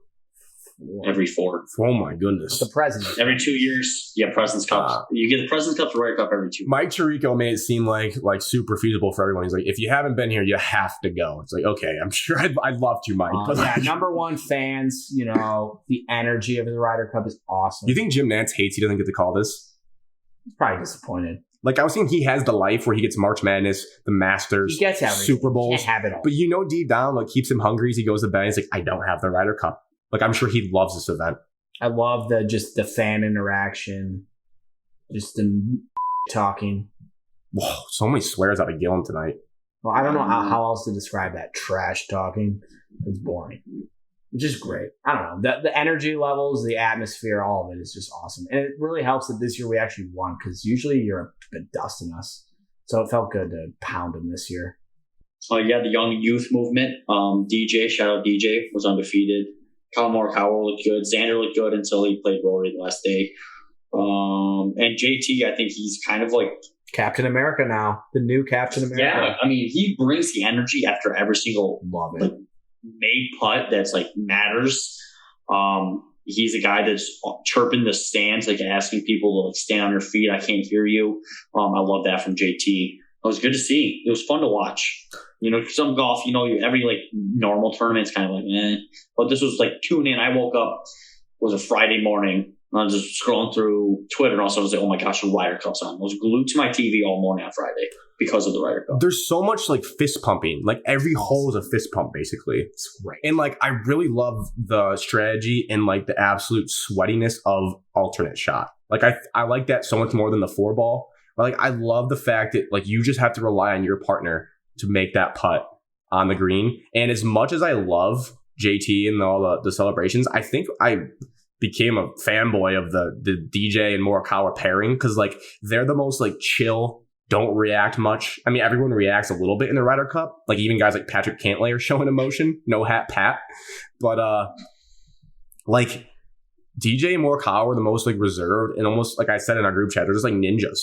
Every 4. Oh my goodness. The President's every 2 years. Yeah, President's Cup. You get the President's Cup, the Ryder Cup every 2 years. Mike Tirico made it seem like super feasible for everyone. He's like, if you haven't been here, you have to go. It's like, okay, I'm sure I'd love to, Mike. But number 1 fans, the energy of the Ryder Cup is awesome. You think Jim Nantz hates he doesn't get to call this? He's probably disappointed. I was thinking he has the life where he gets March Madness, the Masters, he gets Super Bowls. He can't have it all. But deep down, keeps him hungry as he goes to bed. He's like, I don't have the Ryder Cup. I'm sure he loves this event. I love the fan interaction, just the talking. Whoa, so many swears out of Gillum tonight. Well, I don't know how else to describe that. Trash talking. It's boring. which is great. I don't know. The energy levels, the atmosphere, all of it is just awesome. And it really helps that this year we actually won because usually Europe been dusting us. So it felt good to pound them this year. The young youth movement. DJ, shout out DJ, was undefeated. Colin Morikawa looked good. Xander looked good until he played Rory the last day. And JT, I think he's kind of like Captain America now. The new Captain America. Yeah, I mean, he brings the energy after every single made putt that's like matters. He's a guy that's chirping the stands, like asking people to like stand on your feet. I can't hear you. I love that from JT. It was good to see. It was fun to watch. Some golf, every like normal tournament's kind of like, but this was like tune in. I woke up, it was a Friday morning. I was just scrolling through Twitter and also I was like, oh my gosh, the Ryder Cup's on. I was glued to my TV all morning on Friday because of the Ryder Cup. There's so much like fist pumping. Like every hole is a fist pump basically. It's great. And like I really love the strategy and like the absolute sweatiness of alternate shot. Like I like that so much more than the 4-ball. But like I love the fact that like you just have to rely on your partner to make that putt on the green. And as much as I love JT and all the celebrations, I think I became a fanboy of the DJ and Morikawa pairing because like they're the most like chill, don't react much. I mean, everyone reacts a little bit in the Ryder Cup. Like even guys like Patrick Cantlay are showing emotion, no hat Pat. But like DJ and Morikawa were the most like reserved and almost like I said in our group chat, they're just like ninjas.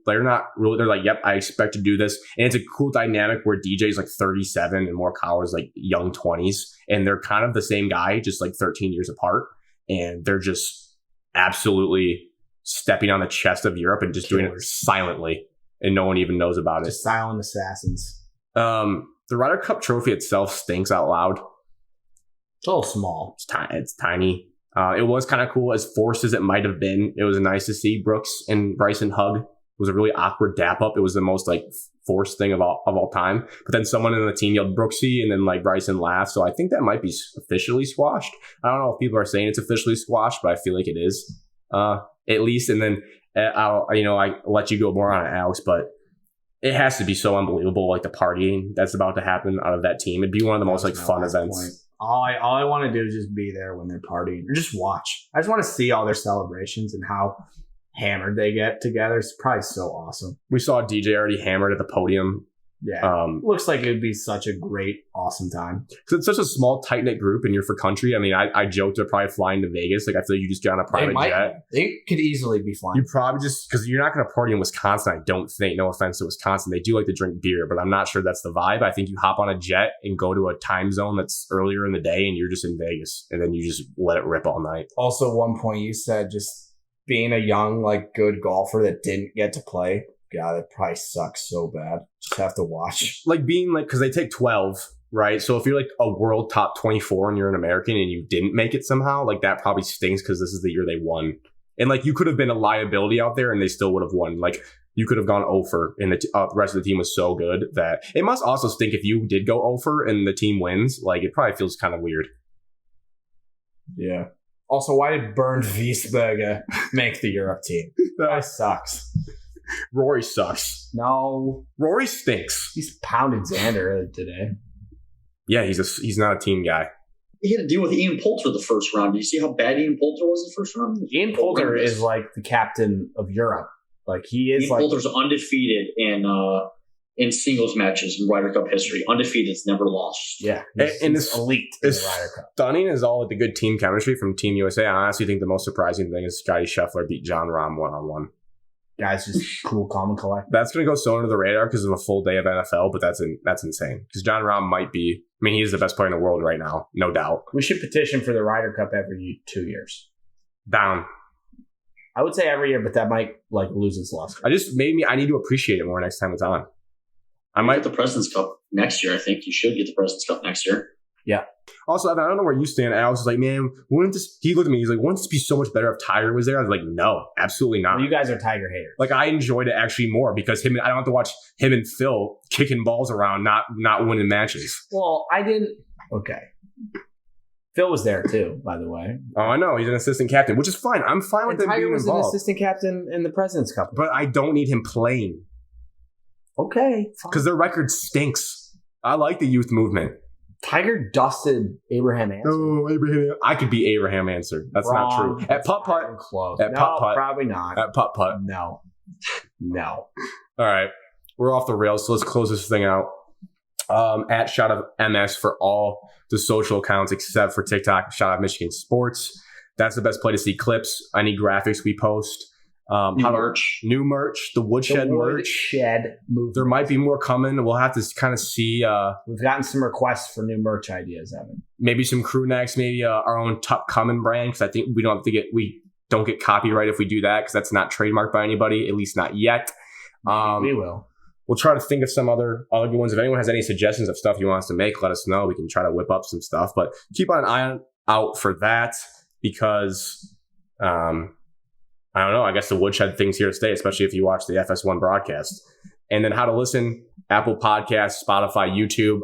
They're not really. They're like, yep, I expect to do this, and it's a cool dynamic where DJ is like 37 and Morikawa is like young 20s, and they're kind of the same guy, just like 13 years apart. And they're just absolutely stepping on the chest of Europe and just doing it silently. And no one even knows about it. Just silent assassins. The Ryder Cup trophy itself stinks out loud. It's a little small. It's tiny. It was kind of cool, as forced as it might have been. It was nice to see Brooks and Bryson hug. It was a really awkward dap up. It was the most like forced thing of all time. But then someone in the team yelled Brooksy, and then like Bryson laughed. So I think that might be officially squashed. I don't know if people are saying it's officially squashed, but I feel like it is at least. And then I let you go more on it, Alex, but it has to be so unbelievable, like the partying that's about to happen out of that team. It'd be one of the most like fun events. Point. All I want to do is just be there when they're partying or just watch. I just want to see all their celebrations and how hammered they get together. It's probably so awesome. We saw DJ already hammered at the podium. Yeah. Looks like it would be such a great, awesome time. Because it's such a small, tight-knit group and you're for country. I mean, I joked they're probably flying to Vegas. Like, I feel like you just get on a private jet. They could easily be flying. You probably just, because you're not going to party in Wisconsin, I don't think. No offense to Wisconsin. They do like to drink beer, but I'm not sure that's the vibe. I think you hop on a jet and go to a time zone that's earlier in the day and you're just in Vegas. And then you just let it rip all night. Also, at one point you said just being a young, like, good golfer that didn't get to play. God, that probably sucks so bad. Just have to watch. Like being like, because they take 12, right? So if you're like a world top 24 and you're an American and you didn't make it somehow, like that probably stinks because this is the year they won. And like you could have been a liability out there and they still would have won. Like you could have gone over and the rest of the team was so good that it must also stink if you did go over and the team wins. Like it probably feels kind of weird. Yeah. Also, why did Bernd Wiesberger make the Europe team? That sucks. Rory sucks. No. Rory stinks. He's pounded Xander today. Yeah, he's not a team guy. He had to deal with Ian Poulter the first round. Did you see how bad Ian Poulter was the first round? Ian Poulter is like the captain of Europe. Like he is. Ian Poulter's undefeated in singles matches in Ryder Cup history. Undefeated, it's never lost. Yeah, and it's elite. It's stunning as all with the good team chemistry from Team USA. I honestly think the most surprising thing is Scotty Scheffler beat John Rahm 1-on-1. Guys, just cool, calm, and collected. That's going to go so under the radar because of a full day of NFL, but that's insane. Because John Rahm might be, I mean, he is the best player in the world right now, no doubt. We should petition for the Ryder Cup every 2 years. Down. I would say every year, but that might like lose its luster. I need to appreciate it more next time it's on. I might get the President's Cup next year. I think you should get the President's Cup next year. Yeah. Also, I don't know where you stand. Alex was like, man, he looked at me. He's like, wouldn't this be so much better if Tiger was there? I was like, no, absolutely not. Well, you guys are Tiger haters. Like, I enjoyed it actually more because I don't have to watch him and Phil kicking balls around, not winning matches. Well, I didn't. Okay. Phil was there too, by the way. Oh, I know. He's an assistant captain, which is fine. I'm fine with him being involved. Tiger was an assistant captain in the President's Cup. But I don't need him playing. Okay. Because their record stinks. I like the youth movement. Tiger dusted Abraham Answer. Oh, Abraham. I could be Abraham Answer. That's Wrong. not true. At putt-putt. Close. At No, putt-putt. probably not. At putt-putt. No. No. All right. We're off the rails, so let's close this thing out. At Shot of MS for all the social accounts except for TikTok, Shot of Michigan Sports. That's the best place to see clips, any graphics we post. New merch, the Woodshed merch. Woodshed movement. There might be more coming. We'll have to kind of see. We've gotten some requests for new merch ideas, Evan. Maybe some crew necks, maybe our own Tuck Coming brand, because I think we don't get copyright if we do that, because that's not trademarked by anybody, at least not yet. We will. We'll try to think of some other good ones. If anyone has any suggestions of stuff you want us to make, let us know. We can try to whip up some stuff, but keep an eye out for that, because I don't know. I guess the Woodshed thing's here to stay, especially if you watch the FS1 broadcast. And then how to listen: Apple Podcasts, Spotify, YouTube.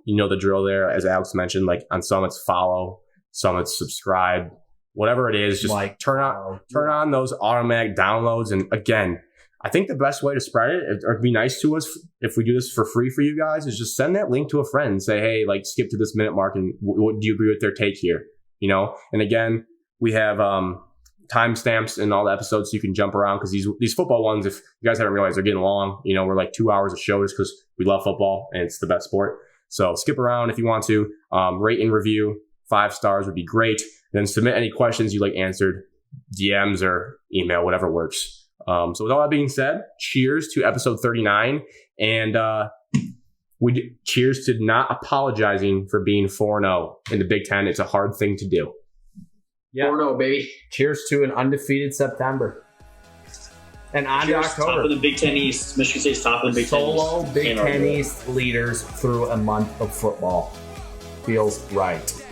You know the drill there. As Alex mentioned, like on some it's follow, some it's subscribe. Whatever it is, just Like, turn on those automatic downloads. And again, I think the best way to spread it, or be nice to us if we do this for free for you guys, is just send that link to a friend and say, hey, like, skip to this minute mark, and do you agree with their take here? You know. And again, we have timestamps in all the episodes, so you can jump around, because these football ones, if you guys haven't realized, they're getting long. You know, we're like 2 hours of shows because we love football and it's the best sport. So skip around if you want to. Rate and review, 5 stars would be great. Then submit any questions you like answered, DMs or email, whatever works. So with all that being said, cheers to episode 39, and cheers to not apologizing for being 4-0 in the Big Ten. It's a hard thing to do. Yeah. 4-0, baby. Cheers to an undefeated September. And on to October. Top of the Big Ten East. Michigan State's top of the Big Ten East. Solo Big Ten East leaders through a month of football. Feels right.